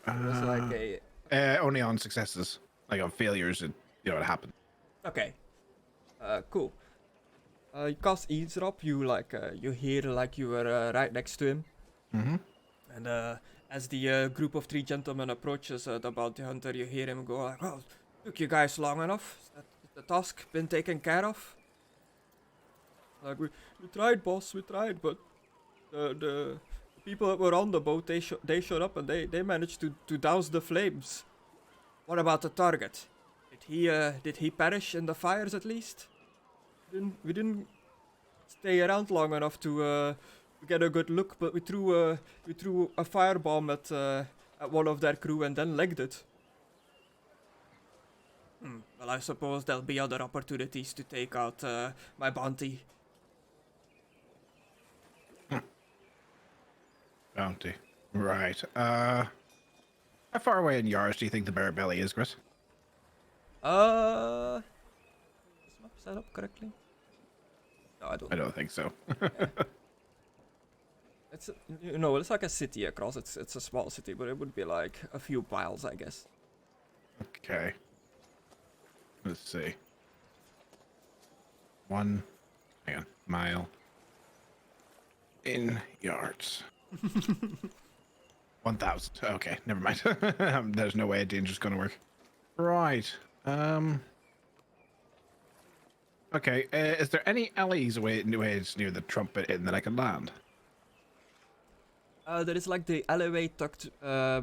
It's like only on successes. Like on failures, it happens. Okay. Cool. You cast eavesdrop. You like. You hear like you were right next to him. Mm-hmm. And as the group of 3 gentlemen approaches the bounty hunter, you hear him go like, "Well, took you guys long enough. Is the task been taken care of?" Like, we tried, boss, we tried, but the people that were on the boat, they showed up and they managed to douse the flames. What about the target? Did he perish in the fires at least? We didn't stay around long enough to get a good look, but we threw a firebomb at one of their crew and then legged it. Well, I suppose there'll be other opportunities to take out my bounty. Bounty. Right. How far away in yards do you think the bear belly is, Chris? Is map set up correctly? No, I don't. I don't think so. It's it's like a city across. It's a small city, but it would be like a few miles, I guess. Okay. Let's see. Mile in yards. 1,000. Okay, never mind. There's no way a danger's gonna work. Right. Okay. Is there any alleys away near the trumpet inn that I can land? There is like the alleyway tucked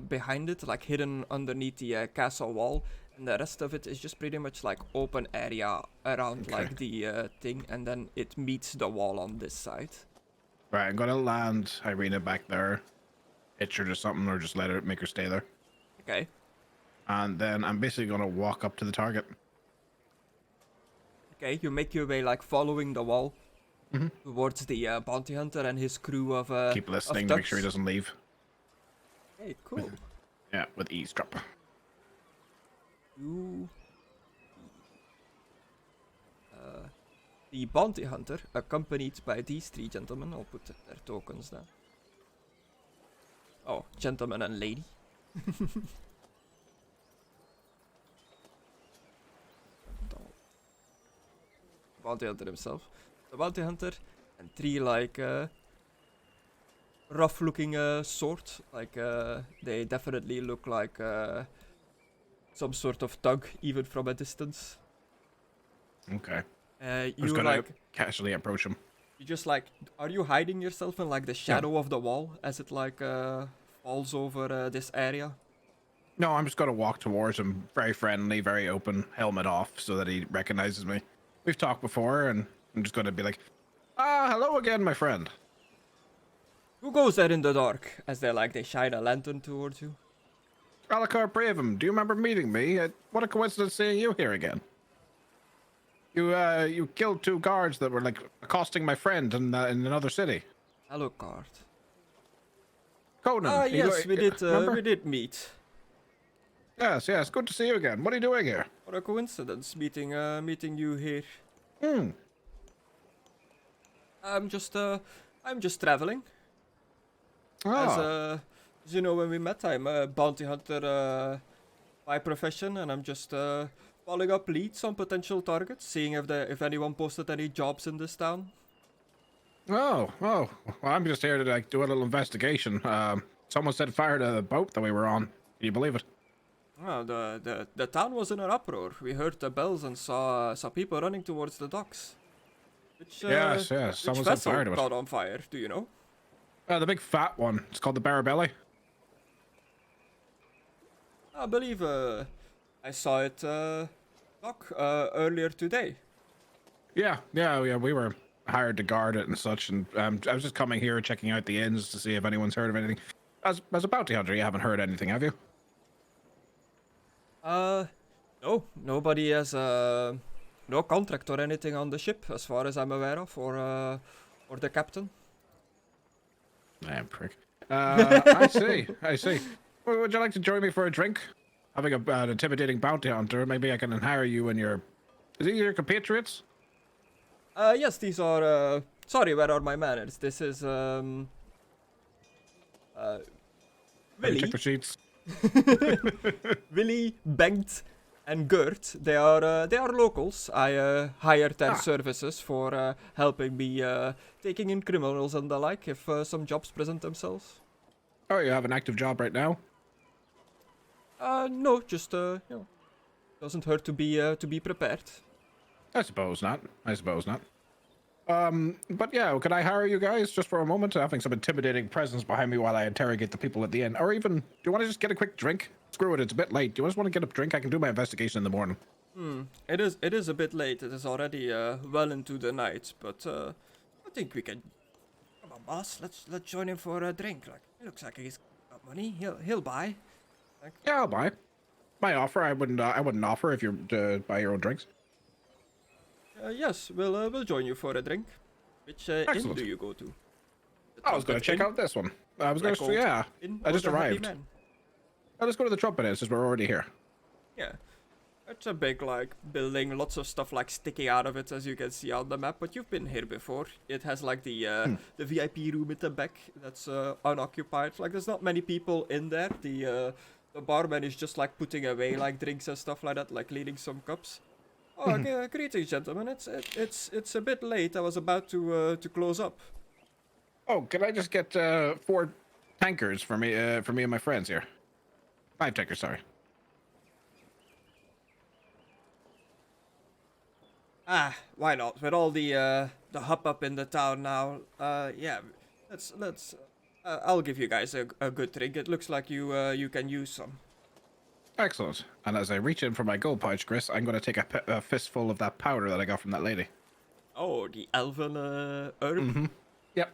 behind it, like hidden underneath the castle wall, and the rest of it is just pretty much like open area around like the thing, and then it meets the wall on this side. Right, I'm gonna land Irina back there, hitch her to something, or just make her stay there. Okay. And then I'm basically gonna walk up to the target. Okay, you make your way like following the wall towards the bounty hunter and his crew of Keep listening of to make sure he thugs. doesn't leave. Okay, cool. Yeah, with eavesdrop. You... the bounty hunter, accompanied by these 3 gentlemen, I'll put their tokens down. Oh, gentleman and lady. Bounty hunter himself. The bounty hunter and 3 like rough looking sword. Like they definitely look like some sort of thug even from a distance. Okay. You I'm just gonna like casually approach him. you just like, are you hiding yourself in like the shadow of the wall as it like falls over this area? No, I'm just gonna walk towards him, very friendly, very open, helmet off, so that he recognizes me. We've talked before, and I'm just gonna be like, hello again, my friend. Who goes there in the dark? As they shine a lantern towards you. Alucard Bravum, do you remember meeting me? What a coincidence seeing you here again. You killed 2 guards that were like accosting my friend in another city. Alucard. Conna. Yes, we did meet. Yes, good to see you again. What are you doing here? What a coincidence meeting you here. I'm just traveling. Ah. As you know, when we met, I'm a bounty hunter by profession, and I'm just following up leads on potential targets, seeing if anyone posted any jobs in this town. Oh, well, I'm just here to like do a little investigation. Someone set fire to the boat that we were on. Can you believe it? Well, the town was in an uproar. We heard the bells and saw people running towards the docks. Which Yes, which someone set vessel fire to it. caught on fire? Do you know? The big fat one. It's called the Barabelli. I believe I saw it dock earlier today. Yeah. We were hired to guard it and such, and I was just coming here checking out the inns to see if anyone's heard of anything. As a bounty hunter, you haven't heard anything, have you? No, nobody has no contract or anything on the ship, as far as I'm aware of, or the captain. Damn prick. I see. Well, would you like to join me for a drink? Having an intimidating bounty hunter, maybe I can hire you and your... Is it your compatriots? Yes, these are, sorry, where are my manners? This is, Let me Willy, check the sheets. Willy, Bengt, and Gert. They are locals. I hired their services for helping me taking in criminals and the like if some jobs present themselves. Oh, you have an active job right now? No, just doesn't hurt to be prepared. I suppose not. But yeah, could I hire you guys just for a moment, having some intimidating presence behind me while I interrogate the people at the inn? Or even, do you want to just get a quick drink? Screw it, it's a bit late. Do you just want to get a drink? I can do my investigation in the morning. It is a bit late. It is already well into the night, but I think we can. Come on, boss. Let's join him for a drink. Like, it looks like he's got money. He'll buy. Yeah, I'll buy. My offer, I wouldn't offer if you buy your own drinks. Yes, we'll join you for a drink. Which inn Excellent. do you go to? I was going to check out this one. I was going to, yeah. I just arrived. Let's go to the Trumpet Inn since we're already here. Yeah. It's a big, like, building, lots of stuff, like, sticking out of it, as you can see on the map, but you've been here before. It has, like, the VIP room at the back that's unoccupied. Like, there's not many people in there. The barman is just, like, putting away, like, drinks and stuff like that, like, cleaning some cups. Oh, okay, greetings, gentlemen. It's a bit late. I was about to close up. Oh, can I just get 4 tankers for me and my friends here? 5 tankers, sorry. Why not? With all the hop up in the town now, yeah, let's. I'll give you guys a good drink. It looks like you can use some. Excellent. And as I reach in for my gold pouch, Chris, I'm going to take a fistful of that powder that I got from that lady. Oh, the elven herb. Yep.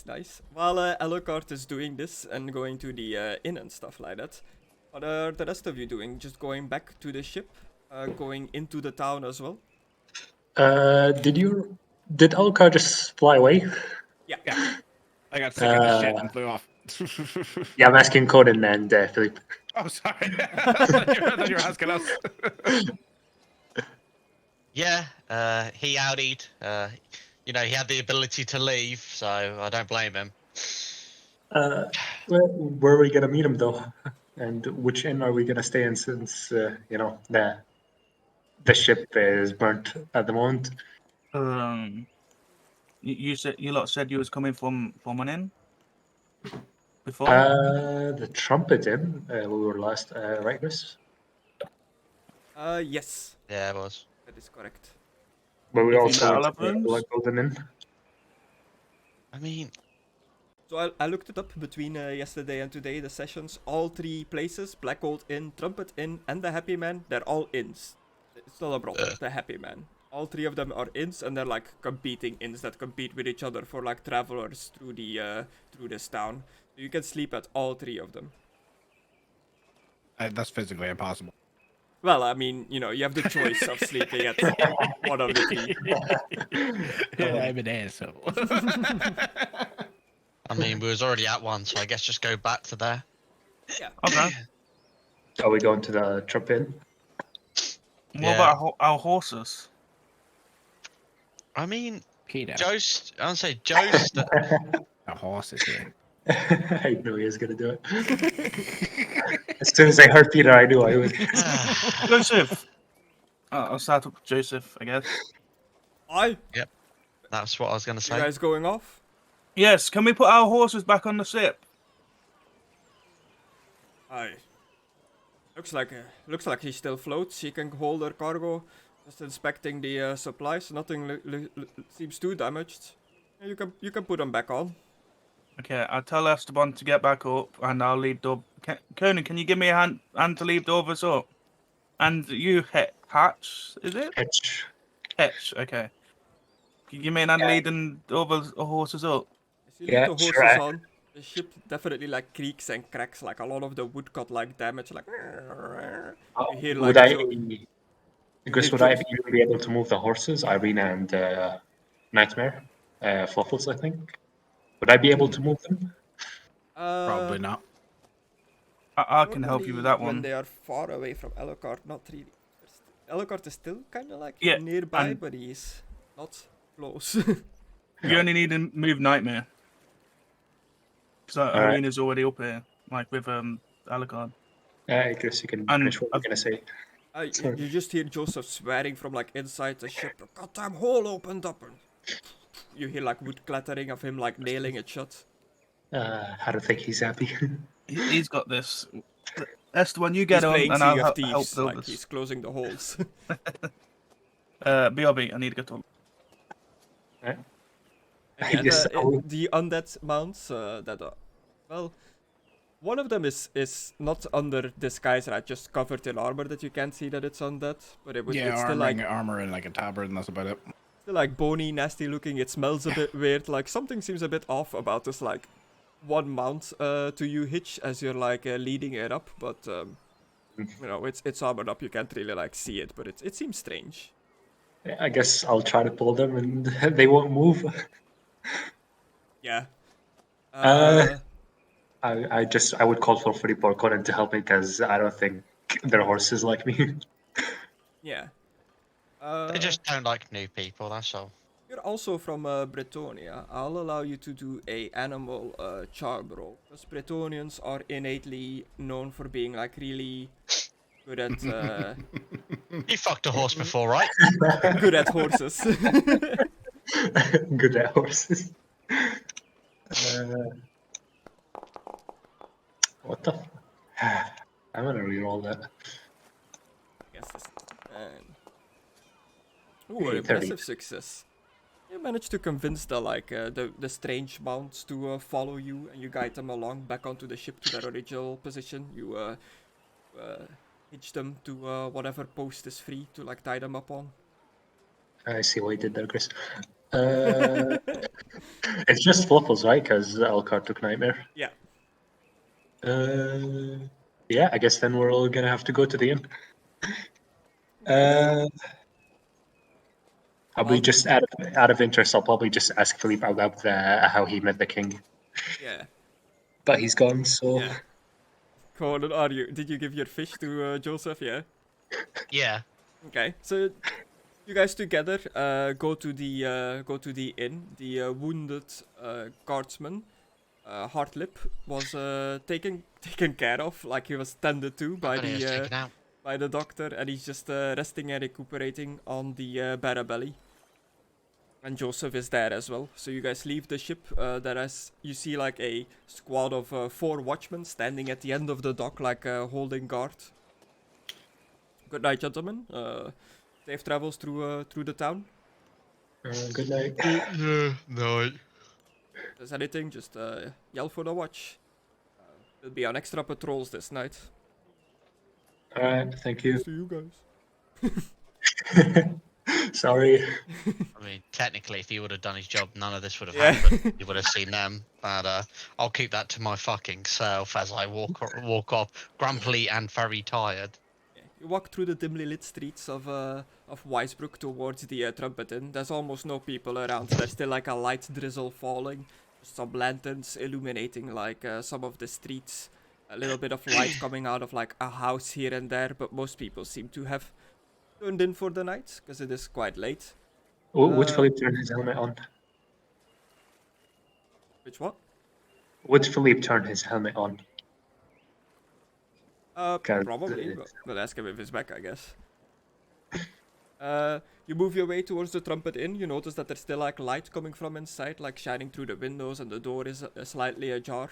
Nice. While Alucard is doing this and going to the inn and stuff like that, what are the rest of you doing? Just going back to the ship, going into the town as well? Did Alucard just fly away? Yeah. I got sick of the shit and flew off. Yeah, I'm asking Conan and Philippe. Oh, sorry. I thought you were asking us. Yeah, he outed. He had the ability to leave, so I don't blame him. Where are we gonna meet him though? And which inn are we gonna stay in since the ship is burnt at the moment? You lot said you was coming from an inn before. The Trumpet Inn. We were last, right, Chris? Yes. Yeah, it was. That is correct. But we Is also that went to Alabrins? the Golden Inn. I mean, So I looked it up between yesterday and today, the sessions. All 3 places, Black Gold Inn, Trumpet Inn, and the Happy Man, they're all inns. It's not a brothel, the Happy Man. All 3 of them are inns, and they're like competing inns that compete with each other for like travelers through this town. So you can sleep at all 3 of them. That's physically impossible. Well, I mean, you have the choice of sleeping at one of the 3. I'm an asshole. I mean, we was already at one, so I guess just go back to there. Yeah. Okay. Are we going to the Trumpet Inn? What about our horses? I mean, Mckadow. Jost. I'd say Jost. A horse is here. I knew he was gonna do it. As soon as I heard Peter, I knew I would. Joseph. I'll start up with Joseph, I guess. Yep, that's what I was gonna You say. guys going off? Yes, can we put our horses back on the ship? Aye. Looks like he still floats. He can hold their cargo. Just inspecting the supplies. Nothing seems too damaged. You can put them back on. Okay, I'll tell Esteban to get back up, and I'll lead the. Conna, can you give me a hand to lead the others up? And you, Hatch, is it? Hitch. Hatch, okay. Can you give me a hand leading the other horses up? As you lead Yeah, the horses sure. on, the ship definitely like creaks and cracks. Like a lot of the wood got like damage. Like you hear like Would I, Chris, hear would I Joe's- even be able to move the horses? Irina and Nightmare, Fluffles, I think. Would I be able to move them? Probably not. I can help you with that When one. they are far away from Alucard, not really. Alucard is still kind of like Yeah, nearby, and- but he's not close. You only need to move Nightmare. So Alright. Arena's already up here, like with Alucard. I guess you can And finish what you're I've- gonna say. Sorry. You just hear Joseph swearing from like inside the ship. The goddamn hole opened up, and you hear like wood clattering of him like nailing it shut. I don't think he's happy. He's got this. Esteban, you get He's on, playing and Sea I'll of help Thieves, the like others. he's closing the holes. BRB, I need to get on. Right? And I yeah, guess I'll- the undead mounts well, one of them is not under disguise, right? Just covered in armor that you can't see that it's undead. But it's still like armor and like a tabard, and that's about it. still like bony, nasty looking. It smells a bit weird. Like something seems a bit off about this like one mount to you, Hitch, as you're like leading it up. But you know, it's armored up. You can't really like see it, but it seems strange. I guess I'll try to pull them and they won't move. Yeah. I would call for Freddy Porconen to help me because I don't think their horses like me. Yeah. They just don't like new people, that's all. You're also from Bretonia. I'll allow you to do a animal charm roll, because Bretonians are innately known for being like really good at You fucked a horse before, right? good at horses. Good at horses. What the? I'm gonna reroll that. Guess this man. Ooh, an 30. impressive success. You managed to convince the strange mounts to follow you, and you guide them along back onto the ship to their original position. You hitch them to whatever post is free to like tie them up on. I see what you did there, Chris. It's just Fluffles, right? Because Elcar took Nightmare. Yeah. Yeah, I guess then we're all gonna have to go to the inn. I'll be just out of interest. I'll probably just ask Philippe about how he met the king, Yeah. but he's gone. So Yeah. Conan, did you give your fish to Joseph? Yeah. Yeah. Okay. So you guys together go to the inn. The wounded guardsman, Hartlip, was taken care of, like he was tended to by But he was the taken out. by the doctor, and he's just resting and recuperating on the Barabelli. And Joseph is there as well. So you guys leave the ship. You see like a squad of 4 watchmen standing at the end of the dock, like holding guard. Good night, gentlemen. Safe travels through the town. good night. Yeah, no. If there's anything, just yell for the watch. There'll be on extra patrols this night. All right, thank you. See you guys. Sorry. I mean, technically, if he would have done his job, none of this would have Yeah. happened. You would have seen them. But I'll keep that to my fucking self as I walk off, grumpy and very tired. Yeah, you walk through the dimly lit streets of Weissbruck towards the Trumpet Inn. There's almost no people around. There's still like a light drizzle falling. Some lanterns illuminating like some of the streets. A little bit of light coming out of like a house here and there, but most people seem to have turned in for the night because it is quite late. Which Philippe turned his helmet on? Which what? Would Philippe turn his helmet on? Probably. But ask him if he's back, I guess. You move your way towards the Trumpet Inn. You notice that there's still like light coming from inside, like shining through the windows, and the door is slightly ajar.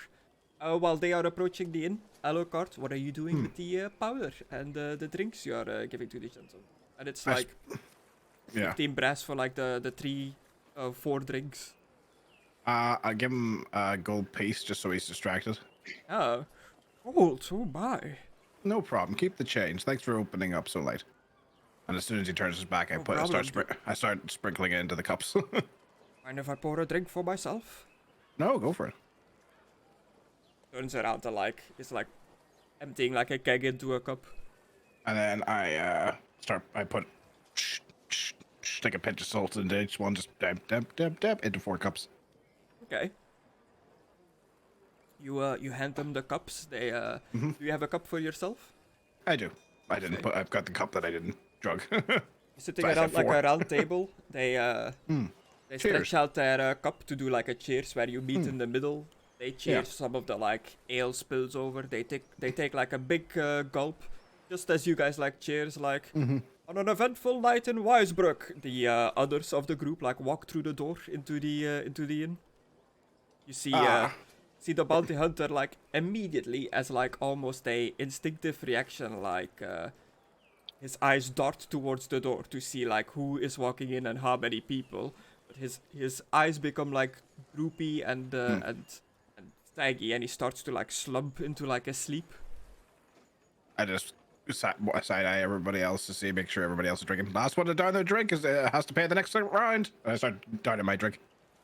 While they are approaching the inn, Alucard, what are you doing with the powder and the drinks you are giving to the gentlemen? And it's like 15 brass for like the 4 drinks. I give him a gold piece just so he's distracted. Oh, gold, oh my. No problem. Keep the change. Thanks for opening up so late. And as soon as he turns his back, I start sprinkling it into the cups. Mind if I pour a drink for myself? No, go for it. Turns around and is emptying like a keg into a cup. And then I put take a pinch of salt into each one, just dab into 4 cups. Okay. You hand them the cups. They Do you have a cup for yourself? I do. I didn't put. I've got the cup that I didn't drug. Sitting around like a round table, they Cheers. stretch out their cup to do like a cheers where you meet in the middle. They cheers some of the like ale spills over. They take like a big gulp, just as you guys like cheers like on an eventful night in Weissbruck. The others of the group like walk through the door into the inn. You see the bounty hunter like immediately as like almost a instinctive reaction, like his eyes dart towards the door to see like who is walking in and how many people. But his eyes become like droopy and saggy, and he starts to like slump into like a sleep. I just side eye everybody else to see, make sure everybody else is drinking. Last one to down their drink has to pay the next round. And I start downing my drink.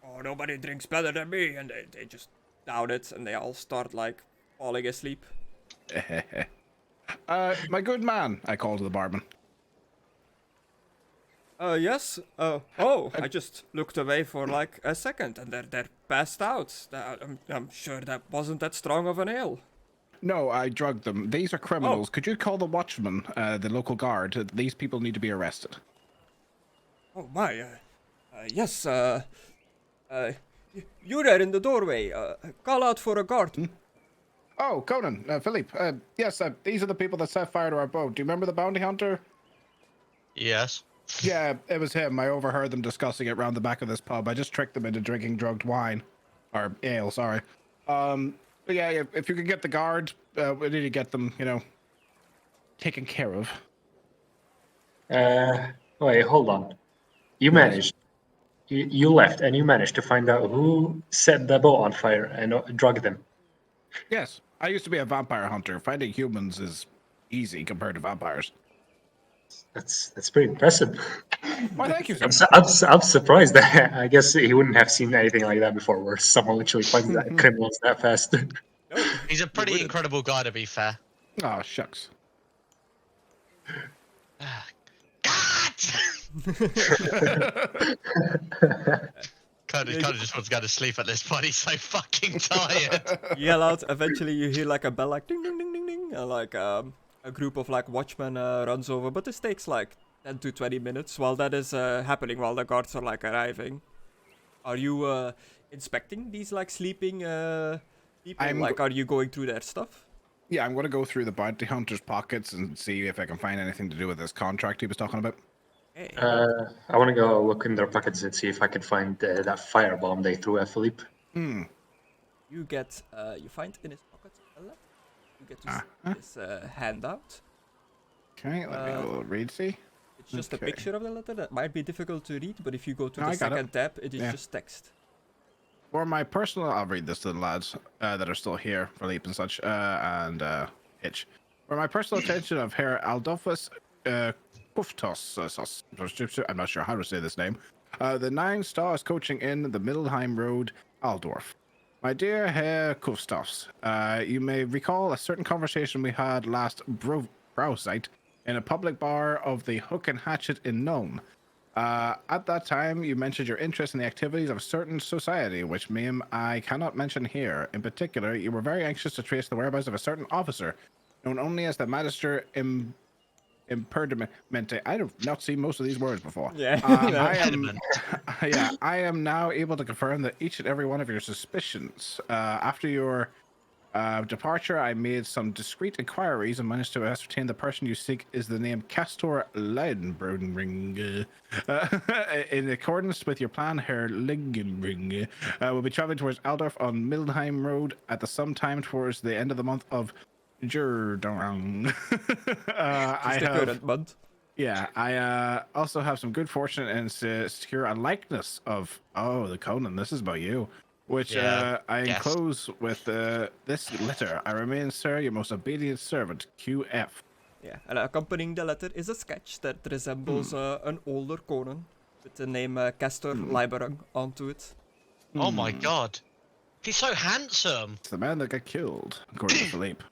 Oh, nobody drinks better than me, and they just down it, and they all start like falling asleep. My good man, I call to the barman. Yes. I just looked away for like a second, and they're passed out. I'm sure that wasn't that strong of an ale. No, I drugged them. These are criminals. Oh. Could you call the watchman, the local guard? These people need to be arrested. Oh my. Yes. You there in the doorway. Call out for a guard. Oh, Conan, Philippe. Yes, these are the people that set fire to our boat. Do you remember the bounty hunter? Yes. Yeah, it was him. I overheard them discussing it round the back of this pub. I just tricked them into drinking drugged wine. Or ale, sorry. But yeah, if you could get the guard, we need to get them, taken care of. Wait, hold on. You managed. You left and you managed to find out who set the boat on fire and drugged them. Yes, I used to be a vampire hunter. Finding humans is easy compared to vampires. That's pretty impressive. Why, thank you, sir. I'm surprised that I guess he wouldn't have seen anything like that before, where someone literally finds that criminals that fast. He's a pretty incredible guy, to be fair. Oh, shucks. Conna just wants to go to sleep at this point. He's so fucking tired. Yell out. Eventually, you hear like a bell, like ding ding ding ding ding, and like a group of like watchmen runs over. But this takes like 10 to 20 minutes. While that is happening, while the guards are like arriving, are you inspecting these like sleeping people? Are you going through their stuff? Yeah, I'm going to go through the bounty hunter's pockets and see if I can find anything to do with this contract he was talking about. Hey. I want to go look in their pockets and see if I can find that firebomb they threw at Philippe. You get, you find in his pocket a letter. You get to see this handout. Okay, let me go read, see. It's just a picture of the letter that might be difficult to read, but if you go to No, the I got second tab, it is just text. For my personal, I'll read this to the lads that are still here, Philippe and such, and Hitch. For my personal attention of Herr Aldolphus Kuftos, I'm not sure how to say this name, the 9 stars coaching in the Middelheim Road, Aldorf. My dear Herr Kuftos, you may recall a certain conversation we had last browsite in a public bar of the Hook and Hatchet in Nome. At that time, you mentioned your interest in the activities of a certain society, which I cannot mention here. In particular, you were very anxious to trace the whereabouts of a certain officer, known only as the Magister impediment. I have not seen most of these words before. Yeah. I am. Impediment. Yeah, I am now able to confirm that each and every one of your suspicions, after your departure, I made some discreet inquiries and managed to ascertain the person you seek is the name Castor Leidenbring. In accordance with your plan, Herr Lingenbring will be traveling towards Aldorf on Mildenheim Road at the some time towards the end of the month of Jurdong. I Just the have. current month. Yeah, I also have some good fortune and secure a likeness of the Conan. This is about you, which Yeah, I yes. enclose with this letter. I remain, sir, your most obedient servant, QF. Yeah, and accompanying the letter is a sketch that resembles an older Conan with the name Castor Leiberung onto it. Oh my god. He's so handsome. It's the man that got killed, according to Philippe.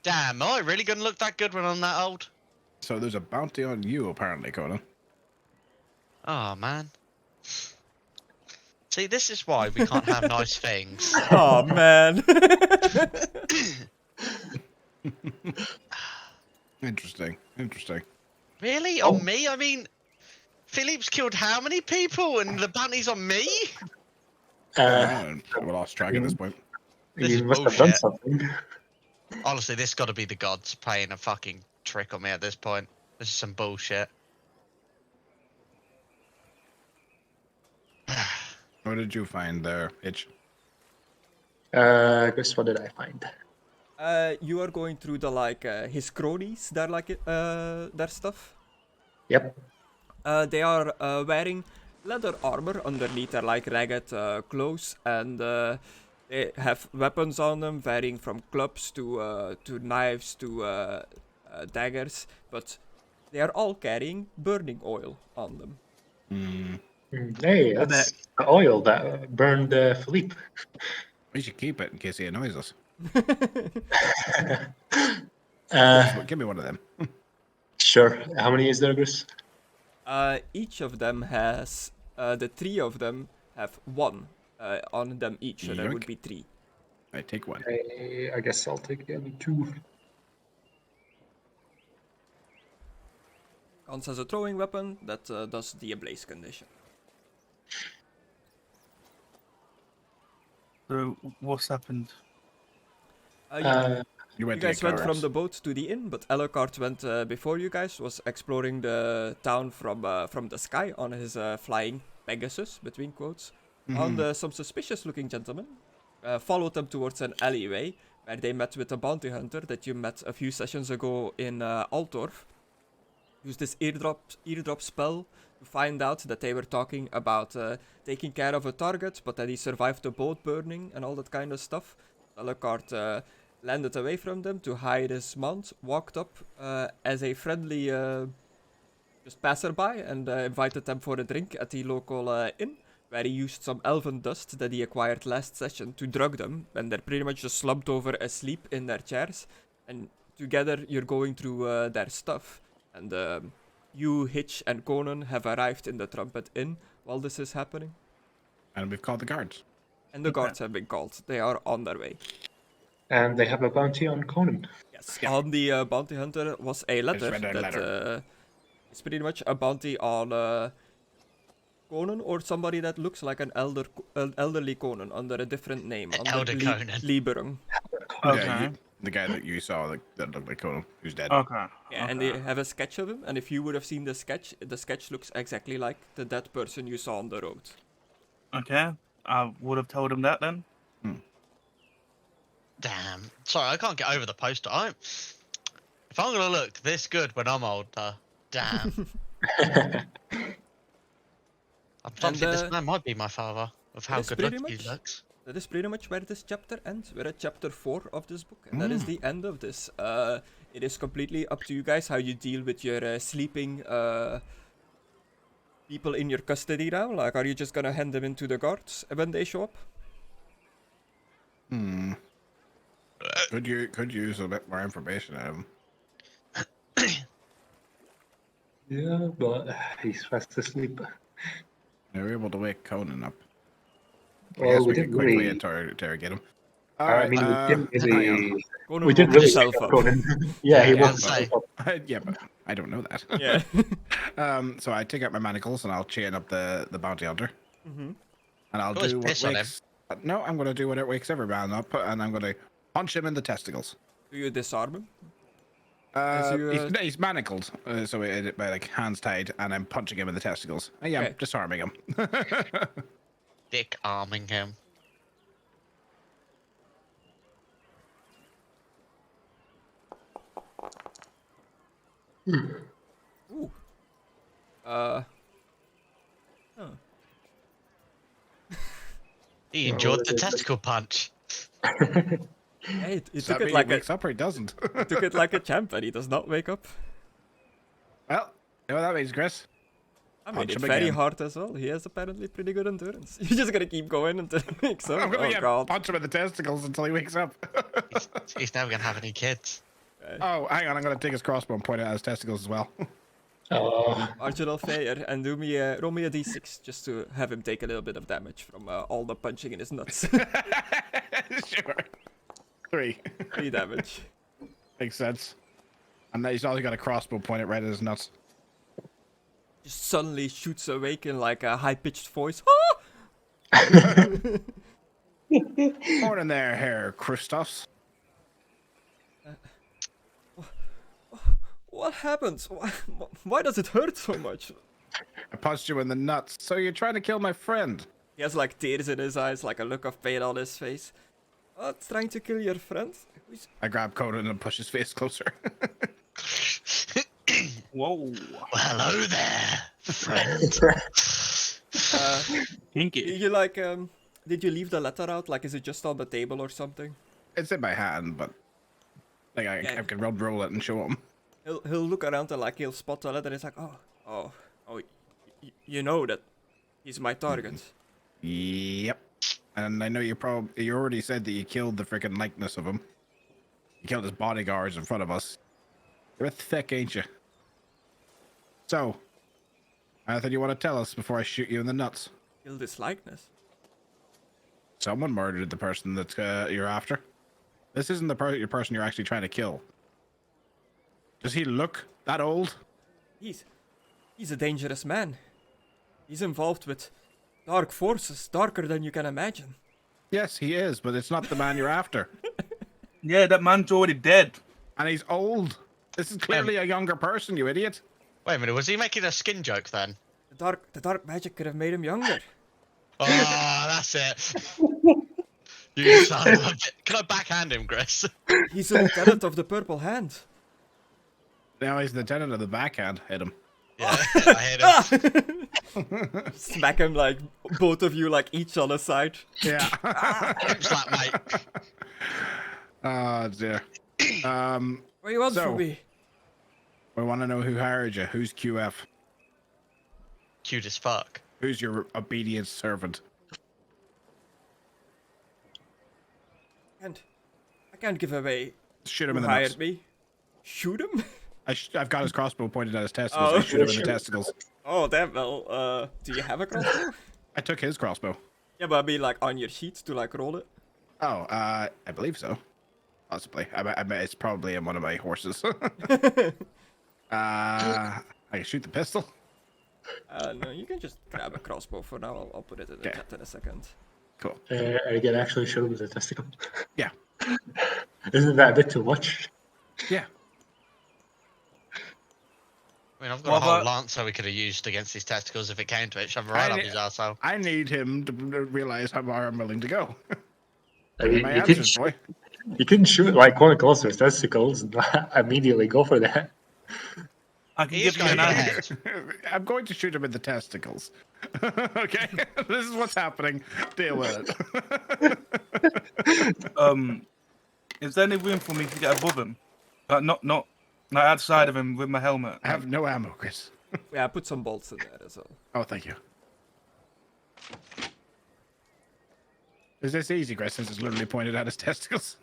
Damn, am I really gonna look that good when I'm that old? So there's a bounty on you, apparently, Conan. Oh man. See, this is why we can't have nice things. Oh man. Interesting. Really? On me? I mean, Philippe's killed how many people and the bounty's on me? I lost track at this point. This You is must have done bullshit. something. Honestly, this gotta be the gods playing a fucking trick on me at this point. This is some bullshit. What did you find there, Hitch? Guess what did I find? You are going through the his cronies, their stuff. Yep. They are wearing leather armor underneath their ragged clothes, and they have weapons on them, varying from clubs to knives to daggers. But they are all carrying burning oil on them. Hey, that's the oil that burned Philippe. We should keep it in case he annoys us. Uh, Give me one of them. sure. How many is there, Chris? Each of them has the three of them have one on them each, so there would Yoink. be three. I take one. I guess I'll take the other two. Hans has a throwing weapon that does the ablaze condition. So what's happened? You went guys to went from Clarence. the boat to the inn, but Elocart went before you guys, was exploring the town from the sky on his flying Pegasus, between quotes. Found some suspicious-looking gentlemen, followed them towards an alleyway, where they met with a bounty hunter that you met a few sessions ago in Altdorf. Used this eardrop spell to find out that they were talking about taking care of a target, but that he survived the boat burning and all that kind of stuff. Elocart landed away from them to hide his mount, walked up as a friendly just passerby and invited them for a drink at the local inn, where he used some elven dust that he acquired last session to drug them, and they're pretty much just slumped over asleep in their chairs, and together you're going through their stuff, and you, Hitch, and Conan have arrived in the Trumpet Inn while this is happening, And we've called the guards. and the guards have been called. They are on their way. And they have a bounty on Conan. Yes, Yeah. on the bounty hunter was a letter read a that letter. is pretty much a bounty on Conan or somebody that looks like an elderly Conan under a different name. Under Elder Conan. Lieberung. Okay. Yeah, the guy that you saw that looked like Conan, who's dead. Okay. Yeah, and they have a sketch of him, and if you would have seen the sketch looks exactly like the dead person you saw on the road. Okay. I would have told him that then. Damn. Sorry, I can't get over the poster. If I'm gonna look this good when I'm older, damn. I'm starting to think this man might be my father, of how That's good pretty looking he much- looks. That is pretty much where this chapter ends. We're at chapter 4 of this book, and that is the end of this. It is completely up to you guys how you deal with your sleeping people in your custody now. Like, are you just gonna hand them into the guards when they show up? Could use a bit more information out of him. Yeah, but he's fast asleep. They were able to wake Conan up. Well, Yes, we we can didn't quickly really. interrogate him. All I right. mean, we didn't hang really, Conan we didn't woke really himself pick up. Conan. Yeah, he Yeah, woke I'd himself say. up. yeah, but I don't know that. Yeah. So I take out my manacles and I'll chain up the bounty hunter, Mm-hmm. and I'll Always do what piss on him. wakes. No, I'm gonna do what it wakes every man up, and I'm gonna punch him in the testicles. Do you disarm him? As you, He's manacled, so by like hands tied, and I'm punching him in the testicles. Yeah, Okay. I'm disarming him. Dick arming him. Ooh. Oh. He Yeah, enjoyed well, the it is. testicle punch. Hey, he Does took that it mean like he a wakes up or he doesn't? took it like a champ, and he does not wake up. Well, you know what that means, Chris? I mean, Punch it's him very again. hard as well. He has apparently pretty good endurance. You're just gonna keep going until he wakes up. I'm gonna Oh god. punch him in the testicles until he wakes up. He's never gonna have any kids. Oh, hang on, I'm gonna take his crossbow and point it at his testicles as well. Marginal failure, and roll me a d6 just to have him take a little bit of damage from all the punching in his nuts. Sure. 3. 3 damage. Makes sense. And then he's also got a crossbow pointed right at his nuts. Just suddenly shoots awake in like a high-pitched voice. Morning there, Herr Christos. What happened? Why does it hurt so much? I punched you in the nuts. So you're trying to kill my friend? He has like tears in his eyes, like a look of pain on his face. Oh, trying to kill your friend? I grab Conan and push his face closer. Whoa. Well, hello there, friend. Kinky. You like did you leave the letter out? Like, is it just on the table or something? It's in my hand, but like I can roll it and show him. He'll look around and like he'll spot the letter. He's like, you know that he's my target. Yep. And I know you already said that you killed the freaking likeness of him. You killed his bodyguards in front of us. You're a thick, ain't you? So, anything you want to tell us before I shoot you in the nuts? Killed his likeness. Someone murdered the person that you're after. This isn't the person you're actually trying to kill. Does he look that old? He's a dangerous man. He's involved with dark forces, darker than you can imagine. Yes, he is, but it's not the man you're after. Yeah, that man's already dead. And he's old. This is clearly a younger person, you idiot. Wait a minute, was he making a skin joke then? The dark magic could have made him younger. Oh, that's it. You son of a bitch. Can I backhand him, Chris? He's a lieutenant of the Purple Hand. Now he's the lieutenant of the backhand. Hit him. Yeah, I hit him. Smack him like both of you like each on a side. Yeah. Hip slap, mate. Oh, dear. What you want So- from me? We want to know who hired you. Who's QF? Cute as fuck. Who's your obedient servant? I can't give away Shoot him who in the hired nuts. me. Shoot him? I've got his crossbow pointed at his testicles. Oh. I shoot him in the testicles. Oh damn, well, do you have a crossbow? I took his crossbow. Yeah, but I mean like on your sheet to like roll it. Oh, I believe so. Possibly. I bet it's probably in one of my horses. I can shoot the pistol. No, you can just grab a crossbow for now. I'll put it in the Okay. chat in a second. Cool. I can actually show him the testicle. Yeah. Isn't that a bit too much? Yeah. I mean, I've got What a whole about- lancer we could have used against his testicles if it came to it. Shove it right up his arsehole. I need him to realize how far I'm willing to go. I mean, My you can, answers, boy. you can shoot like one close to his testicles and immediately go for that. I can He give is you going an for the answer. head. I'm going to shoot him in the testicles. Okay? This is what's happening. Deal with it. Is there any room for me to get above him? Not outside of him with my helmet. I have no ammo, Chris. Yeah, I put some bolts in there as well. Oh, thank you. Is this easy, Chris, since it's literally pointed at his testicles?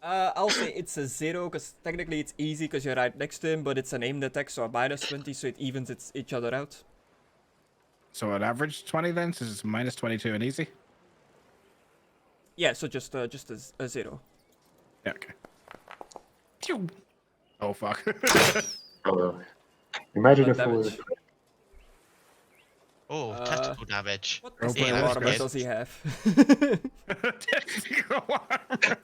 I'll say it's a 0, because technically it's easy because you're right next to him, but it's an aimed attack, so a -20, so it evens each other out. So an average 20 then, since it's -22 and easy? Yeah, so just a 0. Yeah, okay. Pew! Oh, fuck. Oh, imagine What if it was. damage? Oh, testicle damage. What Roleplay testicle this, armor guys. does he have? Testicle armor.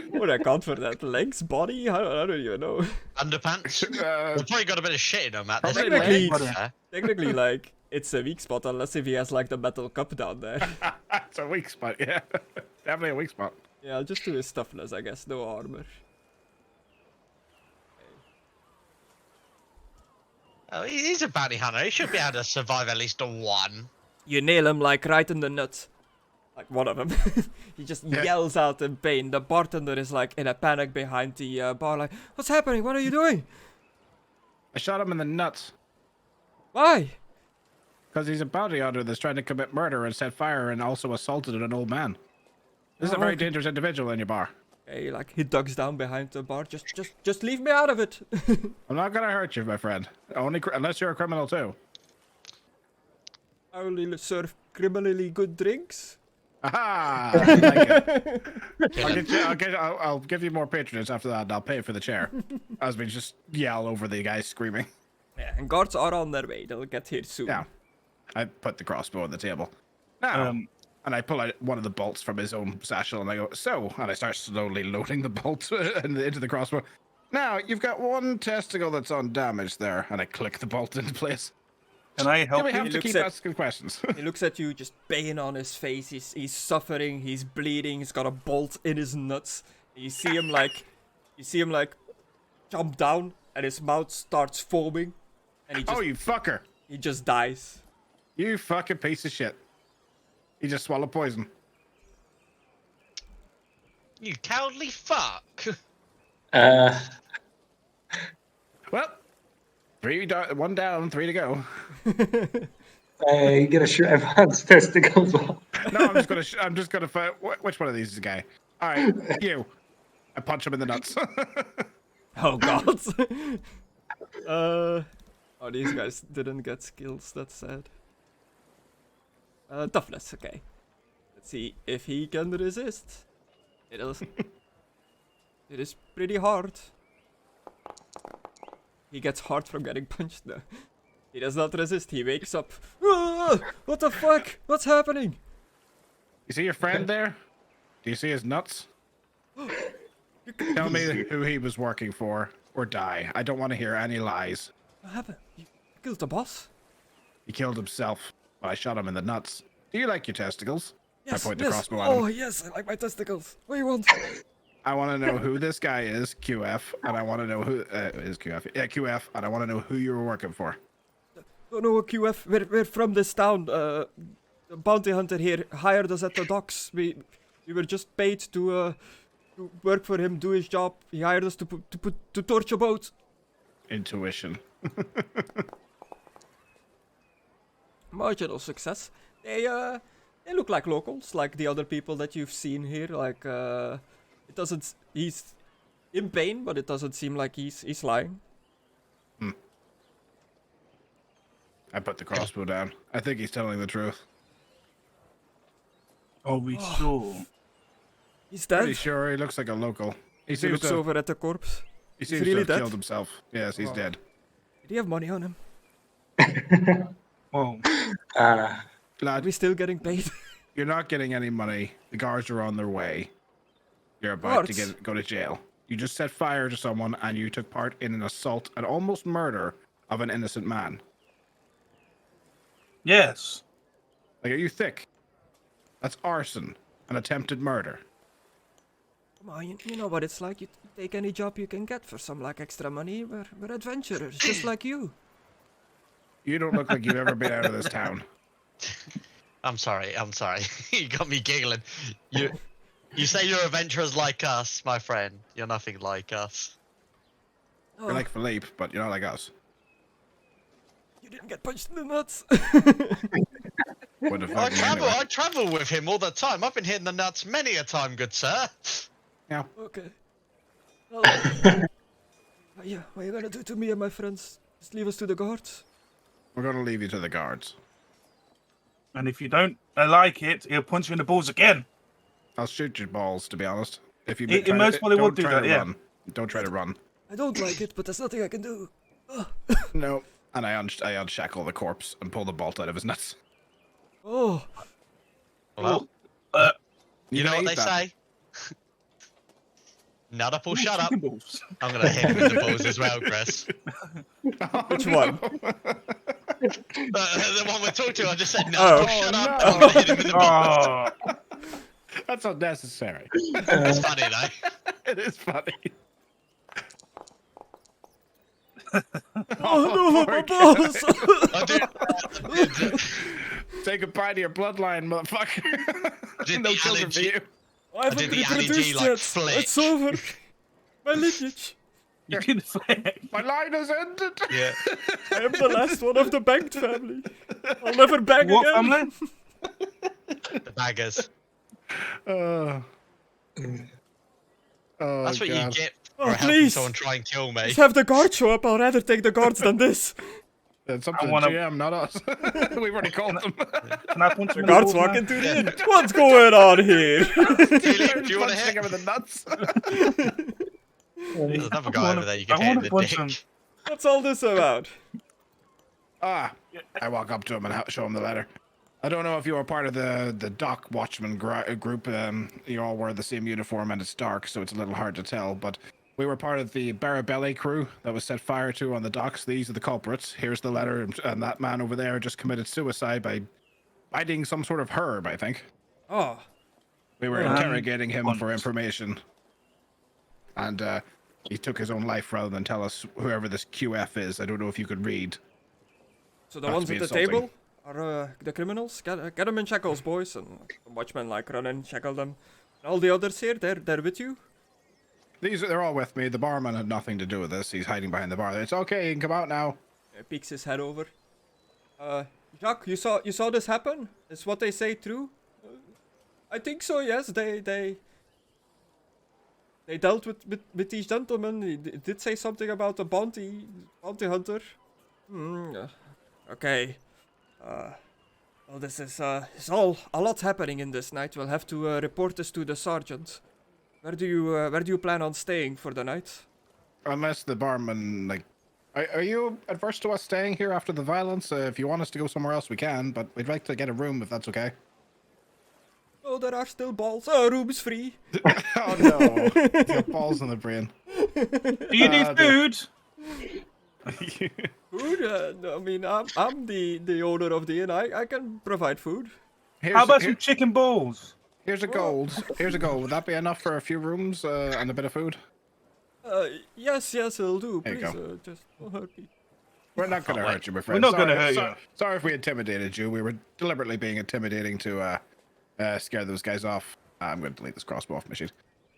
What I count for that? Legs, body? I don't even know. Underpants. He's probably got a bit of shit in him at this Technically, point. technically, like, it's a weak spot unless if he has, like, the metal cup down there. It's a weak spot, yeah. Definitely a weak spot. Yeah, just to his toughness, I guess. No armor. Oh, he's a bounty hunter. He should be able to survive at least a 1. You nail him, like, right in the nuts. Like, one of them. He just yells out in pain. The bartender is, like, in a panic behind the bar, like, what's happening? What are you doing? I shot him in the nuts. Why? Because he's a bounty hunter that's trying to commit murder and set fire and also assaulted an old man. This is a very dangerous individual in your bar. Okay, like, he ducks down behind the bar. Just leave me out of it. I'm not gonna hurt you, my friend. Only unless you're a criminal too. I only serve criminally good drinks. Aha! I like it. I'll give you more patronage after that, and I'll pay for the chair. As we just yell over the guys screaming. Yeah, and guards are on their way. They'll get here soon. Yeah. I put the crossbow on the table. Now, and I pull out one of the bolts from his own satchel, and I go, so, and I start slowly loading the bolt into the crossbow. Now, you've got one testicle that's undamaged there, and I click the bolt into place. Can I Yeah, help we you? have to keep asking questions. He looks at you, just pain on his face. He's suffering. He's bleeding. He's got a bolt in his nuts. You see him like jump down, and his mouth starts foaming, and Oh, you fucker! he just dies. You fucking piece of shit. He just swallowed poison. You cowardly fuck. Well, 1 down, 3 to go. You gotta shoot everyone's testicles off. No, I'm just gonna find which one of these is the guy. All right, you. I punch him in the nuts. Oh god. Oh, these guys didn't get skills. That's sad. Toughness. Okay. Let's see if he can resist. It is. It is pretty hard. He gets hard from getting punched now. He does not resist. He wakes up. Ah, what the fuck? What's happening? You see your friend there? Do you see his nuts? Tell me who he was working for, or die. I don't want to hear any lies. What happened? You killed the boss? He killed himself. I shot him in the nuts. Do you like your testicles? Yes, I point the yes. crossbow at him. Oh, yes, I like my testicles. What do you want? I want to know who this guy is, QF, and I want to know who is QF. Yeah, QF, and I want to know who you were working for. Don't know what QF. We're from this town. The bounty hunter here hired us at the docks. We were just paid to work for him, do his job. He hired us to torch a boat. Intuition. Marginal success. They look like locals, like the other people that you've seen here. Like it doesn't. He's in pain, but it doesn't seem like he's lying. I put the crossbow down. I think he's telling the truth. Are we sure? He's dead. Pretty sure he looks like a local. He He seems looks to, over at the corpse. he seems really to have dead? killed himself. Yes, he's dead. Did he have money on him? Well, Are Lad, we still getting paid? you're not getting any money. The guards are on their way. You're about to Guards? go to jail. You just set fire to someone and you took part in an assault and almost murder of an innocent man. yes. Like, are you thick? That's arson, an attempted murder. Come on, you know what it's like. You take any job you can get for some like extra money. We're adventurers, just like you. You don't look like you've ever been out of this town. I'm sorry. You got me giggling. You say you're adventurers like us, my friend. You're nothing like us. Oh, You're like Philippe, but you're not like us. you didn't get punched in the nuts. Would have I hurt me anyway. travel with him all the time. I've been hitting the nuts many a time, good sir. Yeah. Okay. Well, yeah, what are you gonna do to me and my friends? Just leave us to the guards? We're going to leave you to the guards. And if you don't like it, he'll punch you in the balls again. I'll shoot your balls, to be honest. If you It most probably would do try that, to yeah. run. Don't try to run. I don't like it, but there's nothing I can do. No. And I unshackle the corpse and pull the bolt out of his nuts. Oh, Well, you know gonna what eat they that? say? Nut up or shut up. Chicken balls. I'm gonna hit him in the balls as well, Chris. which one? The one we're talking to, I just said nut Oh. up or shut up. no. I'm gonna hit him in the balls. Oh, That's unnecessary. It's funny though. It is funny. Oh no, my poor balls! I do. Say goodbye to your bloodline, motherfucker. Did No the children for allergy- you. I haven't did the been Ali G, introduced like, yet. flick. It's over. My lineage. you can flick. My line has ended. Yeah. I am the last one of the banked family. I'll never bang What again. family? The baggers. Oh, That's what God. you get Oh, for helping please. someone try and kill me. Just have the guards show up. I'll rather take the guards than this. It's up to I the wanna- GM, not us. We've already called them. Can I punch The him in guards the balls walk now? into the inn. What's going on here? Do you want to Punching hit? him in the nuts. There's another I guy wanna- over there you I can hit in wanna the punch dick. him. What's all this about? I walk up to him and show him the letter. I don't know if you are part of the dock watchman group. You all wear the same uniform and it's dark, so it's a little hard to tell. But we were part of the Barabelli crew that was set fire to on the docks. These are the culprits. Here's the letter, and that man over there just committed suicide by biting some sort of herb, I think. Oh, We were interrogating him for information. And he took his own life rather than tell us whoever this QF is. I don't know if you could read. so the Not to ones be at the insulting. table are the criminals? Get them in shackles, boys. And the watchmen like run in, shackle them. And all the others here, they're with you? They're all with me. The barman had nothing to do with this. He's hiding behind the bar. It's okay. You can come out now. Peeks his head over. Jacques, you saw this happen? Is what they say true? I think so. Yes, they dealt with these gentlemen. He did say something about a bounty hunter. Okay. Well, this is it's all a lot happening in this night. We'll have to report this to the sergeant. Where do you plan on staying for the night? Unless the barman, like... Are you adverse to us staying here after the violence? If you want us to go somewhere else, we can. But we'd like to get a room, if that's okay. Oh, there are still balls. Oh, room's free. Oh, no. He's got balls in the brain. Do you need food? Food? No, I mean, I'm the owner of the inn. I can provide food. Here's, How about here- some chicken balls? here's a gold. Here's a gold. Would that be enough for a few rooms and a bit of food? Yes, it'll do. There you Please, go. just don't hurt me. We're not going to hurt you, my friend. not gonna hurt you. Sorry if we intimidated you. We were deliberately being intimidating to scare those guys off. I'm going to delete this crossbow off my sheet.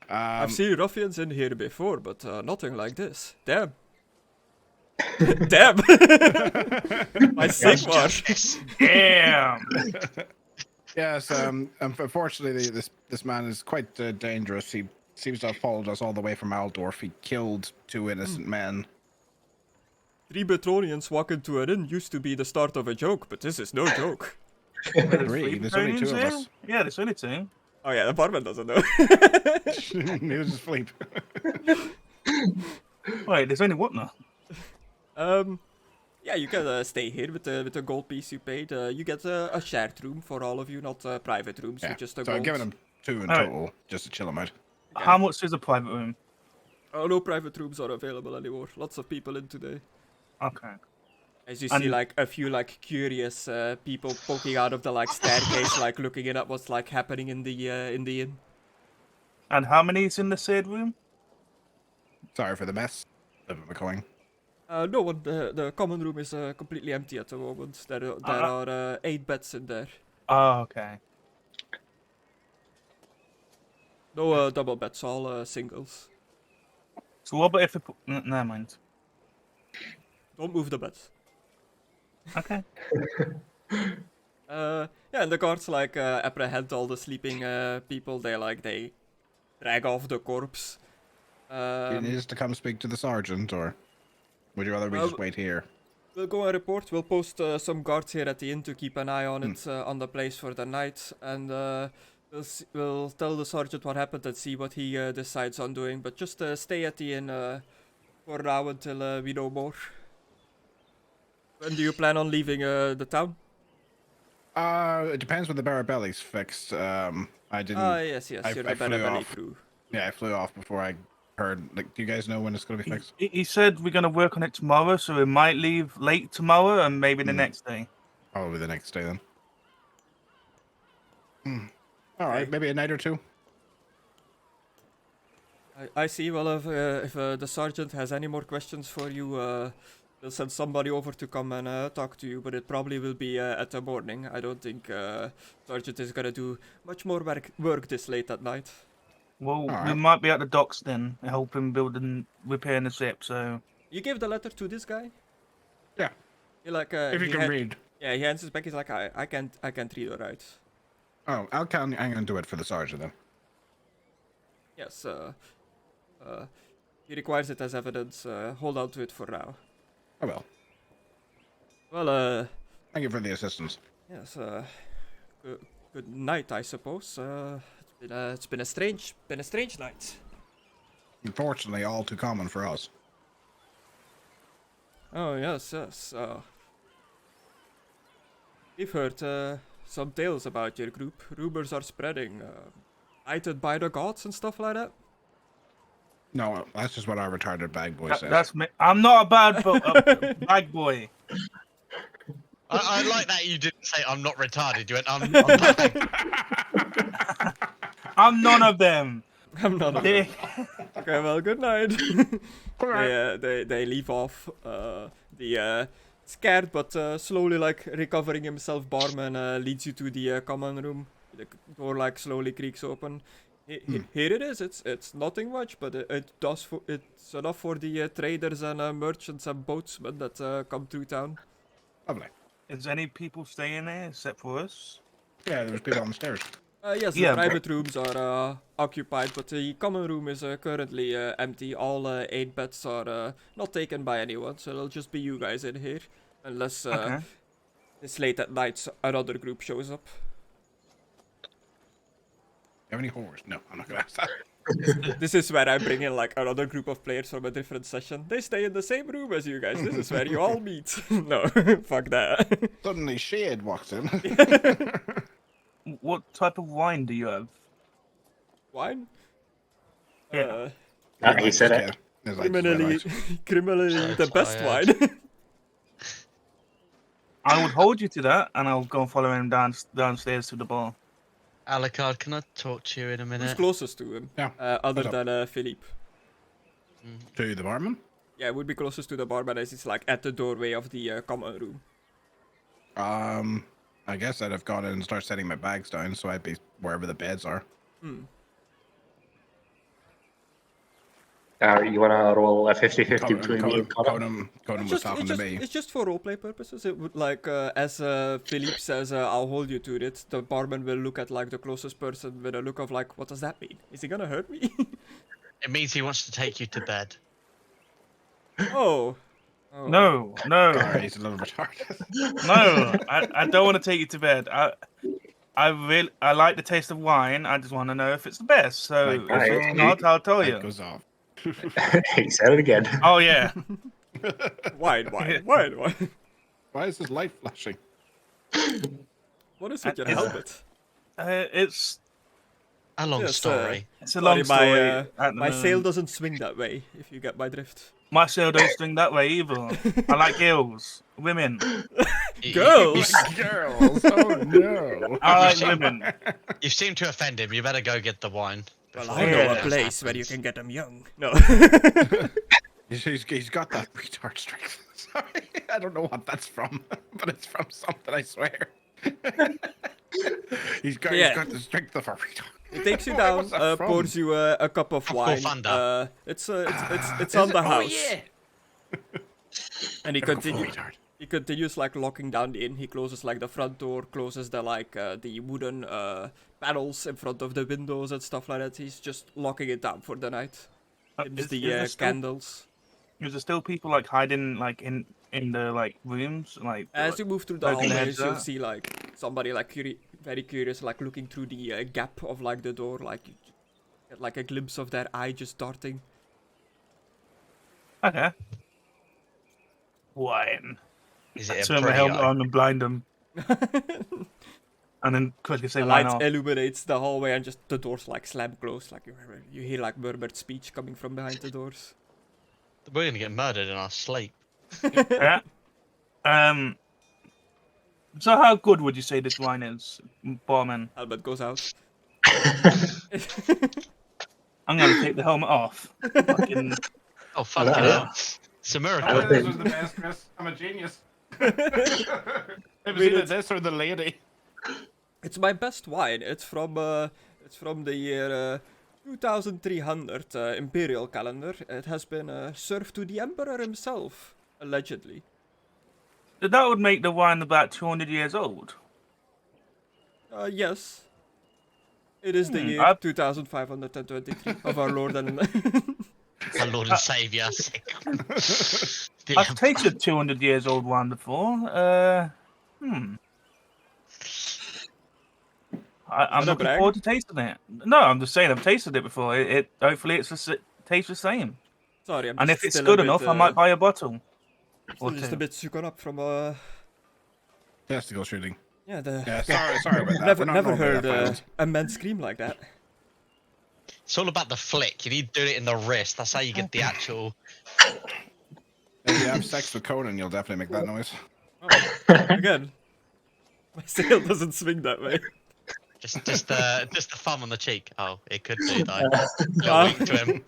I've seen ruffians in here before, but nothing like this. Damn. Damn. My sick one. Damn. Yes, unfortunately, this man is quite dangerous. He seems to have followed us all the way from Aldorf. He killed 2 innocent men. 3 Betronians walk into an inn used to be the start of a joke, but this is no joke. 3? There's only 2 of us. Yeah, there's only 2. Oh yeah, the barman doesn't know. He was asleep. Wait, there's only what now? Yeah, you can stay here with the gold piece you paid. You get a shared room for all of you, not private rooms Yeah. with just a So gold. I'm giving him 2 in Alright. total, just to chill him out. How much is a private room? Oh, no private rooms are available anymore. Lots of people in today. Okay. As you And- see, like a few like curious people poking out of the like staircase, like looking in at what's like happening in the inn. And how many is in the third room? Sorry for the mess. McCoy. No one. The common room is completely empty at the moment. There are 8 beds in there. Oh, okay. No double beds, all singles. So what about if we put... Never mind. Don't move the beds. Okay. Yeah, and the guards like apprehend all the sleeping people. They drag off the corpse. He needs to come speak to the sergeant, or would you rather we just wait here? We'll go and report. We'll post some guards here at the inn to keep an eye on it, on the place for the night. And We'll tell the sergeant what happened and see what he decides on doing. But just stay at the inn for now until we know more. When do you plan on leaving the town? It depends when the Barabelli's fixed. I didn't. Yes, I- you're I the flew Barabelli off. crew. Yeah, I flew off before I heard. Like, do you guys know when it's gonna be fixed? He said we're gonna work on it tomorrow, so we might leave late tomorrow and maybe the next day. Probably the next day then. All right, Okay. maybe a night or two. I see. Well, if the sergeant has any more questions for you, we'll send somebody over to come and talk to you. But it probably will be at the morning. I don't think sergeant is gonna do much more work this late at night. Well, we Alright. might be at the docks then, helping build and repairing the ship. So You gave the letter to this guy. Yeah, He like if you he can read. Yeah, he hands it back. He's like, I can't read or write. Oh, I'm gonna do it for the sergeant then. Yes. He requires it as evidence. Hold on to it for now. I will. Well, Thank you for the assistance. yes. Good night, I suppose. It's been a strange night. Unfortunately, all too common for us. Oh yes. We've heard some tales about your group. Rumors are spreading. Knighted by the gods and stuff like that. No, that's just what our retarded bag boy says. that's me. I'm not a bad boy. I like that you didn't say I'm not retarded. You went I'm bad. I'm none of them. I'm not. They- Okay, well, good night. Alright. They leave off. The scared but slowly like recovering himself barman leads you to the common room. The door like slowly creaks open. Here it is. It's nothing much, but it's enough for the traders and merchants and boatsmen that come through town. Lovely. Is any people staying there except for us? Yeah, there's people on the stairs. Yes, Yeah, the but- private rooms are occupied, but the common room is currently empty. All 8 beds are not taken by anyone, so it'll just be you guys in here. Unless Okay. it's late at night, another group shows up. You have any whores? No, I'm not gonna ask that. This is where I bring in like another group of players from a different session. They stay in the same room as you guys. This is where you all meet. No, fuck that. Suddenly, Shade walks in. What type of wine do you have? Wine? Yeah. He said it. He's like, Criminally, criminally So the best tired. wine. I would hold you to that, and I'll go and follow him downstairs to the bar. Alucard, can I talk to you in a Who's minute? closest to him? Yeah, Other what's up? than Philippe. To the barman. Yeah, would be closest to the barman as it's like at the doorway of the common room. I guess I'd have gone in and start setting my bags down, so I'd be wherever the beds are. You want to roll a 50-50 between me and Connor? Conan was talking to me. It's just for roleplay purposes. It would like as Philippe says, I'll hold you to it. The barman will look at like the closest person with a look of like, what does that mean? Is he gonna hurt me? It means he wants to take you to bed. Oh. No, Sorry, he's a little retarded. no. I don't want to take you to bed. I like the taste of wine. I just want to know if it's the best. So Like, if right. it's not, I'll tell Light you. goes off. He said it again. Oh yeah. Wine. Why is his light flashing? What is with your Is it- helmet? It's A long Yes, story. a long Sorry, story. my at the my sail moment. doesn't swing that way. If you get my drift. My sail don't swing that way either. I like girls, women. Girls. Girls! Oh no! I like seen- women. You seem to offend him. You better go get the wine. Well, before I know Yeah. a this place where you happens. can get them young. No. He's got that retard strength. Sorry, I don't know what that's from, but it's from something, I swear. he's got the strength of a retard. It takes you Where down, was that from? pours you a cup of Tropical wine. Thunder. It's on the house. Oh, yeah. And he Typical continues. retard. He continues like locking down the inn. He closes like the front door, closes the the wooden panels in front of the windows and stuff like that. He's just locking it down for the night. Dims Is the there still- candles. Is there still people like hiding like in the like rooms like? As you move through the Poking their hallways, heads you'll out. see like somebody like very curious, like looking through the gap of like the door, like you get like a glimpse of their eye just darting. Okay. Wine. Is it a Turn my pretty helmet eye? on and blind them, and then quickly say The wine light off. illuminates the hallway and just the doors like slam closed, like you hear like murmured speech coming from behind the doors. We're gonna get murdered in our sleep. Yeah. So how good would you say this wine is, barman? Helmet goes out. I'm gonna take the helmet off. Fucking Oh fucking Hello. hell! It's a miracle. Oh, this was the best, Chris. I'm a genius. It was either this or the lady. It's my best wine. It's from the year 2300 imperial calendar. It has been served to the emperor himself, allegedly. that would make the wine about 200 years old. Yes. It is the year 2523 of our Lord and Our Lord and Saviour. I've tasted 200 years old wine before. I'm Wanna looking brag? forward to tasting it. No, I'm just saying I've tasted it before. It hopefully it's tastes the same. Sorry, I'm And just if it's still good a bit, enough, I might buy a bottle. still Or just two. a bit sugar up from Testicle shooting. yeah, the Yeah, sorry about that. never We're not never normal heard pedophiles. a man scream like that. It's all about the flick. You need to do it in the wrist. That's how you get the actual. If you have sex with Conan, you'll definitely make that noise. Again, my sail doesn't swing that way. Just the thumb on the cheek. Oh, it could do though. Ah. Little wink to him.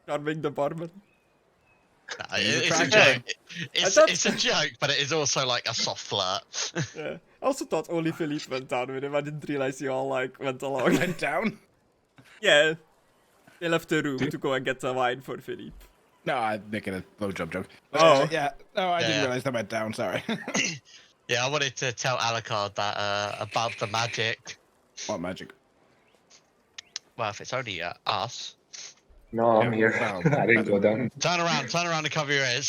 Charming the barman. Nah, He's it's a attractive. joke. It's, thought- it's a joke, but it is also like a soft flirt. Yeah. I also thought only Philippe went down with him. I didn't realize you all like went along. Went down? Yeah. They left the room to go and get the wine for Philippe. No, I'm making a blowjob joke. But, Oh. yeah. No, I didn't Yeah. realize that went down. Sorry. Yeah, I wanted to tell Alucard that about the magic. What magic? Well, if it's only us. No, I'm here. Wow. I didn't go down. Turn around and cover your ears.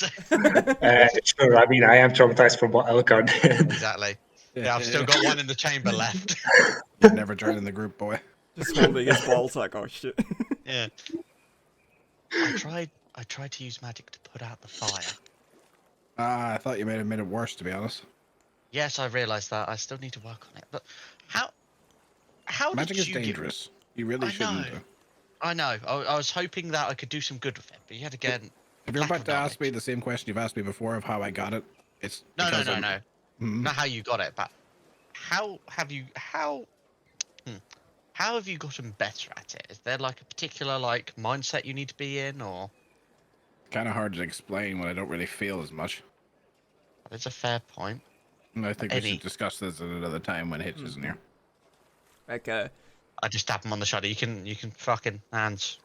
Sure, I mean, I am traumatized from what Elkar did. Exactly. Yeah, I've still got one in the chamber left. You've never joined in the group, boy. Just holding his balls like, oh shit. Yeah. I tried to use magic to put out the fire. I thought you may have made it worse, to be honest. Yes, I realised that. I still need to work on it. But how Magic did is you dangerous. You really I shouldn't. know. I know. I was hoping that I could do some good with it, but yet again. If you're lack about of to ask me knowledge. the same question you've asked me before of how I got it, it's No. because I'm- Mhm. Not how you got it, but how have you gotten better at it? Is there like a particular like mindset you need to be in, or? Kind of hard to explain when I don't really feel as much. That's a fair point. And I think we Any- should discuss this at another time when Hitch isn't here. Like, I just tap him on the shoulder. You can fucking hands.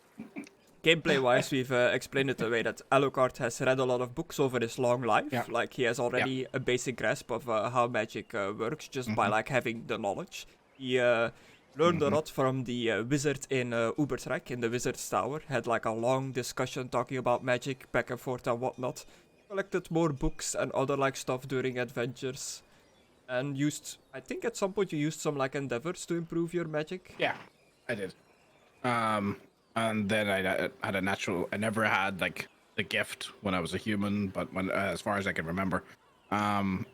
gameplay-wise, we've explained it the way that Alucard has read a lot of books over his long life. Yeah. Like, he has already a basic grasp of how magic works just by, like, having the knowledge. He learned a lot from the wizard in Ubertrek, in the Wizard's Tower. Had, like, a long discussion talking about magic, back and forth and whatnot. Collected more books and other, like, stuff during adventures. And used, I think at some point you used some, like, endeavors to improve your magic. Yeah, I did. And then I had a natural. I never had like the gift when I was a human, but when as far as I can remember, and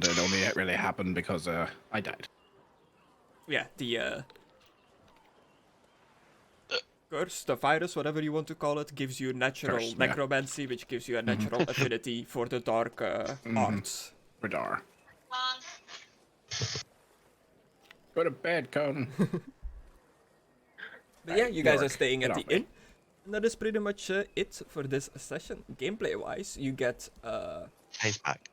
it only really happened because I died. Yeah, the curse, the virus, whatever you want to call it, gives you natural Curse, yeah. necromancy, which gives you a natural affinity for the dark arts. Radar. Go to bed, Conan. But yeah, you guys are Dork, staying get at off the me. inn. And that is pretty much it for this session. Gameplay-wise, you get He's back.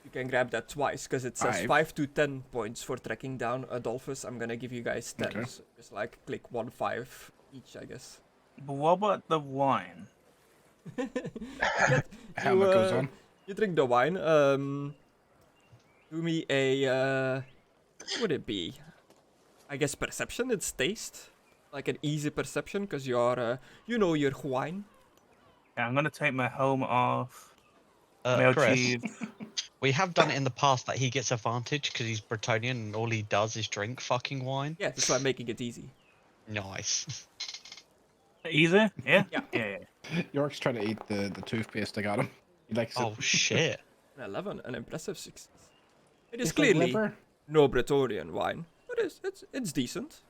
you can grab that twice, because it says 5. 5 to 10 points for tracking down Adolphus. I'm gonna give you guys 10. Okay. So just like click 1, 5 each, I guess. But what about the wine? Helmet goes on. You drink the wine. Do me a what would it be? I guess perception. It's taste, like an easy perception, because you're you know your wine. Yeah, I'm gonna take my helmet off. Chris, Achieve. We have done it in the past that he gets advantage because he's Bretonian and all he does is drink fucking wine. Yeah, that's why I'm making it easy. Nice. Easy? Yeah? Yeah. Yeah. York's trying to eat the toothpaste I got him. He likes Oh it. shit. An 11, an impressive success. It is Tastes like clearly liver. no Bretonnian wine, but it's decent.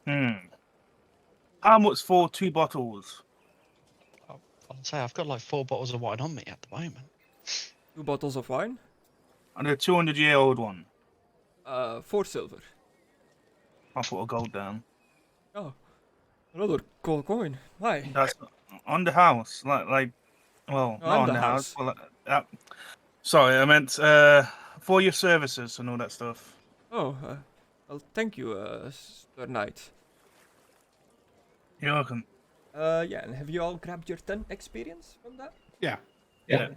How much for 2 bottles? I'd say I've got like 4 bottles of wine on me at the moment. 2 bottles of wine, And a 200-year-old one. 4 silver. I'll put a gold down. Oh, another gold coin. Why? That's on the house. Like well, No, not on on the the house. house. Well, sorry, I meant for your services and all that stuff. Oh, well, thank you, Sir Knight. You're welcome. Yeah, and have you all grabbed your 10 experience from that? Yeah. Yeah.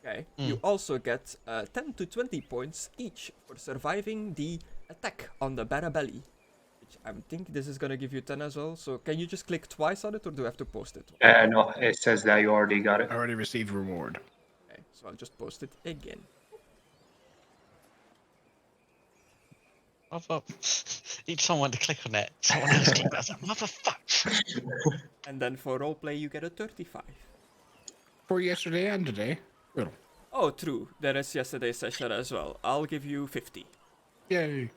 Okay. You also get 10 to 20 points each for surviving the attack on the Barabelli. Which I think this is gonna give you 10 as well. So can you just click twice on it, or do I have to post it? No, it says that you already got it. I already received reward. Okay, so I'll just post it again. Each time I went to click on it, someone else clicked that. I was like, motherfucker. And then for roleplay, you get a 35. For yesterday and today. Cool. Oh, true. There is yesterday's session as well. I'll give you 50. Yay.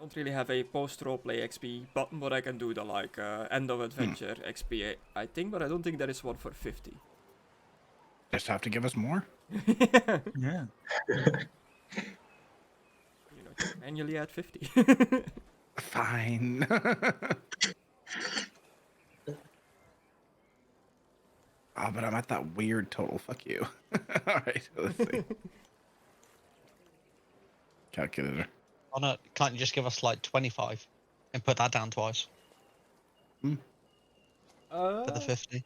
Don't really have a post roleplay XP button, but I can do the like end of adventure XP, I think, but I don't think there is one for 50. Just have to give us more. Yeah. You know, just manually add 50. Fine. Oh, but I'm at that weird total. Fuck you. All right, let's see. Calculator. Oh no, can't you just give us like 25 and put that down twice for the 50?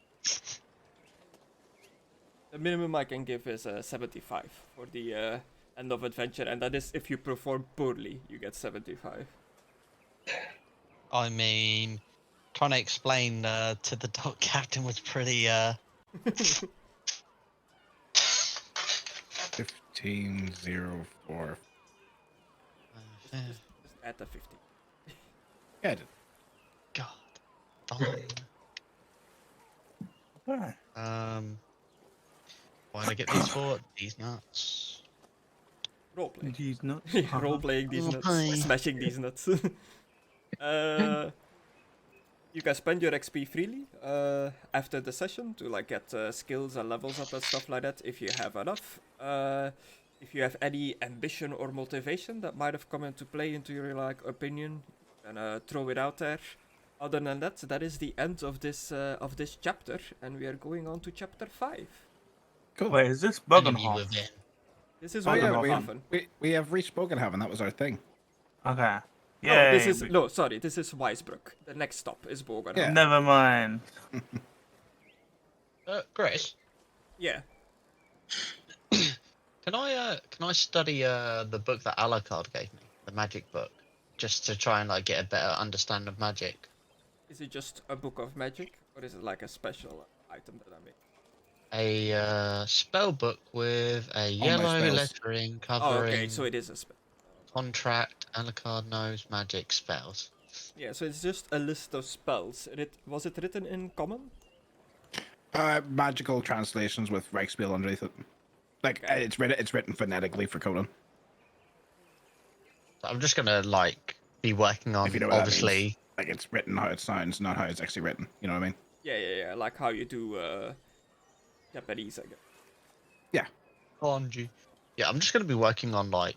The minimum I can give is 75 for the end of adventure, and that is if you perform poorly, you get 75. I mean, trying to explain to the dock captain was pretty 1504. Just add the 50. Yeah, I did. God. Darn. Right. Why did I get these for? These nuts. Roleplay. These nuts. Yeah, role-playing these nuts. Roleplay. Smashing these nuts. You can spend your XP freely after the session to like get skills and levels up and stuff like that if you have enough. If you have any ambition or motivation that might have come into play into your like opinion, and throw it out there. Other than that, that is the end of this chapter, and we are going on to chapter 5. Cool. Wait, is this Enemy Buggenhof? within. This is Oh, yeah, Warhammer. we have reached Bogenhaven. That was our thing. Okay. No, Yeah. this is this is Weissbruck. The next stop is Bogenhaven. Yeah. Never mind. Grace, Yeah. can I study the book that Alucard gave me, the magic book, just to try and like get a better understanding of magic? Is it just a book of magic, or is it like a special item that I made? A spell book with a yellow spells. lettering Oh, covering okay, so it is a spell. contract. Alucard knows magic spells. Yeah, so it's just a list of spells. Was it written in common? Magical translations with Reichspiel underneath it. Like Okay. it's written phonetically for Conan. So I'm just gonna like be working on If you know what that obviously. means. Like it's written how it sounds, not how it's actually written. You know what I mean? Yeah, like how you do Japanese, I guess. Yeah. Kanji. Yeah, I'm just gonna be working on like,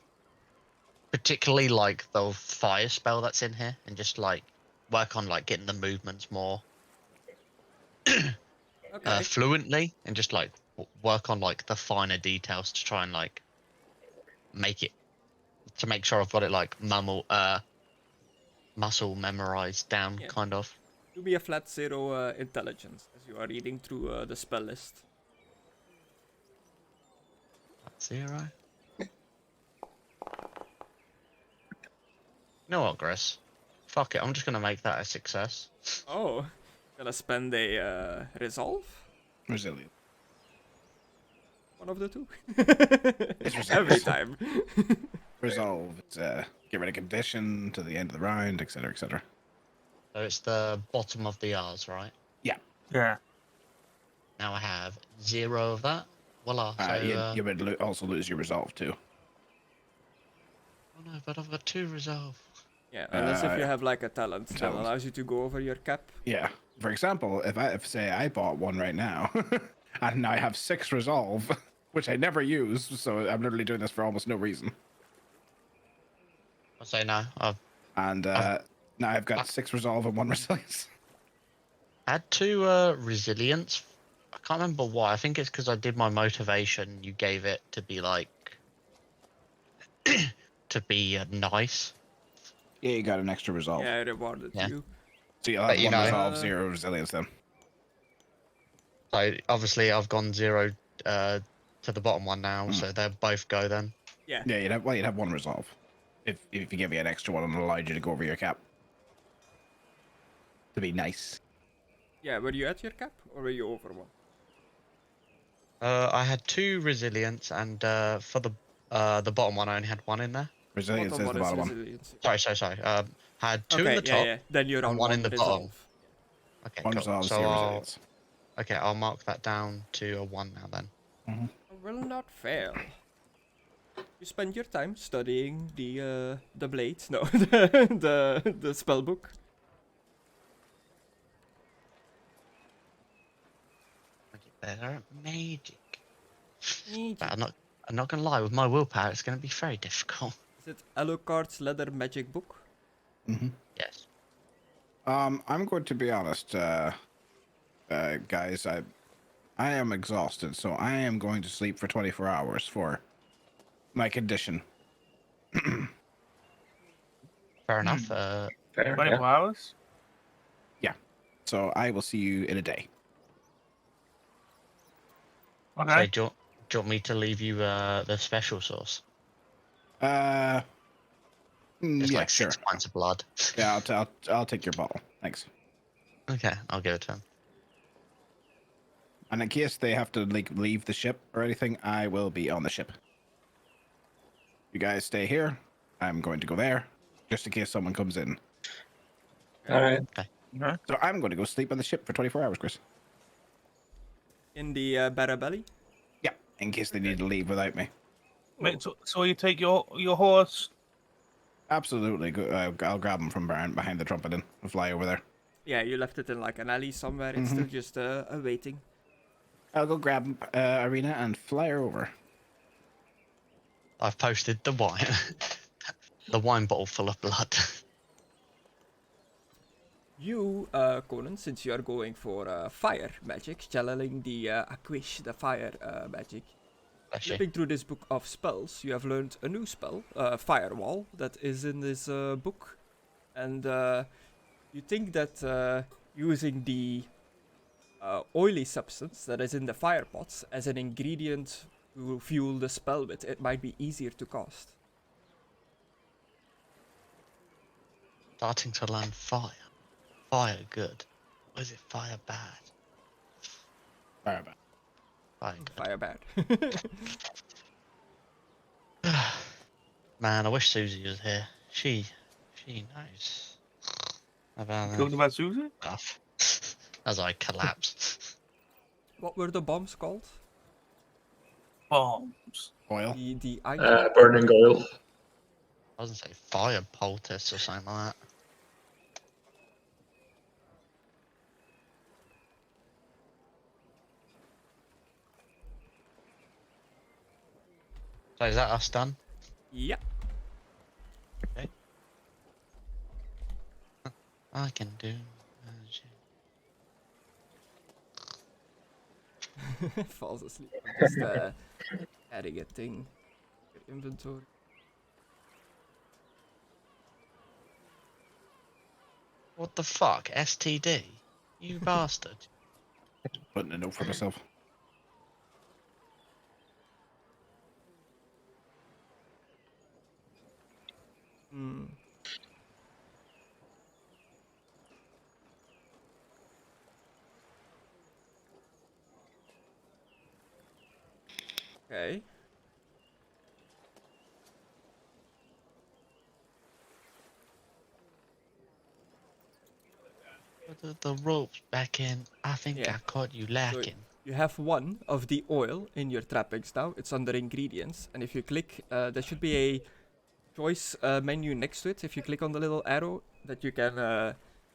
particularly like the fire spell that's in here, and just like work on like getting the movements more Okay. fluently, and just like work on like the finer details to try and like make it, to make sure I've got it like muscle memorized down, Yeah. kind of. Do me a flat 0 intelligence as you are reading through the spell list. 0. You know what, Chris? Fuck it, I'm just gonna make that a success. Oh, gonna spend a resolve? Resilient. One of the two. It's Every resilience. time. Resolve. It's get rid of condition to the end of the round, etc., etc. So it's the bottom of the R's, right? Yeah. Now I have 0 of that. Voila. So, You would also lose your resolve too. oh no, but I've got 2 resolve. Yeah, unless if you Uh, have like a talent that talent. allows you to go over your cap. Yeah. For example, if say I bought one right now, and I have 6 resolve, which I never use, so I'm literally doing this for almost no reason. I'll say no. I've And now I've got 6 resolve and 1 resilience. had 2 resilience. I can't remember why. I think it's because I did my motivation. You gave it to be like to be nice. Yeah, you got an extra resolve. Yeah, I rewarded Yeah. you. So you'll But have you 1 know- resolve, 0 resilience then. So obviously I've gone 0 to the bottom one now. Mm. So they'll both go then. Yeah. Yeah, you'd have 1 resolve. If you give me an extra one and allowed you to go over your cap. To be nice. Yeah, were you at your cap or were you over one? I had 2 resilience, and for the bottom one I only had 1 in there. Resilience Bottom is the one is bottom one. resilience. Sorry. Had 2 in Okay, the top. yeah. Then you're on and 1 in the bottom. resolve. Okay, 1 cool. resolve, So 0 I'll, resilience. okay, I'll mark that down to a 1 now then. Will not fail. You spend your time studying the blades, no, the spell book. I get better at magic. But I'm not gonna lie, with my willpower it's gonna be very difficult. Is it Alucard's leather magic book? Yes. I'm going to be honest, guys. I am exhausted, so I am going to sleep for 24 hours for my condition. Fair enough. Fair, 24 yeah. hours? So I will see you in a day. So Okay. do you want me to leave you the special sauce? It's Yeah, like sure. 6 pints of blood. Yeah, I'll take your bottle. Thanks. Okay, I'll give it to him. And in case they have to like leave the ship or anything, I will be on the ship. You guys stay here. I'm going to go there, just in case someone comes in. All right. Okay. So I'm going to go sleep on the ship for 24 hours, Chris. In the Barabelli? Yeah, in case they need to leave without me. Wait, so you take your horse? Absolutely. I'll grab him from behind the trumpet and fly over there. Yeah, you left it in like an alley somewhere. It's still just waiting. I'll go grab Arena and fly her over. I've posted the wine, the wine bottle full of blood. You, Conan, since you are going for fire magic, channeling the Akwish, the fire magic, Bless you. flipping through this book of spells, you have learned a new spell, Firewall, that is in this book. And you think that using the oily substance that is in the fire pots as an ingredient to fuel the spell with, it might be easier to cast. Starting to land fire. Fire good. Or is it fire bad? Fire back. Fire good. Fire bad. Man, I wish Susie was here. She knows about Talking about Susie? stuff. As I collapse. What were the bombs called? Bombs. Oil. The item? Burning oil. I was gonna say fire poultice or something like that. So is that us done? Yeah. I can do magic. Falls asleep. I'm just adding a thing. Your inventory. What the fuck? STD? You bastard. Putting a note for myself. Hmm. Okay. Put the ropes back in. I think Yeah. I caught you So lacking. you have one of the oil in your trappings now. It's under ingredients, and if you click, there should be a choice menu next to it. If you click on the little arrow, that you can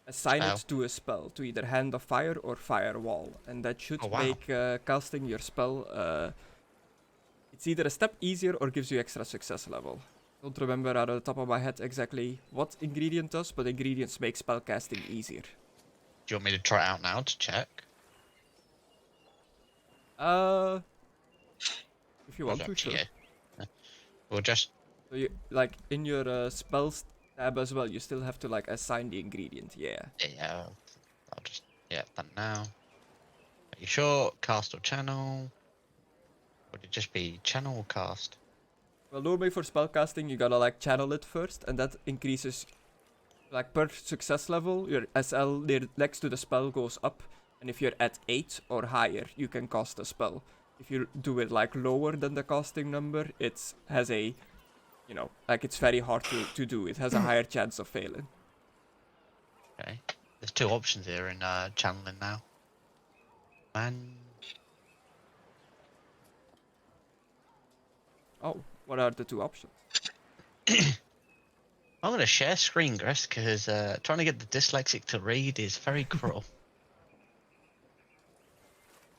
assign Spell. it to a spell, to either Hand of Fire or Firewall, and that should Oh, wow. make casting your spell. It's either a step easier or gives you extra success level. Don't remember out of the top of my head exactly what ingredient does, but ingredients make spell casting easier. Do you want me to try it out now to check? If you Or is want it to, up to sure. you? Yeah. We'll just. So you like in your spells tab as well, you still have to like assign the ingredient. Yeah. Yeah. I'll just. Yeah, that now. Are you sure? Cast or channel? Would it just be channel or cast? Well, normally for spellcasting, you gotta like channel it first, and that increases like per success level. Your SL next to the spell goes up, and if you're at 8 or higher, you can cast a spell. If you do it like lower than the casting number, it has a, you know, like it's very hard to do. It has a higher chance of failing. Okay. There's two options here in channeling now. Man. Oh, what are the two options? I'm going to share screen, Chris, because trying to get the dyslexic to read is very cruel.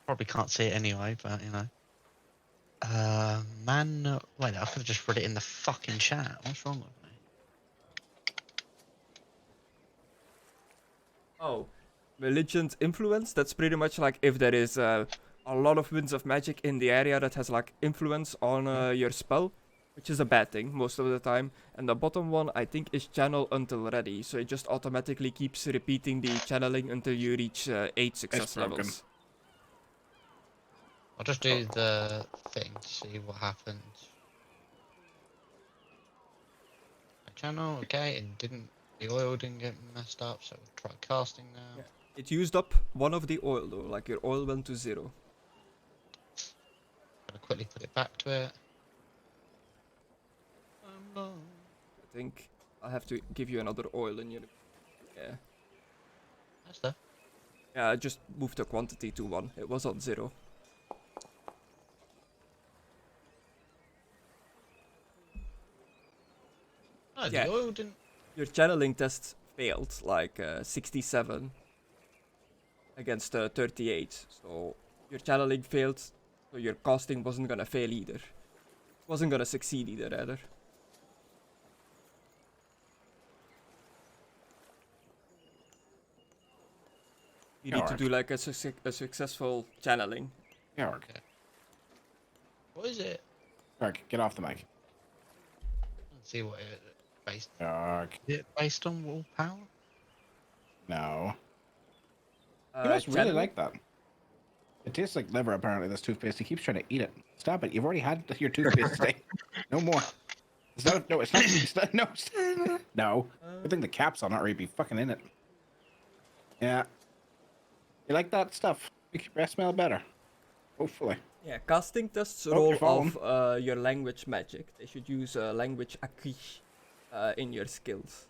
Probably can't see it anyway, but you know. Man. Wait, I could have just put it in the fucking chat. What's wrong with me? Oh, Religion's influence. That's pretty much like if there is a lot of winds of magic in the area that has like influence on your spell, which is a bad thing most of the time. And the bottom one, I think, is channel until ready. So it just automatically keeps repeating the channeling until you reach 8 success broken. levels. I'll just do the thing to see what happens. Channel, okay, and the oil didn't get messed up, so we'll try casting now. Yeah. It used up one of the oil though, like your oil went to 0. Gonna quickly put it back to it. I think I'll have to give you another oil in your... Yeah. That's there. Yeah, I just moved the quantity to 1. It was on 0. No, Yeah. the oil didn't. Your channeling test failed, like 67 against 38. So your channeling failed, so your casting wasn't gonna fail either. Wasn't gonna succeed either, rather. You need to do like a successful channeling. Dork. What is it? Dork, get off the mic. Let's see what it based. Dork. Is it based on willpower? No. You must really Channeling? like that. It tastes like liver, apparently, this toothpaste. He keeps trying to eat it. Stop it. You've already had your toothpaste today. No more. It's not, no, it's not. It's not, no. No. I think the cap's on it or you'd be fucking in it. Yeah. You like that stuff? Make your breath smell better. Hopefully. Yeah, casting tests Oh, roll you're falling. off your language magic. They should use language acquis in your skills.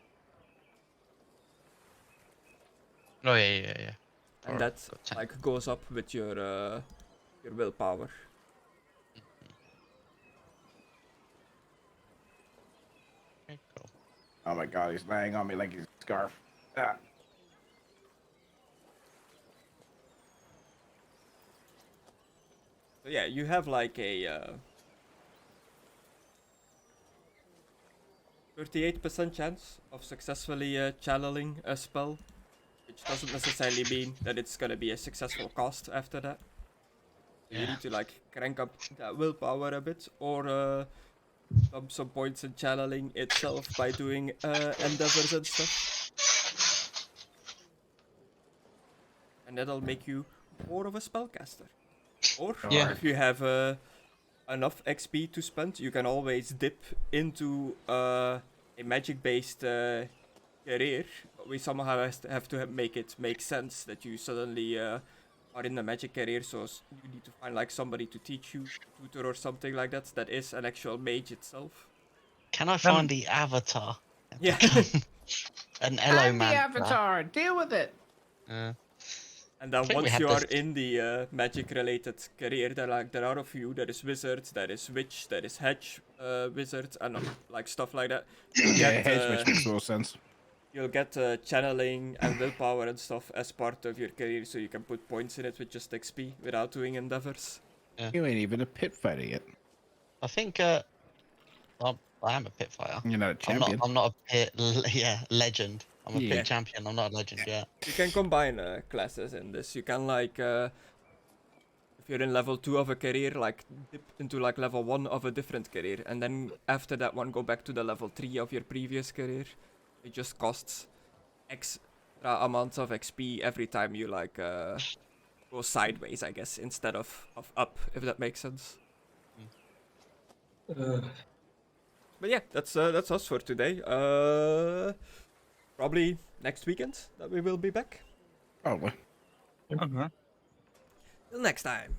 Oh yeah. And Or- that or 10. like goes up with your willpower. Okay, cool. Oh my god, he's laying on me like he's a scarf. Ah. So yeah, you have like a 38% chance of successfully channeling a spell, which doesn't necessarily mean that it's gonna be a successful cast after that. You Yeah. need to like crank up that willpower a bit, or dump some points in channeling itself by doing endeavors and stuff. And that'll make you more of a spellcaster. Or Yeah. if you have enough XP to spend, you can always dip into a magic-based career. But we somehow have to make it make sense that you suddenly are are in the magic career, so you need to find like somebody to teach you, a tutor or something like that. That is an actual mage itself. Can I find the avatar? Yeah. An Elo man. Avatar. Deal with it. And then think we once had you are this- in the magic-related career, there are a few. There is wizard, there is witch, there is hedge wizard, and like stuff like that. You'll Yeah, get, hedge, which makes total sense. you'll get channeling and willpower and stuff as part of your career, so you can put points in it with just XP without doing endeavors. You ain't even a pit fighter yet. I think I am a pit fighter. You're not a champion. I'm not a pit. Legend. I'm a Yeah. pit champion. I'm not a legend yet. You can combine classes in this. You can like, if you're in level 2 of a career, like dip into like level 1 of a different career, and then after that one go back to the level 3 of your previous career. It just costs extra amounts of XP every time you like go sideways, I guess, instead of up, if that makes sense. But yeah, that's us for today. Probably next weekend that we will be back. Probably. Okay. Till next time.